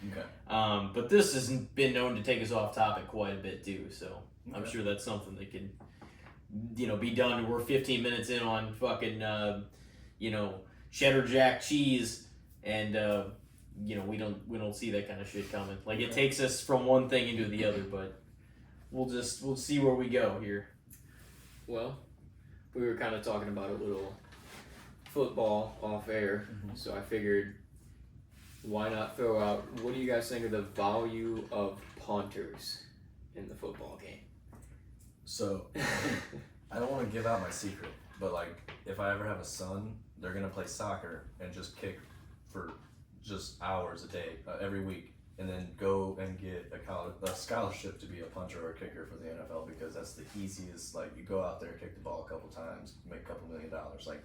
But this has been known to take us off topic quite a bit too, so I'm sure that's something that can, you know, be done. We're 15 minutes in on fucking, you know, cheddar jack cheese, and you know, we don't see that kind of shit coming. Like it takes us from one thing into the other, but we'll see where we go here. Well, we were kind of talking about a little football off air, so I figured why not throw out, what do you guys think of the value of punters in the football game? So, I don't want to give out my secret, but like if I ever have a son, they're gonna play soccer and just kick for just hours a day, every week, and then go and get a scholarship to be a punter or a kicker for the NFL, because that's the easiest. Like you go out there, kick the ball a couple times, make a couple $1 million. Like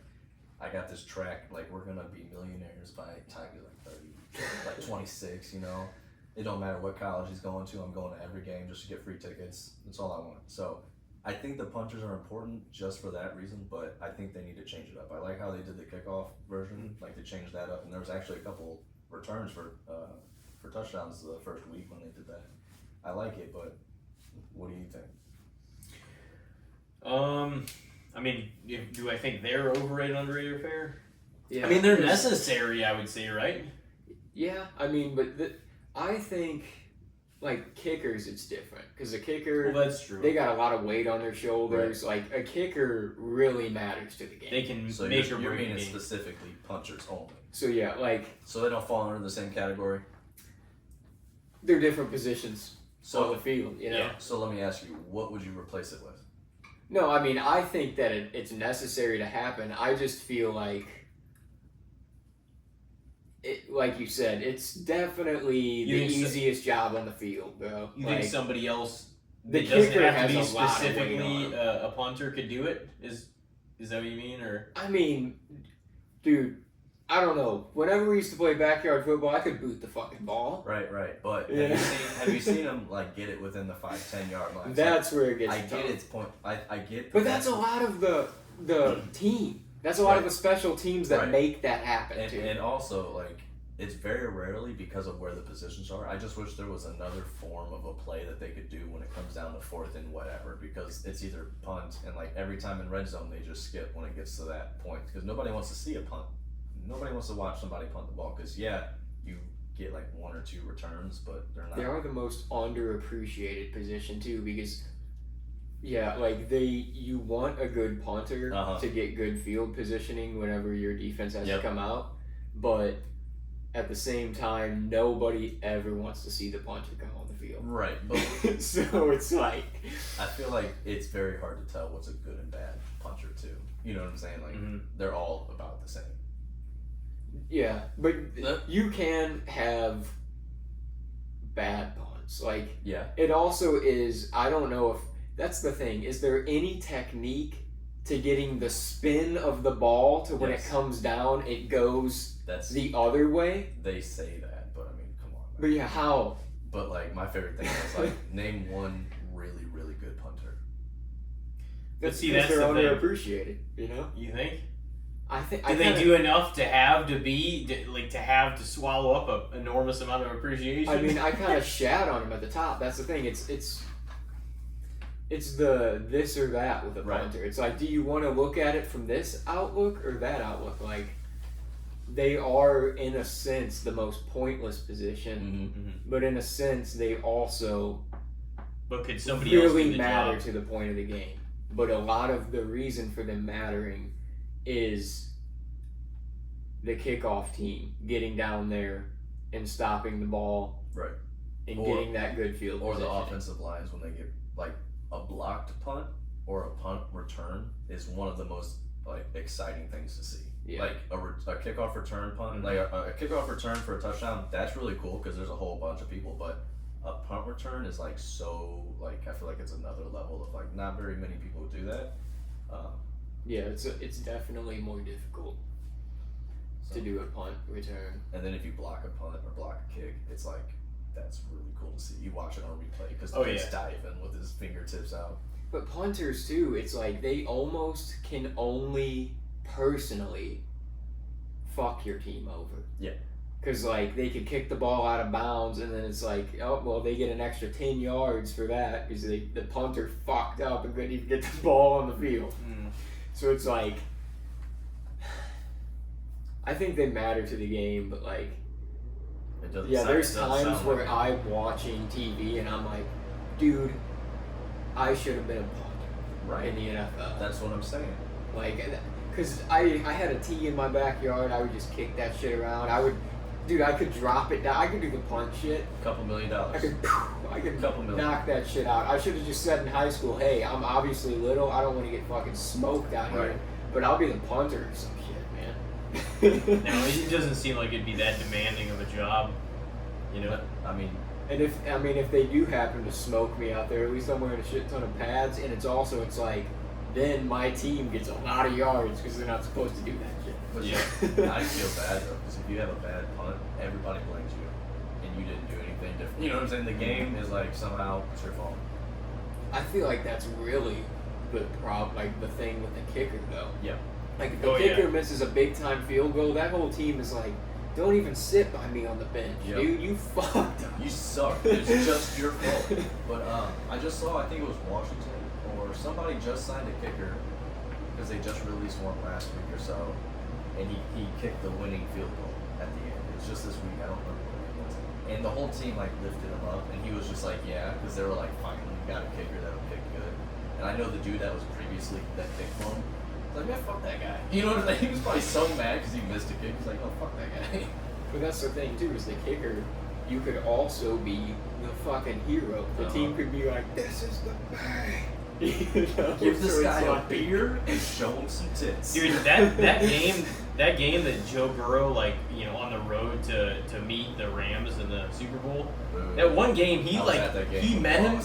I got this track, like we're gonna be millionaires by the time you're like 30, like 26. You know, it don't matter what college he's going to. I'm going to every game just to get free tickets. That's all I want. So I think the punters are important just for that reason, but I think they need to change it up. I like how they did the kickoff version, like they changed that up, and there was actually a couple returns for touchdowns the first week when they did that. I like it, but what do you think? I mean, do I think they're overrated, underrated, or fair? Yeah, I mean, they're necessary, I would say, right? Yeah, I mean, but I think, like, kickers, it's different. Because a kicker, well, that's true. They got a lot of weight on their shoulders. Right. Like, a kicker really matters to the game. They can so make or break. You're meaning game. specifically punchers only. So, yeah, like... So they don't fall under the same category? They're different positions on the field, you know? Yeah. So let me ask you, what would you replace it with? No, I mean, I think that it's necessary to happen. I just feel like... like you said, it's definitely the easiest job on the field, bro. You think somebody else that doesn't kicker have to be has a lot of weight specifically on a punter could do it? Is that what you mean, or? I mean, dude, I don't know. Whenever we used to play backyard football, I could boot the fucking ball. Right. But have you seen him like get it within the 5-10 yard line? That's where it gets. I get its point. I get. But that's a lot of the team. That's a lot of the special teams that make that happen. And also, like, it's very rarely because of where the positions are. I just wish there was another form of a play that they could do when it comes down to 4th and whatever, because it's either punt and like every time in red zone they just skip when it gets to that point, because nobody wants to see a punt. Nobody wants to watch somebody punt the ball, because you get like 1 or 2 returns, but they're not. They are the most underappreciated position too, because like you want a good punter to get good field positioning whenever your defense has to come out, but at the same time, nobody ever wants to see the punter come on the field. Right, but so it's like, I feel like it's very hard to tell what's a good and bad punter too. You know what I'm saying? Like they're all about the same. Yeah, but you can have bad punts. Like, yeah, it also is, I don't know if, that's the thing, is there any technique to getting the spin of the ball to when it comes down, it goes the other way? They say that, but I mean, come on. But yeah, how? But like, my favorite thing is like, name one really, really good punter. That's because they're underappreciated, you know? You think? I think. Do they do enough to have to swallow up an enormous amount of appreciation? I mean, I kind of shat on him at the top. That's the thing. It's the this or that with a punter. It's like, do you want to look at it from this outlook or that outlook? Like, they are, in a sense, the most pointless position, but in a sense, they also could somebody else do the matter job? To the point of the game. But a lot of the reason for them mattering is the kickoff team getting down there and stopping the ball, and getting that good field or position. the offensive lines when they get like a blocked punt or a punt return is one of the most like exciting things to see. Yeah. Like a kickoff return punt, like a kickoff return for a touchdown. That's really cool because there's a whole bunch of people, but a punt return is like so like I feel like it's another level of like not very many people do that. Yeah, it's definitely more difficult to do a punt return. And then if you block a punt or block a kick, it's like that's really cool to see. You watch it on replay because the kid's diving with his fingertips out. But punters too, it's like they almost can only personally fuck your team over. Yeah. Because, like, they could kick the ball out of bounds, and then it's like, oh, well, they get an extra 10 yards for that because the punter fucked up and couldn't even get the ball on the field. So it's like, I think they matter to the game, but, like, there's times where I'm watching TV and I'm like, dude, I should have been a punter in the NFL. That's what I'm saying. Like, because I had a tee in my backyard, I would just kick that shit around. I could drop it down. I could do the punt shit. $2 million. I could knock that shit out. I should have just said in high school, hey, I'm obviously little. I don't want to get fucking smoked out here. But I'll be the punter or some shit, man. No, it doesn't seem like it'd be that demanding of a job. You know? I mean... And if they do happen to smoke me out there, at least I'm wearing a shit ton of pads. And it's like, then my team gets a lot of yards because they're not supposed to do that shit. But I feel bad though, because if you have a bad punt, everybody blames you, and you didn't do anything different. You know what I'm saying? The game is like somehow it's your fault. I feel like that's really the problem, like the thing with the kicker though. Yeah. Like if the kicker misses a big time field goal, that whole team is like, don't even sit by me on the bench, dude. You fucked up. You suck. It's just your fault. But I just saw, I think it was Washington or somebody just signed a kicker because they just released one last week or so. And he kicked the winning field goal at the end. It was just this week. I don't remember what it was. And the whole team like lifted him up, and he was just like, yeah, because they were like, finally got a kicker that'll kick good. And I know the dude that was previously that kicked for him. Like, man, fuck that guy. You know what I mean? He was probably so mad because he missed a kick. He's like, oh, fuck that guy. But that's the thing too, is the kicker. You could also be the fucking hero. The team could be like, this is the bang. You know? Give this guy a beer and show him some tits. Dude, that game that Joe Burrow, like, you know, on the road to meet the Rams in the Super Bowl. That one game, he met him.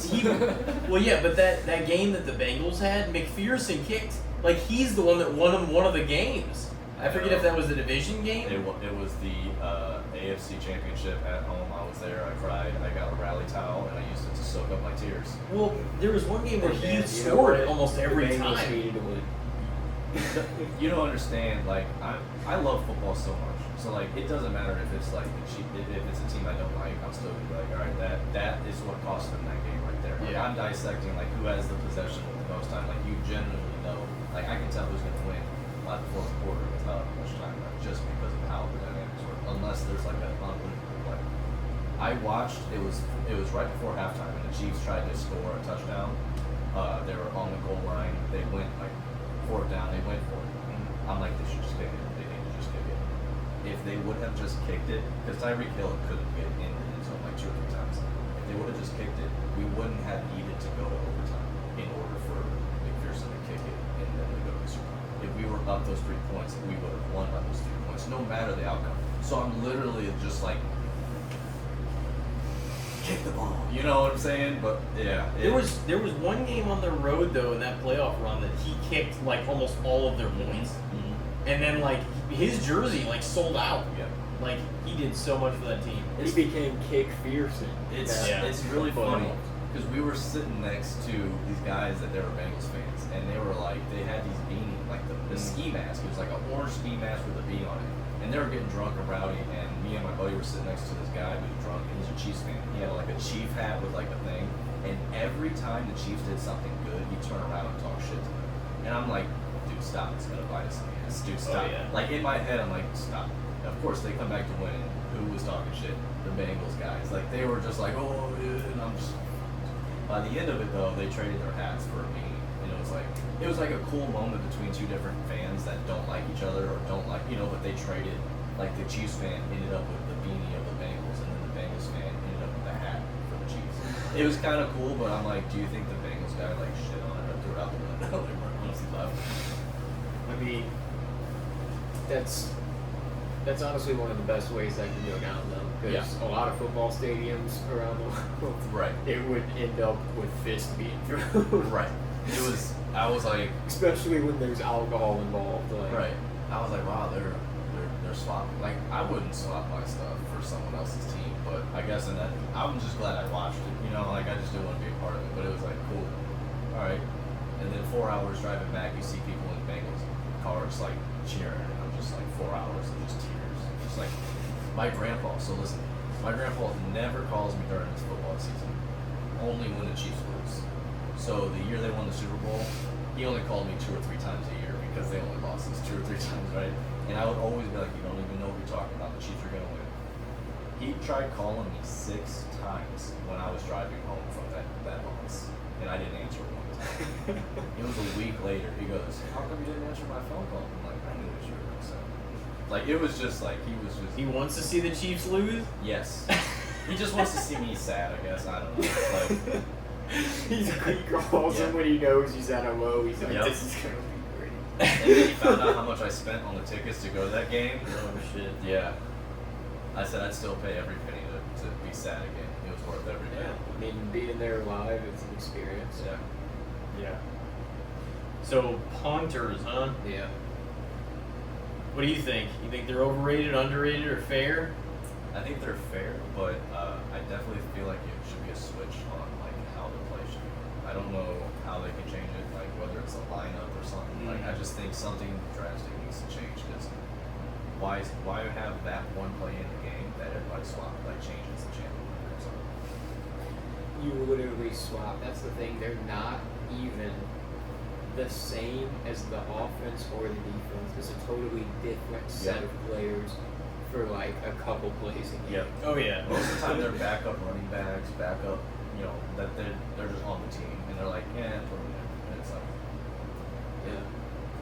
Well, yeah, but that game that the Bengals had, McPherson kicked. Like, he's the one that won him one of the games. I forget if that was the division game. It was the AFC Championship at home. I was there. I cried. I got a rally towel and I used it to soak up my tears. Well, there was one game where he scored almost every time. You don't understand. Like I love football so much. So like it doesn't matter if it's like if it's a team I don't like. I'm still gonna be like, all right, that is what cost them that game right there. Like, I'm dissecting like who has the possession with the most time. Like you generally know. Like I can tell who's gonna win by the fourth quarter without much time left, just because of how the dynamics work. Unless there's like an unbelievable play. I watched. It was right before halftime, and the Chiefs tried to score a touchdown. They were on the goal line. They went like fourth down. They went for it. I'm like, they should just kick it. They need to just kick it. If they would have just kicked it, because Tyreek Hill couldn't get in the end zone like 2 or 3 times. If they would have just kicked it, we wouldn't have needed to go to overtime in order for McPherson to kick it and then to go to the Super Bowl. If we were up those 3 points, we would have won by those 3 points, no matter the outcome. So I'm literally just like kick the ball. You know what I'm saying? But yeah. There was one game on the road though in that playoff run that he kicked like almost all of their points, and then like his jersey like sold out. Yeah. Like he did so much for that team. He became Kick Fearson. It's really funny because we were sitting next to these guys that they were Bengals fans, and they were like they had these beanies, like the ski mask. It was like an orange ski mask with a bee on it, and they were getting drunk and rowdy. And me and my buddy were sitting next to this guy who was drunk, and he's a Chiefs fan. He had like a Chief hat with like a thing, and every time the Chiefs did something good, he'd turn around and talk shit to them. And I'm like, dude, stop! It's gonna bite us in the ass. Dude, stop! Oh, yeah. Like in my head, I'm like, stop. Of course, they come back to win. Who was talking shit? The Bengals guys. Like they were just like, oh, dude, and I'm just. By the end of it, though, they traded their hats for me, and it was like a cool moment between two different fans that don't like each other or don't like, but they traded. Like the Chiefs fan ended up with the beanie of the Bengals, and then the Bengals fan ended up with the hat for the Chiefs. It was kind of cool, but I'm like, do you think the Bengals guy like shit on it or threw it out the window? Like, honestly, I mean, that's honestly one of the best ways I can go down though, because a lot of football stadiums around the world, right, it would end up with fists being thrown. Right. I was like, especially when there's alcohol involved. Like, right. I was like, wow, they're swapping. Like, I wouldn't swap my stuff for someone else's team, but I guess I'm just glad I watched it. Like I just didn't want to be a part of it, but it was like cool. All right. And then 4 hours driving back, you see people in Bengals cars like cheering, and I'm just like 4 hours of just tears. Just like my grandpa. So listen, my grandpa never calls me during this football season. Only when the Chiefs lose. So the year they won the Super Bowl, he only called me 2 or 3 times a year because they only lost us 2 or 3 times, right? And I would always be like, you don't even know what you're talking about. The Chiefs are gonna win. He tried calling me 6 times when I was driving home from that loss, and I didn't answer one time. It was a week later. He goes, "How come you didn't answer my phone call?" I'm like, "I knew what you were gonna say." Like it was just like he wants to see the Chiefs lose. Yes. He just wants to see me sad. I guess I don't know. Like, he calls him when he knows he's at a low. He's like, "This is gonna be." And then he found out how much I spent on the tickets to go to that game. Oh shit. Yeah. I said I'd still pay every penny to be sad again. It was worth every penny. Yeah. I mean, being there live, it's an experience. Yeah. Yeah. So punters, huh? Yeah. What do you think? You think they're overrated, underrated, or fair? I think they're fair, but I definitely feel like it should be a switch on like how the play should be. I don't know how they can change it, like whether it's a lineup or something. Like I just think something drastic needs to change because why have that one play in the game that everybody changes the channel or something? You literally swap. That's the thing. They're not even the same as the offense or the defense. It's a totally different set of players for like a couple plays a game. Oh yeah. Most of the time they're backup running backs, backup, that they're just on the team and they're like, yeah, put them there. And it's like, yeah.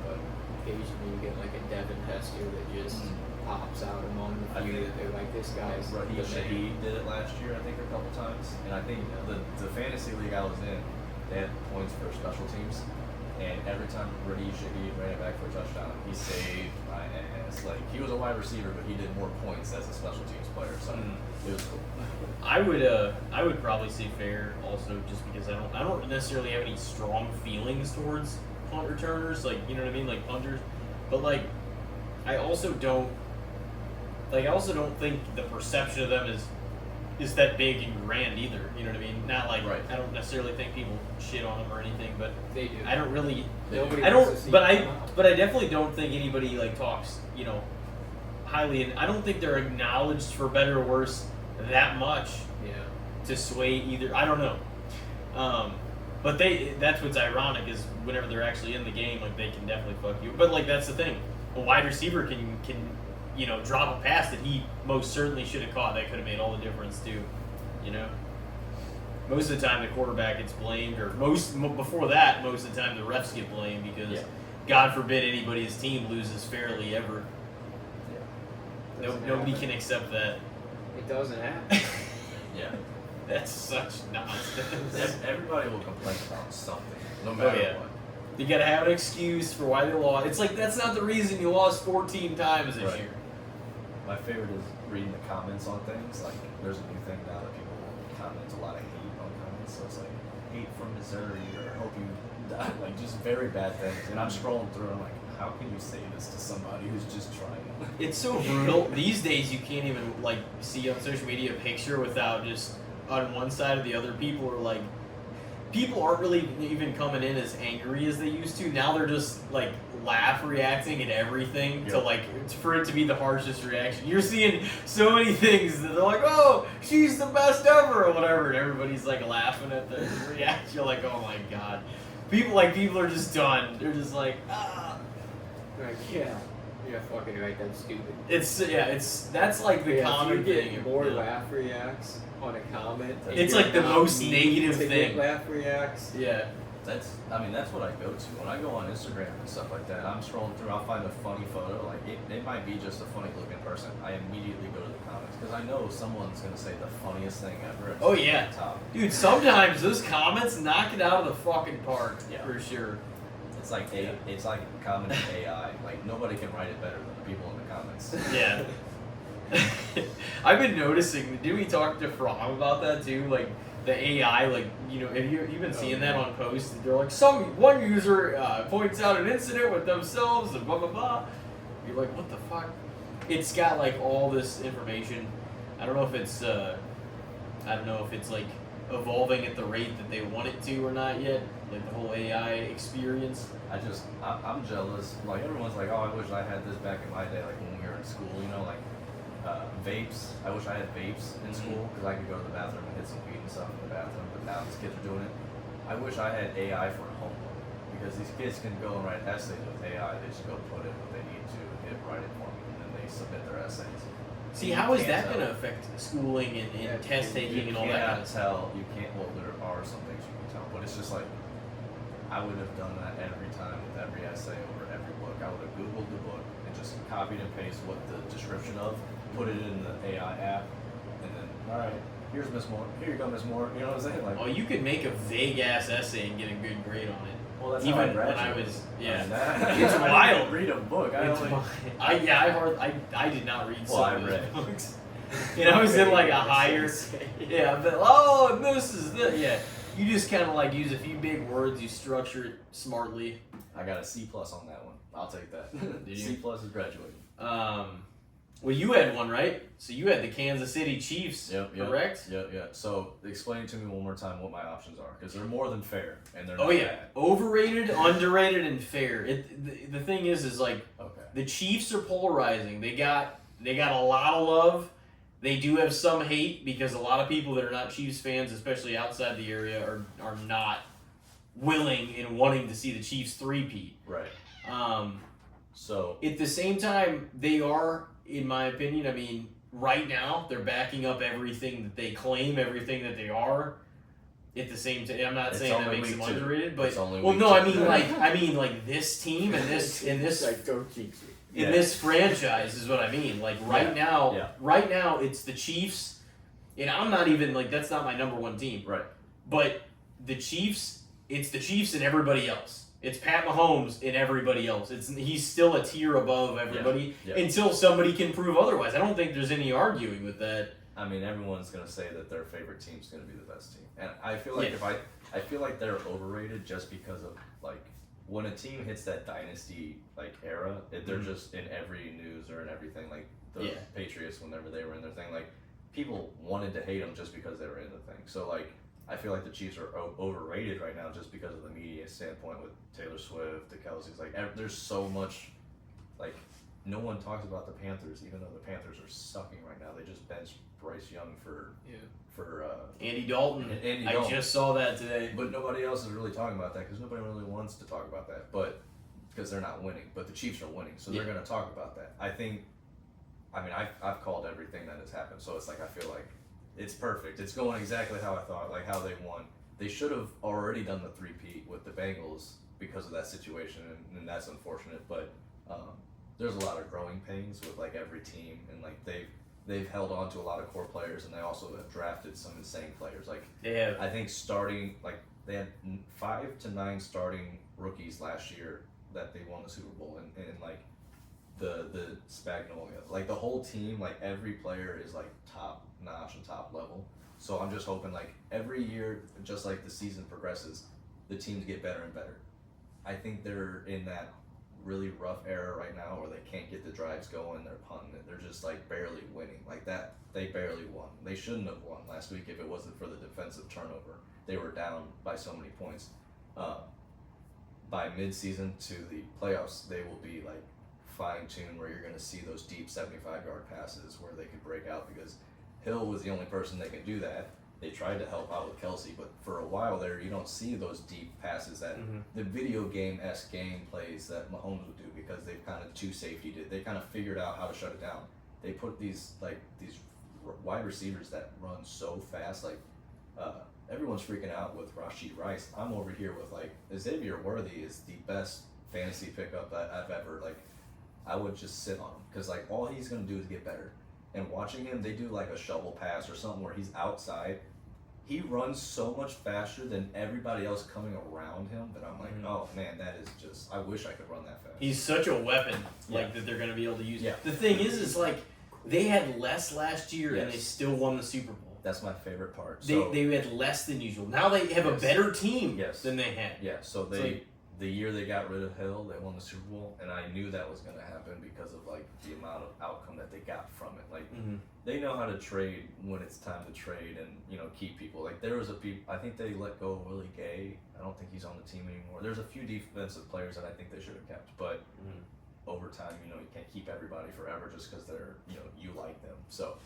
But occasionally you get like a Devin Hester that just pops out among the few that they're like, this guy's he did it last year, I think, a couple times. And I think the fantasy league I was in, they had points for special teams. And every time Raheem Shaheed ran it back for a touchdown, he saved my ass. Like, he was a wide receiver, but he did more points as a special teams player, so it was cool. I would probably say fair also, just because I don't necessarily have any strong feelings towards punt returners, like, you know what I mean, like punters. But like, I also don't think the perception of them is that big and grand either. You know what I mean? Not like I don't necessarily think people shit on them or anything, but they do. I don't really. Nobody I don't. wants to see But them I definitely don't think anybody like talks highly, and I don't think they're acknowledged for better or worse that much. Yeah. To sway either. I don't know. But that's what's ironic is whenever they're actually in the game, like they can definitely fuck you. But like that's the thing. A wide receiver can drop a pass that he most certainly should have caught. That could have made all the difference too. Most of the time the quarterback gets blamed, or before that, most of the time the refs get blamed because God forbid anybody's team loses fairly ever. Yeah. Nobody can accept that. It doesn't happen. Yeah. That's such nonsense. Everybody will complain about something, no matter what. You gotta have an excuse for why they lost. It's like, that's not the reason you lost 14 times this year. My favorite is reading the comments on things. Like, there's a new thing now that people will comments, a lot of hate on comments. So it's like hate from Missouri or hope you die, like just very bad things. And I'm scrolling through, and I'm like, how can you say this to somebody who's just trying? It's so brutal. These days, you can't even like see on social media a picture without just on one side or the other. People are like, people aren't really even coming in as angry as they used to. Now they're just like reacting at everything to like for it to be the harshest reaction. You're seeing so many things that they're like, oh, she's the best ever or whatever, and everybody's like laughing at the reaction. You're like, oh my god, people are just done. They're just like, ah. Like, yeah, fucking right. That's stupid. That's like the common if you thing. get more laugh reacts on a comment. It's like the most negative thing. Get laugh reacts. Yeah. That's what I go to. When I go on Instagram and stuff like that, I'm scrolling through, I'll find a funny photo, like it might be just a funny looking person. I immediately go to the comments, because I know someone's going to say the funniest thing ever. Oh yeah. Dude, sometimes those comments knock it out of the fucking park, for sure. It's like it's like comedy AI. Like nobody can write it better than the people in the comments. Yeah. I've been noticing, did we talk to Fromm about that too? Like, the AI, like, you know, have you been seeing that on posts? They're like, one user points out an incident with themselves and blah blah blah. You're like, what the fuck? It's got like all this information. I don't know if it's like evolving at the rate that they want it to or not yet. Like the whole AI experience. I'm jealous. Like everyone's like, oh, I wish I had this back in my day, like when we were in school. You know, like vapes. I wish I had vapes in school because I could go to the bathroom and hit some weed and stuff in the bathroom. But now these kids are doing it. I wish I had AI for homework, because these kids can go and write essays with AI. They just go put in what they need to and hit write it for me, and then they submit their essays. See, how is that going to affect schooling and test taking and all that kind of stuff? You can't. Well, there are some things you can tell, but it's just like I would have done that every time with every essay over every book. I would have Googled the book and just copied and pasted what the description of, put it in the AI app, and then, all right, here's Miss Moore. Here you go, Miss Moore. You know what I'm saying? Like, oh, you could make a vague ass essay and get a good grade on it. Well, that's even how I when graduated. I was, It's it's wild. Read a book. I did not read some of those read books. And I was in like a higher, but this is the, you just kind of like use a few big words, you structure it smartly. I got a C+ on that one. I'll take that. Did you? C+ is graduating. Well, you had one, right? So you had the Kansas City Chiefs, correct? Yep. So explain to me one more time what my options are, because they're more than fair, and they're not bad. Overrated, underrated, and fair. The thing is like the Chiefs are polarizing. They got a lot of love. They do have some hate because a lot of people that are not Chiefs fans, especially outside the area, are not willing and wanting to see the Chiefs three-peat. Right. So at the same time, they are, in my opinion, I mean, right now they're backing up everything that they claim, everything that they are. At the same time, I'm not saying that makes them underrated, but I mean like this team and this like don't jinx me. In this franchise is what I mean. Like right now it's the Chiefs, and I'm not even like that's not my number one team. Right. But the Chiefs, it's the Chiefs and everybody else. It's Pat Mahomes and everybody else. He's still a tier above everybody until somebody can prove otherwise. I don't think there's any arguing with that. I mean, everyone's gonna say that their favorite team's gonna be the best team, and I feel like I feel like they're overrated just because of like. When a team hits that dynasty like era, they're just in every news or in everything. Like the Patriots, whenever they were in their thing, like people wanted to hate them just because they were in the thing. So like I feel like the Chiefs are overrated right now just because of the media standpoint with Taylor Swift, the Kelce's. Like there's so much. Like no one talks about the Panthers, even though the Panthers are sucking right now. They just benched Bryce Young for Andy Dalton. Andy Dalton. I just saw that today. But nobody else is really talking about that because nobody really wants to talk about that. But because they're not winning, but the Chiefs are winning, so they're going to talk about that. I've called everything that has happened, so it's like I feel like it's perfect. It's going exactly how I thought, like how they won. They should have already done the three-peat with the Bengals because of that situation, and that's unfortunate. But there's a lot of growing pains with like every team, and like they've held on to a lot of core players, and they also have drafted some insane players. Like I think starting like they had 5 to 9 starting rookies last year that they won the Super Bowl, and like the Spagnolia, like the whole team, like every player is like top notch and top level. So I'm just hoping like every year, just like the season progresses, the teams get better and better. I think they're in that really rough era right now where they can't get the drives going, they're punting it, they're just like barely winning. Like that, they barely won. They shouldn't have won last week if it wasn't for the defensive turnover. They were down by so many points. By mid-season to the playoffs, they will be like fine-tuned where you're going to see those deep 75-yard passes where they can break out, because Hill was the only person that can do that. They tried to help out with Kelsey, but for a while there, you don't see those deep passes that the video game-esque game plays that Mahomes would do, because they've kind of two-safetied it. They kind of figured out how to shut it down. They put these wide receivers that run so fast. Like everyone's freaking out with Rashid Rice. I'm over here with like Xavier Worthy is the best fantasy pickup that I've ever like. I would just sit on him because like all he's gonna do is get better. And watching him, they do like a shovel pass or something where he's outside. He runs so much faster than everybody else coming around him that I'm like, oh man, that is just, I wish I could run that fast. He's such a weapon, like that they're going to be able to use. The thing is like they had less last year and they still won the Super Bowl. That's my favorite part. They had less than usual. Now they have a better team than they had. Yeah, so the year they got rid of Hill, they won the Super Bowl, and I knew that was going to happen because of like the amount of outcome that they got from it. Like they know how to trade when it's time to trade, and keep people. Like there was I think they let go of Willie Gay. I don't think he's on the team anymore. There's a few defensive players that I think they should have kept, but over time, you can't keep everybody forever just because they're you like them. So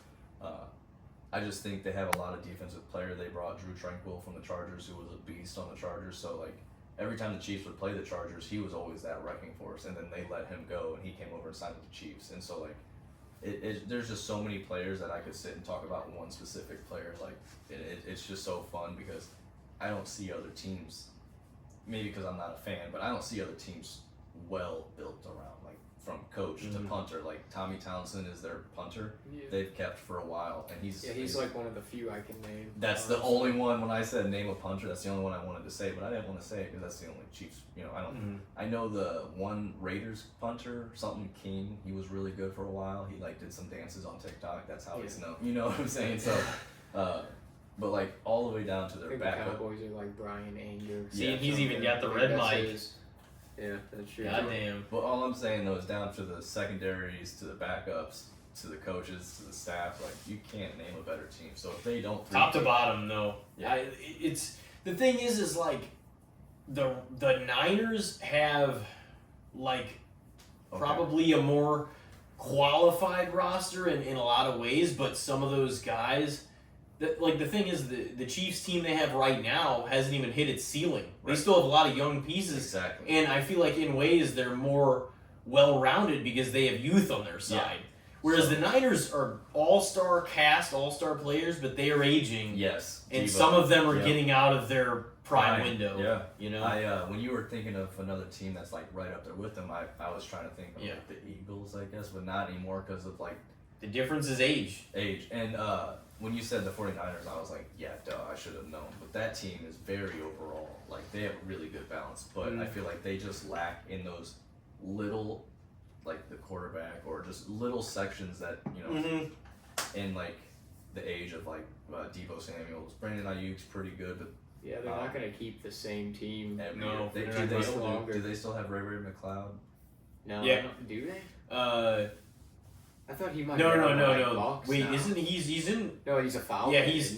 I just think they have a lot of defensive players. They brought Drew Tranquill from the Chargers, who was a beast on the Chargers. So like. Every time the Chiefs would play the Chargers, he was always that wrecking force, and then they let him go, and he came over and signed with the Chiefs. And so, like, there's just so many players that I could sit and talk about one specific player. Like, it's just so fun because I don't see other teams, maybe because I'm not a fan, but I don't see other teams well built around, like, from coach to punter. Like, Tommy Townsend is their punter. They've kept for a while, and he's like one of the few I can name. That's the only one. When I said name a punter, that's the only one I wanted to say, but I didn't want to say it because that's the only Chiefs. I don't. I know the one Raiders punter, something King. He was really good for a while. He like did some dances on TikTok. That's how he's known. You know what I'm saying? So, but like all the way down to their backup. The Cowboys are like Brian Anger. See, and he's even got the red mic. Yeah, that's true. Goddamn. But all I'm saying though is down to the secondaries, to the backups, to the coaches, to the staff. Like you can't name a better team. So if they don't top to bottom, though, it's the thing is like the Niners have like probably a more qualified roster in a lot of ways, but some of those guys. The thing is, the Chiefs team they have right now hasn't even hit its ceiling. They still have a lot of young pieces. Exactly. And I feel like in ways they're more well-rounded because they have youth on their side. Yeah. Whereas the Niners are all-star cast, all-star players, but they are aging. Yes. And some of them are getting out of their prime window. Yeah. I when you were thinking of another team that's like right up there with them, I was trying to think of like the Eagles, I guess, but not anymore because of like... The difference is age. And when you said the 49ers, I was like, yeah, duh, I should have known. But that team is very overall, like, they have a really good balance. But I feel like they just lack in those little, like, the quarterback or just little sections that, in, like, the age of, like, Deebo Samuels. Brandon Ayuk's pretty good, but... Yeah, they're not going to keep the same team. No. Do they still have Ray McLeod? No. Yeah. Do they? I thought he might. No. Wait, isn't he's in? No, he's a foul. Yeah, he's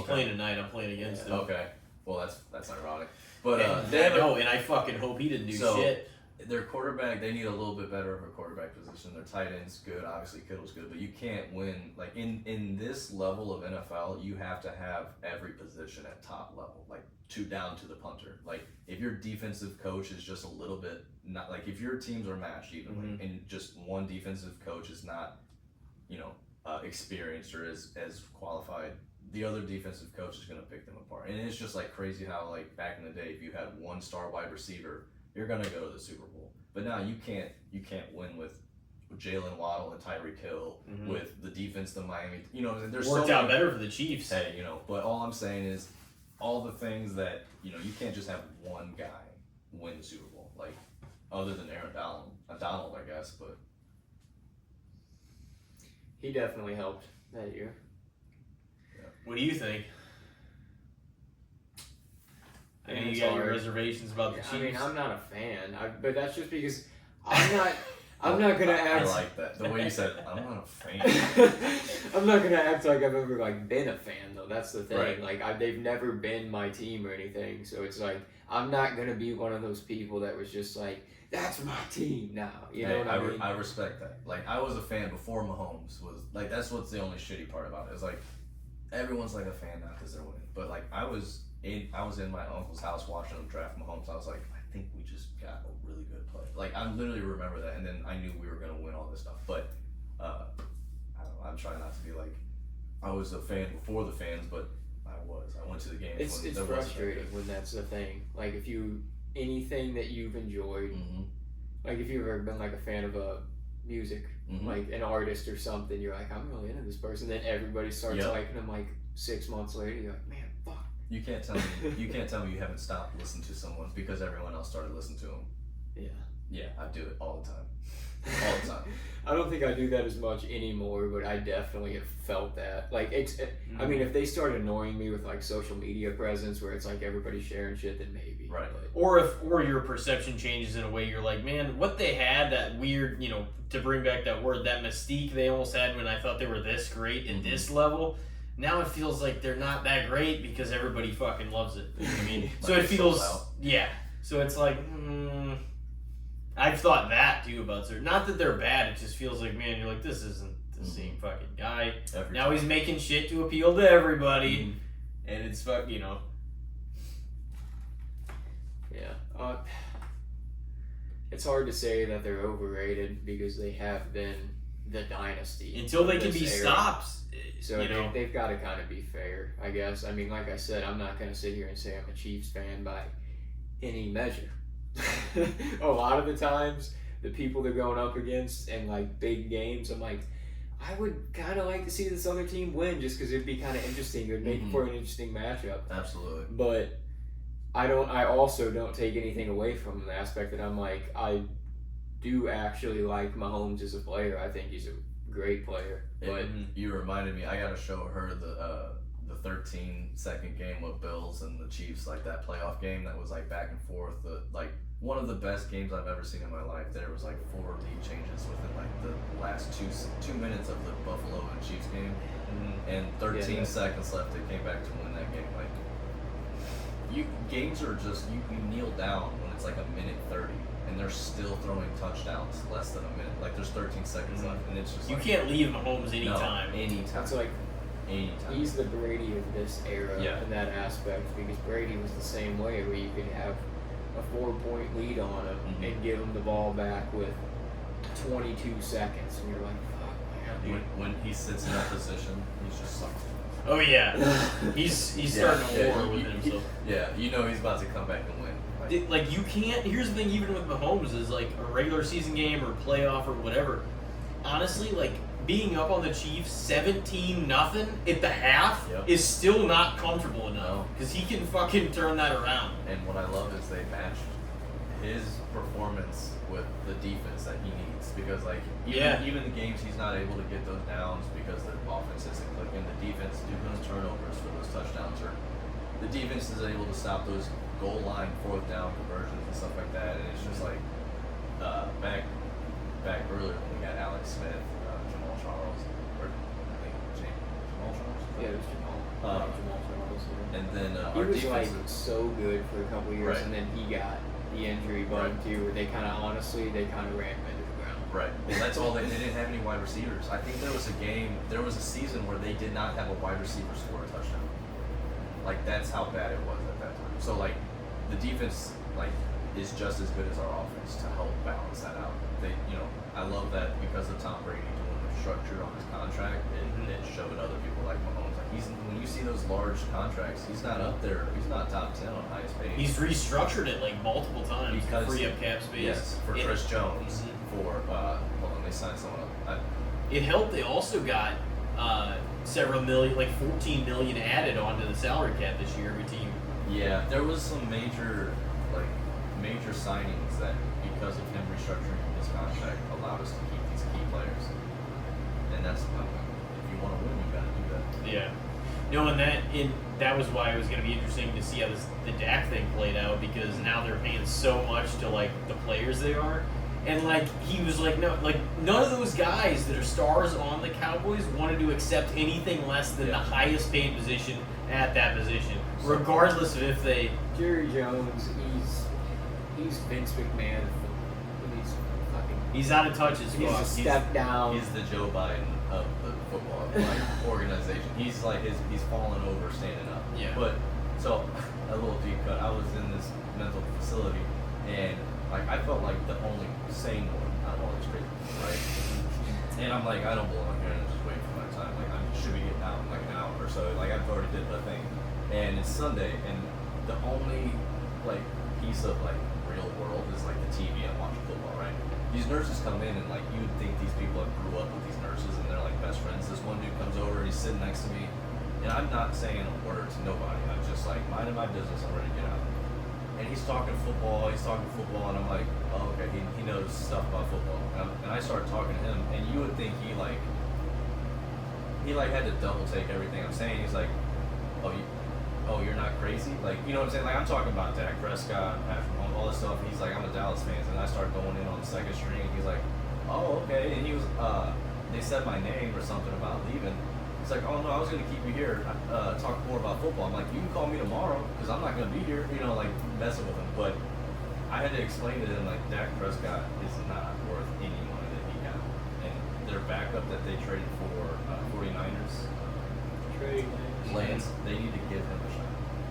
playing tonight. I'm playing against him. Okay, well that's ironic. But and I fucking hope he didn't do shit. Their quarterback, they need a little bit better of a quarterback position. Their tight end's good, obviously Kittle's good, but you can't win like in this level of NFL. You have to have every position at top level, like down to the punter. Like if your defensive coach is just a little bit not like if your teams are matched evenly and just one defensive coach is not, experienced or as qualified, the other defensive coach is going to pick them apart. And it's just like crazy how like back in the day, if you had one star wide receiver, you're going to go to the Super Bowl. But now you can't win with Jalen Waddle and Tyreek Hill with the defense the Miami. There's worked out better for the Chiefs. Hey, but all I'm saying is all the things that you can't just have one guy win the Super Bowl. Like other than Aaron Donald, I guess, but he definitely helped that year. What do you think? I mean, you got your reservations about the Chiefs. I mean, I'm not a fan, but that's just because I'm not. I'm not gonna act. I like that. The way you said, I'm not a fan. I'm not gonna act like I've ever like been a fan though. That's the thing. Right. Like they've never been my team or anything. So it's like I'm not gonna be one of those people that was just like, that's my team now. You know what I mean? I respect that. Like I was a fan before Mahomes was like. That's what's the only shitty part about it. Is like everyone's like a fan now because they're winning. But like I was in my uncle's house watching them draft Mahomes. I was like, I think we just got a really good player. Like I literally remember that, and then I knew we were gonna win all this stuff. But I don't know. I'm trying not to be like I was a fan before the fans, but I went to the games. It's frustrating when that's the thing. Like if you anything that you've enjoyed, like if you've ever been like a fan of a music, like an artist or something, you're like, I'm really into this person. Then everybody starts liking them. Like 6 months later, you're like, man, fuck. You can't tell me you haven't stopped listening to someone because everyone else started listening to them. Yeah. Yeah, I do it all the time. All the time. I don't think I do that as much anymore, but I definitely have felt that. Like, I mean, if they start annoying me with like social media presence where it's like everybody sharing shit, then maybe. Right. But, or your perception changes in a way you're like, man, what they had, that weird, to bring back that word, that mystique they almost had when I thought they were this great at this level. Now it feels like they're not that great because everybody fucking loves it. You know what I mean? So it feels, so it's like, I've thought that too about certain. Not that they're bad, it just feels like, man, you're like, this isn't the same fucking guy. Now he's making shit to appeal to everybody, and it's Yeah. It's hard to say that they're overrated because they have been the dynasty. Until they can be stopped. So they've got to kind of be fair, I guess. I mean, like I said, I'm not going to sit here and say I'm a Chiefs fan by any measure. A lot of the times, the people they're going up against in like big games, I'm like, I would kind of like to see this other team win just because it'd be kind of interesting. It would make for an interesting matchup. Absolutely. But I also don't take anything away from the aspect that I'm like, I do actually like Mahomes as a player. I think he's a great player. But you reminded me, I gotta show her the 13-second game with Bills and the Chiefs, like that playoff game that was like back and forth. Like one of the best games I've ever seen in my life. There was like 4 lead changes within like the last two minutes of the Buffalo and Chiefs game, and 13 seconds left. They came back to win that game. Like games are just you kneel down when it's like a minute 30. And they're still throwing touchdowns less than a minute. Like there's 13 seconds left, and it's just you can't leave Mahomes anytime. Anytime. It's like anytime. He's the Brady of this era in that aspect because Brady was the same way where you could have a 4-point lead on him and give him the ball back with 22 seconds, and you're like, fuck, man. When he sits in that position, he's just like. Oh yeah, he's starting a war with himself. Yeah, he's about to come back and win. Like you can't. Here's the thing, even with Mahomes, is like a regular season game or playoff or whatever. Honestly, like being up on the Chiefs 17-0 at the half is still not comfortable enough because he can fucking turn that around. And what I love is they matched his performance with the defense that he needs because like even the games he's not able to get those downs because the offense isn't clicking. The defense do those turnovers for those touchdowns, or the defense is able to stop those goal line 4th down conversions and stuff like that, and it's just like back earlier when we got Alex Smith, Jamal Charles, or I think Jamal Charles. Yeah, it was Jamal Charles. And then he was like so good for a couple years, and then he got the injury bug too, where they kind of ran him into the ground. Right. Well, that's all. They didn't have any wide receivers. I think there was a season where they did not have a wide receiver score a touchdown. Like that's how bad it was at that time. So like the defense is just as good as our offense to help balance that out. They I love that because of Tom Brady doing the structure on his contract, it showed other people like Mahomes. Like when you see those large contracts, he's not up there. He's not top 10 on highest paid. He's restructured it like multiple times to free up cap space. Yes, for Chris Jones. For they signed someone up. It helped. They also got several million, like 14 million added onto the salary cap this year. Every team. Yeah, there was some major signings that because of him restructuring his contract allowed us to keep these key players. And that's if you want to win, you got to do that. Yeah. No, and that was why it was going to be interesting to see how the Dak thing played out, because now they're paying so much to like the players they are, and like he was like, no, like none of those guys that are stars on the Cowboys wanted to accept anything less than the highest paid position at that position, regardless of if they. Jerry Jones, he's Vince McMahon. He's out of touch as fuck. He's a step down. He's the Joe Biden of the football organization. He's like he's fallen over standing up. Yeah. But so a little deep cut. I was in this mental facility, and like I felt like the only sane one out of all these crazy people, right? And I'm like, I don't belong here, and I'm just waiting for my time. Like I should be getting out in like an hour or so. Like I've already did the thing, and it's Sunday, and the only like piece of like real world is like the TV. I'm watching football, right? These nurses come in, and like you would think these people have grew up with these nurses and they're like best friends. This one dude comes over, he's sitting next to me, and I'm not saying a word to nobody. I'm just like minding my business. I'm ready to get out. And he's talking football, and I'm like, oh, okay, he knows stuff about football. And I start talking to him, and you would think he had to double take everything I'm saying. He's like, oh, you're not crazy? Like, you know what I'm saying? Like, I'm talking about Dak Prescott, Patrick Mahomes, all this stuff. He's like, I'm a Dallas fan. And I start going in on the second string. He's like, oh, okay. And he was, they said my name or something about leaving. He's like, oh, no, I was going to keep you here, talk more about football. I'm like, you can call me tomorrow because I'm not going to be here, you know, like, messing with him. But I had to explain to him, like, Dak Prescott is not worth any money that he got. And their backup that they traded for 49ers, Lance, they need to give him a shot.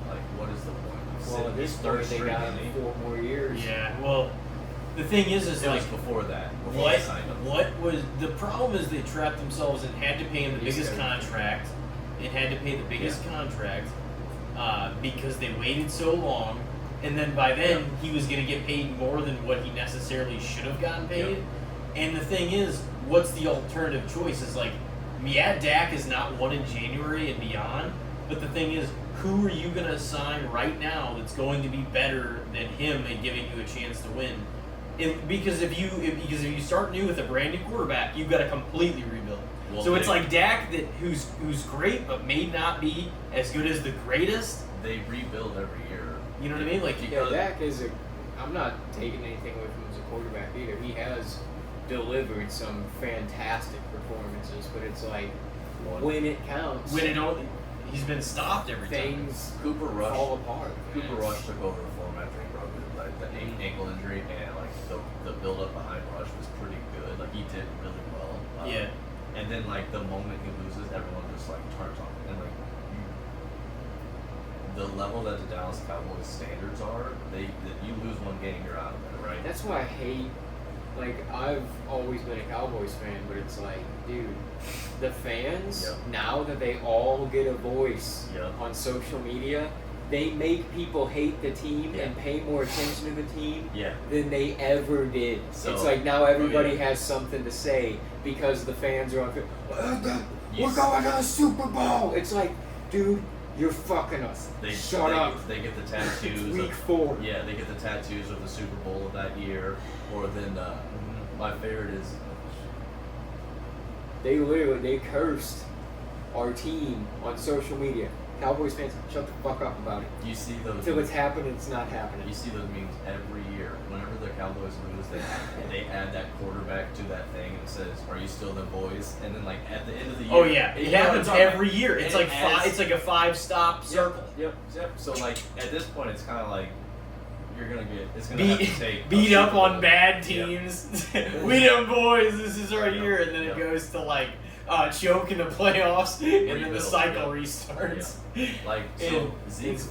Like, what is the point? Well, at this point, they got 4 more years. Yeah, well, the thing is it like was before that. Before what they signed him. what was the problem is they trapped themselves and had to pay him the biggest contract. It had to pay the biggest contract because they waited so long, and then by then he was going to get paid more than what he necessarily should have gotten paid. Yep. And the thing is, what's the alternative choice? Is like, yeah, Dak is not one in January and beyond, but the thing is, who are you going to sign right now that's going to be better than him and giving you a chance to win? Because if you start new with a brand new quarterback, you've got to completely rebuild. Well, so it's like Dak who's great but may not be as good as the greatest. They rebuild every year. You know what I mean? Like Dak is I'm not taking anything away from him as a quarterback either. He has delivered some fantastic performances, but it's like when it counts, when it only he's been stopped every time. Things Cooper Rush fall apart. Cooper Rush took over for him after he broke like the ankle injury, and like the build up behind Rush was pretty good. Like he did really well. Yeah. And then like the moment he loses, everyone just like turns on him. And like the level that the Dallas Cowboys standards are, you lose one game, you're out of it, right? That's why I hate. Like, I've always been a Cowboys fan, but it's like, dude, the fans, now that they all get a voice on social media, they make people hate the team and pay more attention to the team than they ever did. So, it's like now everybody has something to say because the fans are on. We're going to the Super Bowl! It's like, dude, you're fucking us. Shut up. They get the tattoos. It's week 4. Yeah, they get the tattoos of the Super Bowl of that year. Or then my favorite is they cursed our team on social media. Cowboys fans, shut the fuck up about it. You see those until it's happening, it's not happening. You see those memes every year. Whenever the Cowboys lose, they add that quarterback to that thing and it says, "Are you still the boys?" And then like at the end of the year, oh yeah, it happens every year. It's like it's like a 5-stop circle. Yep. So like at this point, it's kind of like you're gonna get have to take beat up on bad teams. We them boys, this is our year, and then it goes to like choke in the playoffs, and then the cycle restarts. Like so,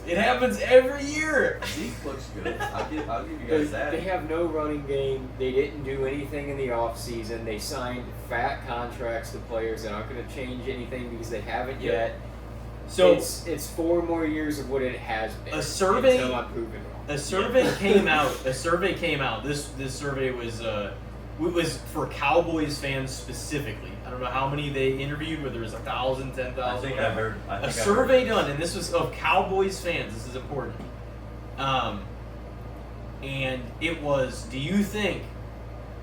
it happens every year. Zeke looks good. I'll give you guys that. They have no running game. They didn't do anything in the offseason. They signed fat contracts to players that aren't going to change anything because they haven't yet. So it's 4 more years of what it has been. A survey. Until I'm proven wrong. A survey came out. This survey was for Cowboys fans specifically. I don't know how many they interviewed, whether it was 1,000, 10,000. I think I heard. A survey done, and this was of Cowboys fans. This is important. And it was, do you think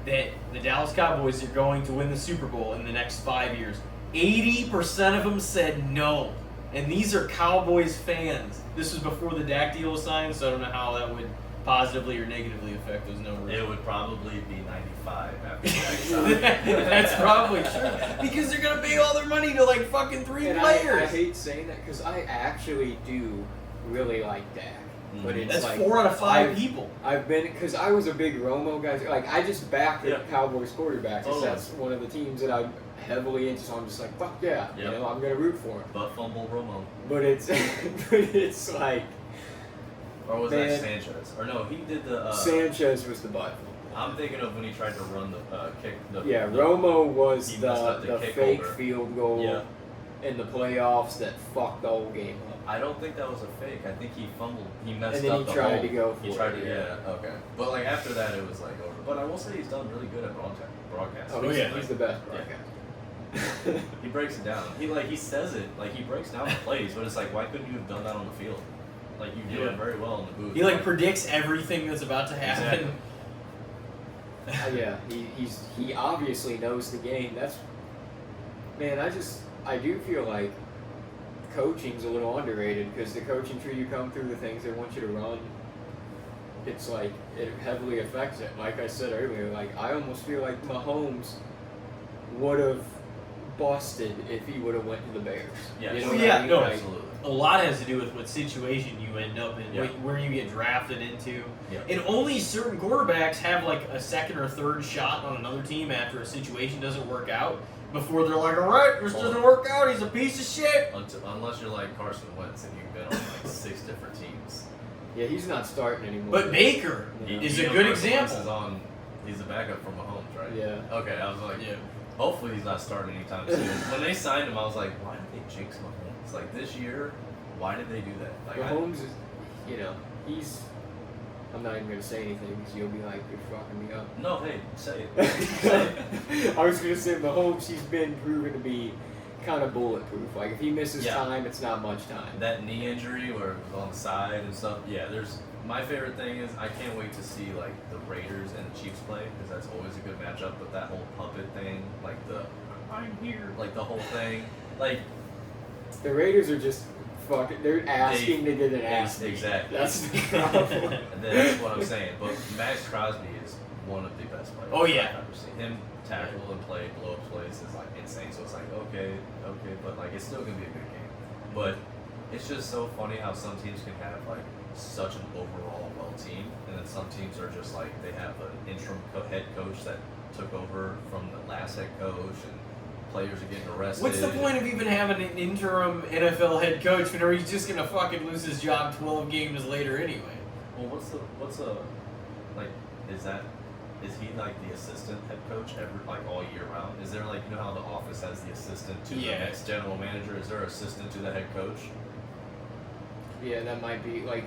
that the Dallas Cowboys are going to win the Super Bowl in the next 5 years? 80% of them said no. and these are Cowboys fans. This was before the Dak deal was signed, so I don't know how that would positively or negatively affect those numbers. It would probably be 95 after Dak signed. That's probably true. Because they're going to pay all their money to like fucking 3 players. I hate saying that because I actually do really like Dak. But it's that's like 4 out of 5 people. I've been, because I was a big Romo guy. Like, I just backed the Cowboys quarterback because that's one of the teams that I'm heavily into. So I'm just like, fuck yeah, you know, I'm gonna root for him. Butt fumble Romo. But it's, like, or was that Sanchez? Or no, he did the. Sanchez was the butt. I'm thinking of when he tried to run the kick. Romo was the fake over. field goal in the playoffs that fucked the whole game up. I don't think that was a fake. I think he fumbled. He messed up. And then he tried to go for it. He tried to, okay. But like after that, it was like over. But I will say he's done really good at broadcasting. Oh yeah, he's the best broadcaster. He breaks it down. He says it like he breaks down the plays, but it's like why couldn't you have done that on the field? Like you do it very well in the booth. He like predicts everything that's about to happen. Exactly. He obviously knows the game. I do feel like coaching's a little underrated because the coaching tree you come through, the things they want you to run, it's like it heavily affects it. Like I said earlier, like I almost feel like Mahomes would have busted if he would have went to the Bears. Yeah, you know absolutely. A lot has to do with what situation you end up in, where you get drafted into. And only certain quarterbacks have like a second or third shot on another team after a situation doesn't work out. Before they're like, all right, this doesn't work out. He's a piece of shit. Unless you're like Carson Wentz and you've been on like 6 different teams. Yeah, he's not starting anymore. But Baker is a good example. He's a backup from Mahomes, right? Yeah. Okay, I was like, hopefully he's not starting anytime soon. When they signed him, I was like, why did they jinx Mahomes? Like this year, why did they do that? Like, Mahomes is, he's. I'm not even gonna say anything because you'll be like, you're fucking me up. No, hey, say it. I was gonna say Mahomes, he's been proven to be kind of bulletproof. Like if he misses time, it's not much time. That knee injury where it was on the side and stuff. Yeah, my favorite thing is I can't wait to see like the Raiders and the Chiefs play because that's always a good matchup. But that whole puppet thing, like I'm here, like the whole thing, like the Raiders are just. They're asking to get an ass. Exactly. That's the problem. That's what I'm saying. But Max Crosby is one of the best players I've ever seen. Him tackle and play, blow up plays is like insane. So it's like, okay, but like it's still gonna be a good game. But it's just so funny how some teams can have like such an overall well team, and then some teams are just like they have an interim head coach that took over from the last head coach and players are getting arrested. What's the point of even having an interim NFL head coach whenever he's just gonna fucking lose his job 12 games later anyway? Well, is he like the assistant head coach like all year round? Is there like how the office has the assistant to the next general manager? Is there an assistant to the head coach? Yeah, that might be like.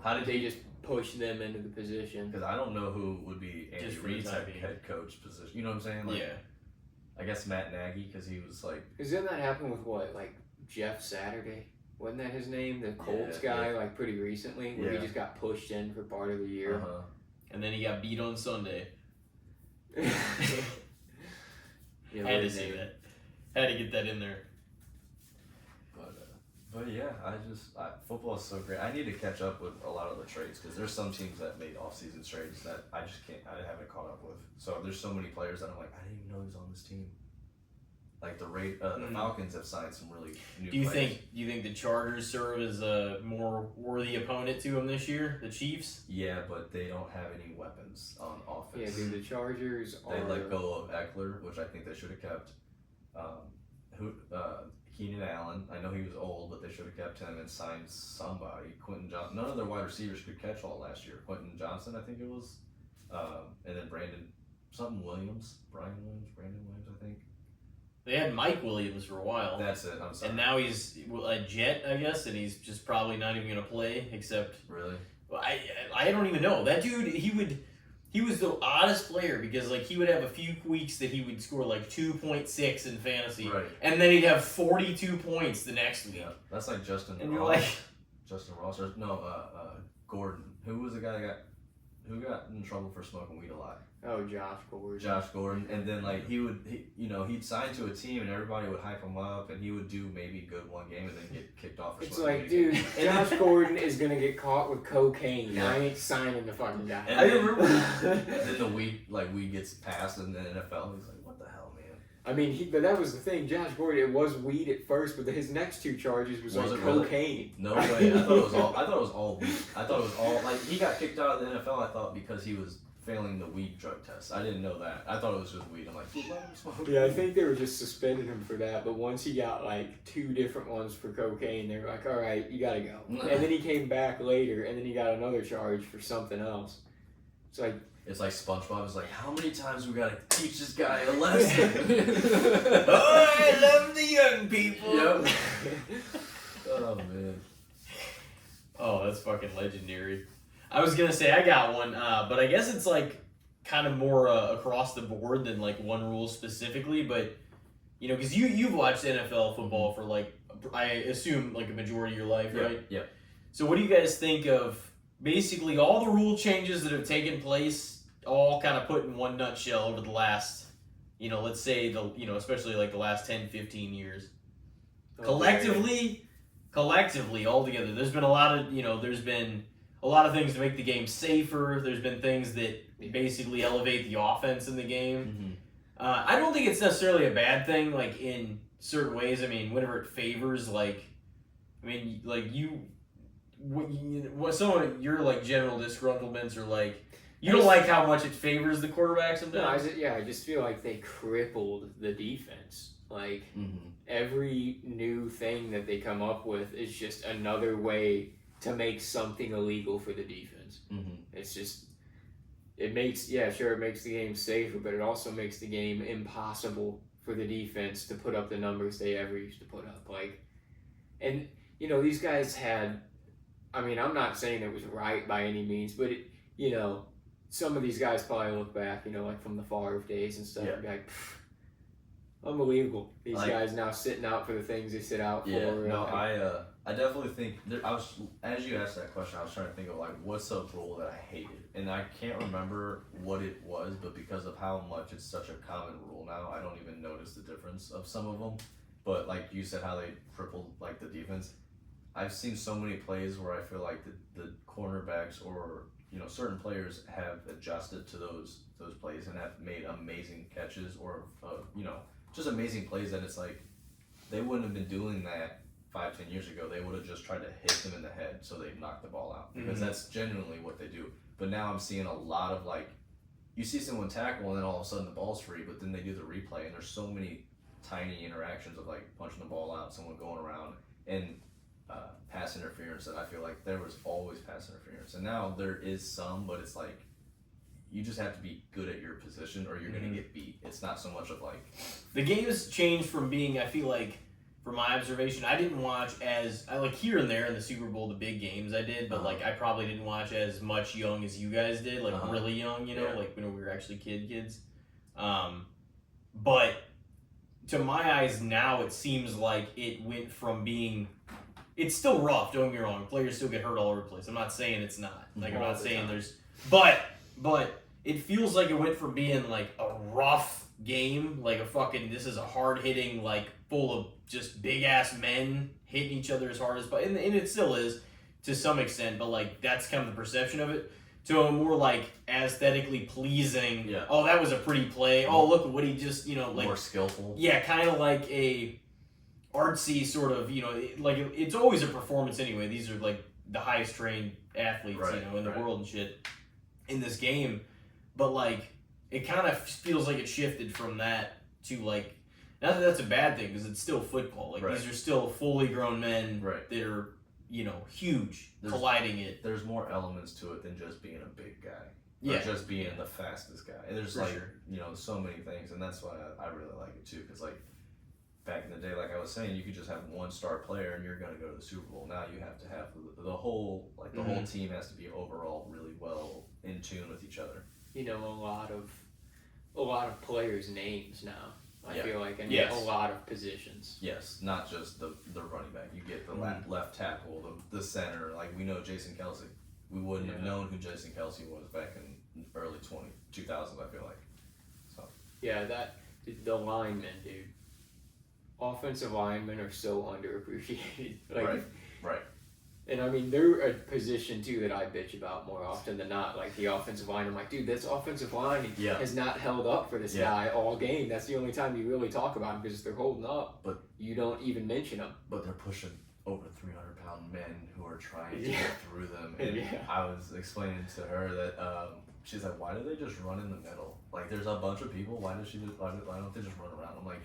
How did they just push them into the position? Because I don't know who would be Andy Reid's head coach position. You know what I'm saying? Like, I guess Matt Nagy, because he was like. Because didn't that happen with like Jeff Saturday? Wasn't that his name? The Colts guy, like pretty recently, where he just got pushed in for part of the year. And then he got beat on Sunday. Had to say that. Had to get that in there. But yeah, football is so great. I need to catch up with a lot of the trades because there's some teams that made off-season trades that I just can't. I haven't caught up with. So there's so many players that I'm like, I didn't even know he was on this team. Like the Falcons have signed some really new players. Do you think the Chargers serve as a more worthy opponent to him this year? The Chiefs? Yeah, but they don't have any weapons on offense. Yeah, dude, the Chargers They let go of Eckler, which I think they should have kept. Keenan Allen, I know he was old, but they should have kept him and signed somebody. Quentin Johnson. None of their wide receivers could catch all last year. Quentin Johnson, I think it was. And then Brandon Williams, I think. They had Mike Williams for a while. That's it, I'm sorry. And now he's a Jet, I guess, and he's just probably not even going to play, except... Really? I don't even know. That dude, he was the oddest player because like he would have a few weeks that he would score like 2.6 in fantasy, and then he'd have 42 points the next week. Yeah, that's like Justin. And you're like, Justin Ross or Gordon. Who was the guy that got who got in trouble for smoking weed a lot? Oh, Josh Gordon. Josh Gordon, and then like he'd sign to a team and everybody would hype him up, and he would do maybe good one game and then get kicked off for smoking weed. It's like, dude, Josh Gordon is gonna get caught with cocaine. I ain't signing the fucking guy. And I remember. And then the weed gets passed in the NFL. He's like, what the hell, man? I mean, but that was the thing. Josh Gordon, it was weed at first, but his next 2 charges was like cocaine. Really? No way. I thought it was all weed. I thought it was all like he got kicked out of the NFL. I thought because he was failing the weed drug test. I didn't know that. I thought it was just weed. I'm like, let him smoke. Yeah, I think they were just suspending him for that. But once he got like 2 different ones for cocaine, they were like, all right, you gotta go. And then he came back later, and then he got another charge for something else. It's like SpongeBob is like, how many times we gotta teach this guy a lesson? Oh, I love the young people. Yep. Oh man. Oh, that's fucking legendary. I was gonna say I got one, but I guess it's like kind of more across the board than like one rule specifically. But you know, because you've watched NFL football for like I assume like a majority of your life, right? Yeah. So what do you guys think of basically all the rule changes that have taken place, all kind of put in one nutshell over the last, you know, let's say especially like the last 10, 15 years, collectively all together. There's been a lot of things to make the game safer. There's been things that basically elevate the offense in the game. Mm-hmm. I don't think it's necessarily a bad thing, like in certain ways. I mean, whenever it favors, what some of your like general disgruntlements are like, you don't like how much it favors the quarterback sometimes. No, I just feel like they crippled the defense. Like every new thing that they come up with is just another way to make something illegal for the defense. Mm-hmm. It's just, it makes the game safer, but it also makes the game impossible for the defense to put up the numbers they ever used to put up. And these guys had, I mean, I'm not saying it was right by any means, but some of these guys probably look back, like from the Favre days and stuff, and be like, unbelievable. These guys now sitting out for the things they sit out for. Yeah, no, I definitely think as you asked that question, I was trying to think of like what's a rule that I hated, and I can't remember what it was, but because of how much it's such a common rule now, I don't even notice the difference of some of them. But like you said, how they crippled like the defense. I've seen so many plays where I feel like the cornerbacks or certain players have adjusted to those plays and have made amazing catches or just amazing plays that it's like they wouldn't have been doing that 5-10 years ago. They would have just tried to hit them in the head so they'd knock the ball out, because that's genuinely what they do. But now I'm seeing a lot of like, you see someone tackle and then all of a sudden the ball's free, but then they do the replay and there's so many tiny interactions of like punching the ball out, someone going around, and pass interference that I feel like there was always pass interference. And now there is some, but it's like you just have to be good at your position or you're going to get beat. It's not so much of like... The game has changed from being, I feel like, from my observation, I didn't watch I like here and there in the Super Bowl, the big games I did, but like I probably didn't watch as much young as you guys did, like really young, like when we were actually kids. But to my eyes now, it seems like it went from being... It's still rough, don't get me wrong. Players still get hurt all over the place. I'm not saying it's not. Like, I'm not saying there's... But it feels like it went from being, like, a rough game, like a fucking... This is a hard-hitting, like, full of just big-ass men hitting each other as hard as... And it still is, to some extent, but, like, that's kind of the perception of it. To a more, like, aesthetically pleasing... Yeah. Oh, that was a pretty play. Oh, look at what he just, like... More skillful. Yeah, kind of like a... artsy sort of, like it's always a performance anyway. These are like the highest trained athletes, in the world and shit in this game. But like, it kind of feels like it shifted from that to like, not that that's a bad thing because it's still football. Like these are still fully grown men that are, huge, colliding it. There's more elements to it than just being a big guy. Or just being the fastest guy. And there's so many things, and that's why I really like it too. Because like, back in the day, like I was saying, you could just have one star player and you're going to go to the Super Bowl. Now you have to have the whole team has to be overall really well in tune with each other. A lot of players' names now. I feel like, and a lot of positions. Yes, not just the running back. You get the left tackle, the center. Like we know Jason Kelsey. we wouldn't have known who Jason Kelsey was back in early 2000s, I feel like. So. Yeah, the linemen, dude. Offensive linemen are so underappreciated. Right. And I mean, they're a position too that I bitch about more often than not. Like the offensive line, I'm like, dude, this offensive line has not held up for this guy all game. That's the only time you really talk about him because they're holding up. But you don't even mention them. But they're pushing over 300-pound men who are trying to get through them. And I was explaining to her that she's like, why do they just run in the middle? Like, there's a bunch of people. Why don't they just run around? I'm like.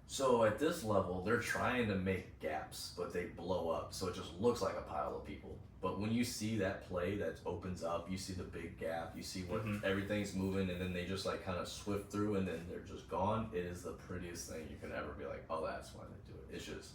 So at this level, they're trying to make gaps, but they blow up, so it just looks like a pile of people. But when you see that play that opens up, you see the big gap, you see what everything's moving, and then they just like kind of swift through, and then they're just gone. It is the prettiest thing you can ever be like, oh, that's why they do it. It's just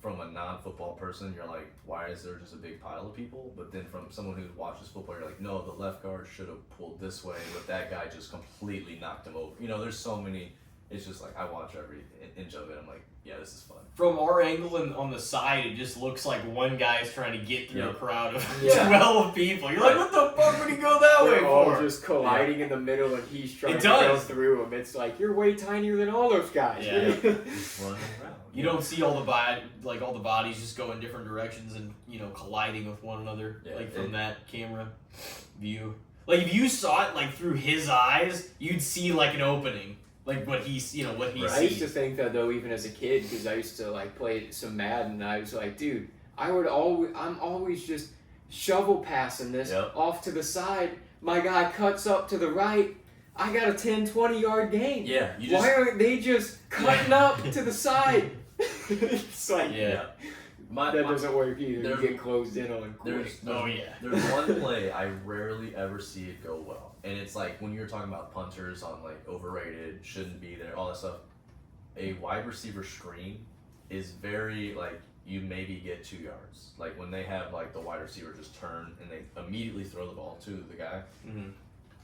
from a non-football person, you're like, why is there just a big pile of people? But then from someone who watches football, you're like, no, the left guard should have pulled this way, but that guy just completely knocked him over. You know, there's so many. It's just like, I watch every inch of it. I'm like, yeah, this is fun. From our angle and on the side, it just looks like one guy's trying to get through a crowd of 12 people. You're like, what the fuck would he go that way for? They're all just colliding in the middle, and he's trying to go through them. It's like, you're way tinier than all those guys. Yeah. Just running around. You don't see all the bodies just go in different directions and colliding with one another from that camera view. Like if you saw it like through his eyes, you'd see like an opening. Like what he sees. I used to think that though, even as a kid, because I used to like play some Madden, and I was like, dude, I'm always just shovel passing this off to the side. My guy cuts up to the right. I got a 10-20 yard gain. Yeah. Why aren't they just cutting up to the side? It's like that doesn't work either. You get closed in on quick. There's one play I rarely ever see it go well. And it's like when you're talking about punters on like overrated, shouldn't be there, all that stuff. A wide receiver screen is very like you maybe get 2 yards. Like when they have like the wide receiver just turn and they immediately throw the ball to the guy. Mm-hmm.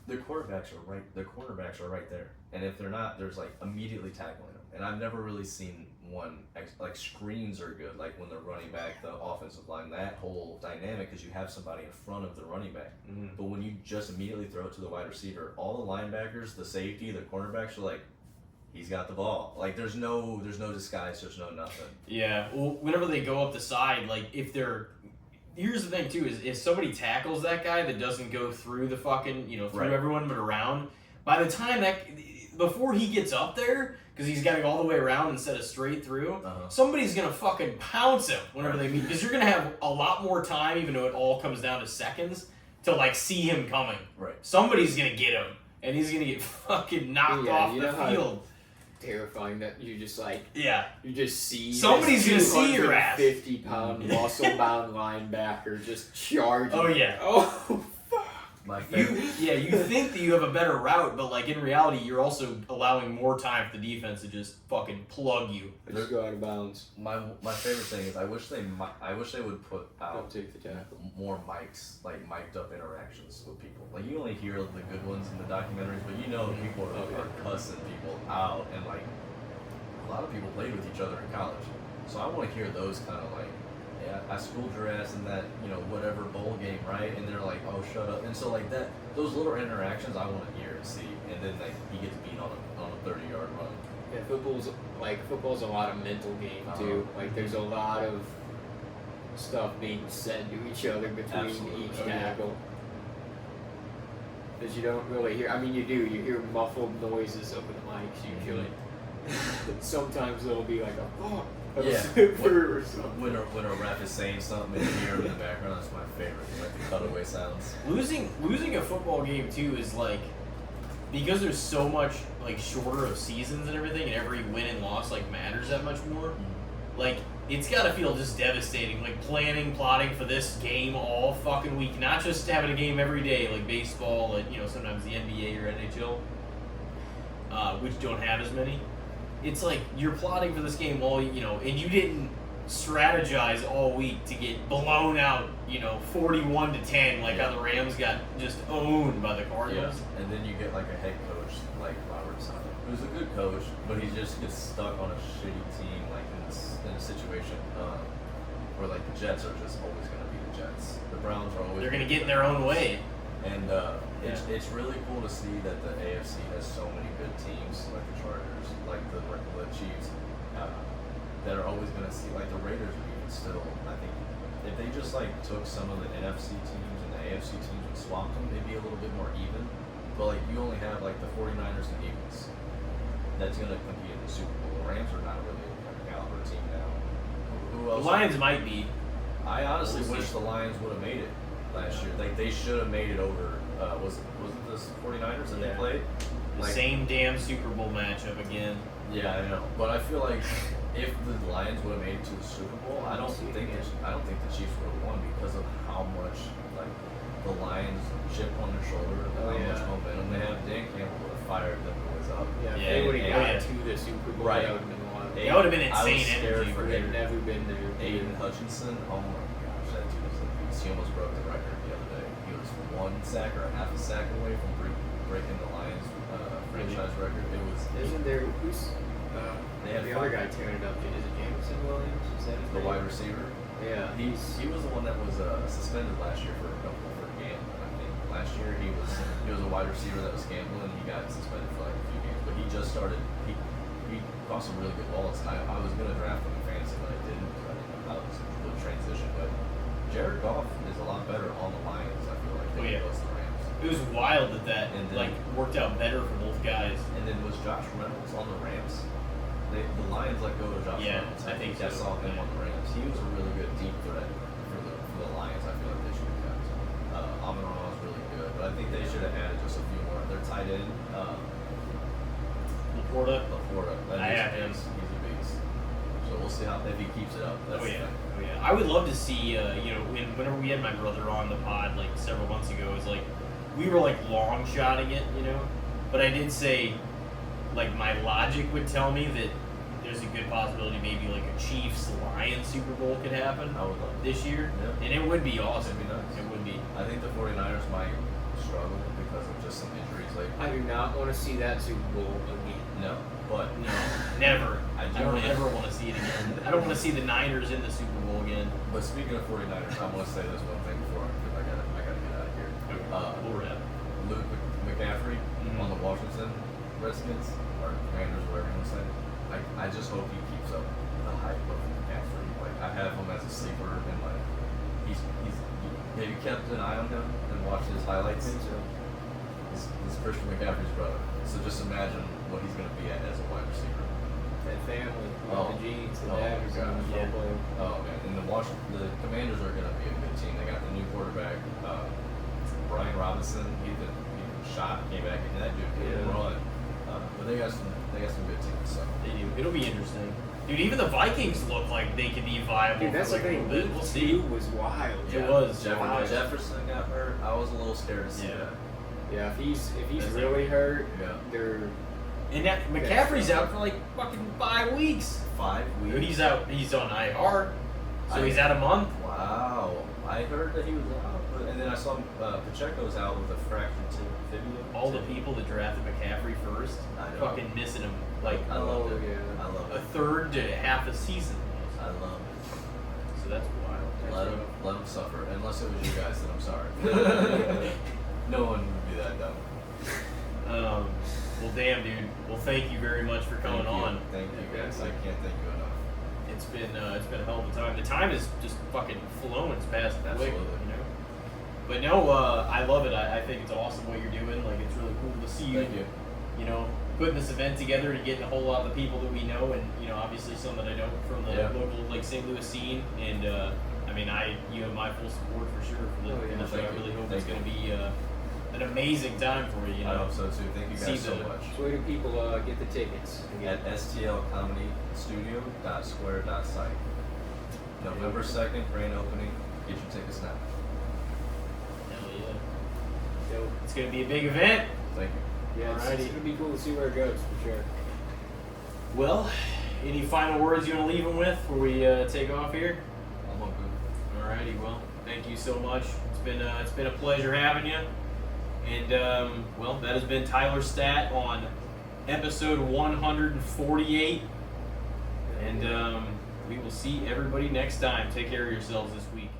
The cornerbacks are right there. And if they're not, there's like immediately tackling them. And I've never really seen one like screens are good. Like when they're running back, the offensive line, that whole dynamic is you have somebody in front of the running back. Mm-hmm. But when you just immediately throw it to the wide receiver, all the linebackers, the safety, the cornerbacks are like, he's got the ball. Like there's no disguise, there's no nothing. Yeah. Well, whenever they go up the side, like here's the thing too, is if somebody tackles that guy that doesn't go through the fucking, through everyone but around, by the time before he gets up there, because he's got to go all the way around instead of straight through, somebody's going to fucking pounce him whenever they meet, because you're going to have a lot more time, even though it all comes down to seconds, to like see him coming. Right. Somebody's going to get him, and he's going to get fucking knocked off the field. Terrifying that you just like you just see somebody's gonna see your ass. 50-pound muscle-bound linebacker just charging. Oh yeah. Oh. My favorite. You think that you have a better route, but like in reality, you're also allowing more time for the defense to just fucking plug you. Just go out of bounds. My favorite thing is I wish they would put out more mics, like mic'd up interactions with people. Like you only hear the good ones in the documentaries, but people are cussing people out, and like a lot of people played with each other in college. So I want to hear those kind of like, yeah, I schooled your ass in that, whatever bowl game, right? And they're like, oh, shut up. And so like that, those little interactions I want to hear and see, and then like he gets beat on a 30-yard run. Yeah, football's a lot of mental game too. Like there's a lot of stuff being said to each other between each tackle. Because you don't really hear. I mean, you do. You hear muffled noises over the mics usually. Sometimes there'll be like a when a ref is saying something and you hear him in the background, that's my favorite. Like the cutaway sounds. Losing a football game too is like, because there's so much like shorter of seasons and everything, and every win and loss like matters that much more. Mm-hmm. Like it's gotta feel just devastating. Like plotting for this game all fucking week, not just having a game every day like baseball, like sometimes the NBA or NHL, which don't have as many. It's like you're plotting for this game all, and you didn't strategize all week to get blown out, 41-10, like how the Rams got just owned by the Cardinals. Yeah. And then you get like a head coach like Robert Sala, who's a good coach, but he just gets stuck on a shitty team, like in a situation. where like the Jets are just always going to be the Jets. The Browns are always. They're going to get in their own way. And it's really cool to see that the AFC has so many good teams, like the Chargers, like the Chiefs, that are always going to see, like the Raiders are even still, I think, if they just like took some of the NFC teams and the AFC teams and swapped them, they'd be a little bit more even. But like you only have like the 49ers and Eagles that's going to compete in the Super Bowl. The Rams are not really a caliber team now. Who else? The Lions might be. I honestly wish the Lions would have made it last year. Like they should have made it over. Was it the 49ers that they played? The same damn Super Bowl matchup again. Yeah, I know. But I feel like if the Lions would have made it to the Super Bowl, I don't think the Chiefs would have won because of how much like the Lions chip on their shoulder, how much momentum they have. Dan Campbell would have fired them boys up. Yeah, if they would have got to the Super Bowl, that would have been wild. That would have been insane energy. They've never been there. Aiden Hutchinson, oh my gosh, that dude was a beast. He almost broke the record the other day. He was 1 sack or a half a sack away from breaking the Lions franchise record. It was. Isn't there who's they had the other guy tearing it up? Is it Jameson Williams? Is that his the name? wide receiver? Yeah, he was the one that was suspended last year for gambling. I think last year he was a wide receiver that was gambling. He got suspended for like a few games, but he just started. He caught some really good balls. I was gonna draft him in fantasy, but I didn't. I didn't know how it would transition. But Jared Goff is a lot better on the Lions. I feel like than he was the Rams. It was wild that worked out better for both guys. And then was Josh Reynolds on the Rams? The Lions let go of Josh Reynolds. I think I saw him on the Rams. He was a really good deep threat for the Lions. I feel like they should have kept. Amon-Ra was really good, but I think they should have added just a few more. Their tight end, Laporta. He's a beast. So we'll see if he keeps it up. That's the thing. I would love to see, whenever we had my brother on the pod like several months ago, it was like we were like long shotting it, but I did say like my logic would tell me that there's a good possibility maybe like a Chiefs-Lions Super Bowl could happen this year, and it would be awesome. It'd be nice. It would be. I think the 49ers might struggle because of just some injuries lately. I do not want to see that Super Bowl again. No, but No, never. I don't ever want to see it again. I don't want to see the Niners in the Super Bowl again. But speaking of 49ers, I want to say this one thing before because I gotta get out of here. We'll wrap. Luke McCaffrey on the Washington Redskins or Commanders, whatever you want to say. I just hope he keeps up the hype of McCaffrey. Like I have him as a sleeper, and like he's have you kept an eye on him and watched his highlights? He's Christian McCaffrey's brother. So just imagine what he's going to be as a wide receiver. That family, the genes, the dad is going to be a player. Oh man, and the Commanders are going to be a good team. They got the new quarterback, Brian Robinson. He even shot, came back, and that dude can run. But they got some good teams. So They do. It'll be interesting. Dude, even the Vikings look like they could be viable. Dude, that's for the thing. We'll see. Was wild. It was. Jefferson got hurt. I was a little scared to see that. Yeah, if he's really hurt, they're. And that McCaffrey's out for like fucking 5 weeks. 5 weeks. Dude, he's out. He's on IR, so he's out a month. Wow. I heard that he was out, and then I saw Pacheco's out with a fractured tibia. All the people that drafted McCaffrey first, fucking missing him like I love it. I love a it. third to half a season. I love it. So that's wild. Let him suffer. Unless it was you guys, then I'm sorry. No one would be that dumb. Well, damn, dude. Well, thank you very much for coming on. Thank you, guys. I can't thank you enough. It's been a hell of a time. The time is just fucking flown. It's past quick, But no, I love it. I think it's awesome what you're doing. Like, it's really cool to see you. Thank you. Putting this event together and getting a whole lot of the people that we know, and obviously some that I don't from the local like St. Louis scene. And you have my full support for sure for the show. I really hope it's going to be an amazing time for you. I hope so too. Thank you guys so much. So where do people get the tickets? At STL Comedy Studio .square.site. November 2nd, grand opening. Get your tickets now. Hell yeah. So it's going to be a big event. Thank you. Yeah, it's going to be cool to see where it goes for sure. Well, any final words you want to leave them with before we take off here? I'm all good. Alrighty, well, thank you so much. It's been a pleasure having you. And that has been Tyler Staat on episode 148. And we will see everybody next time. Take care of yourselves this week.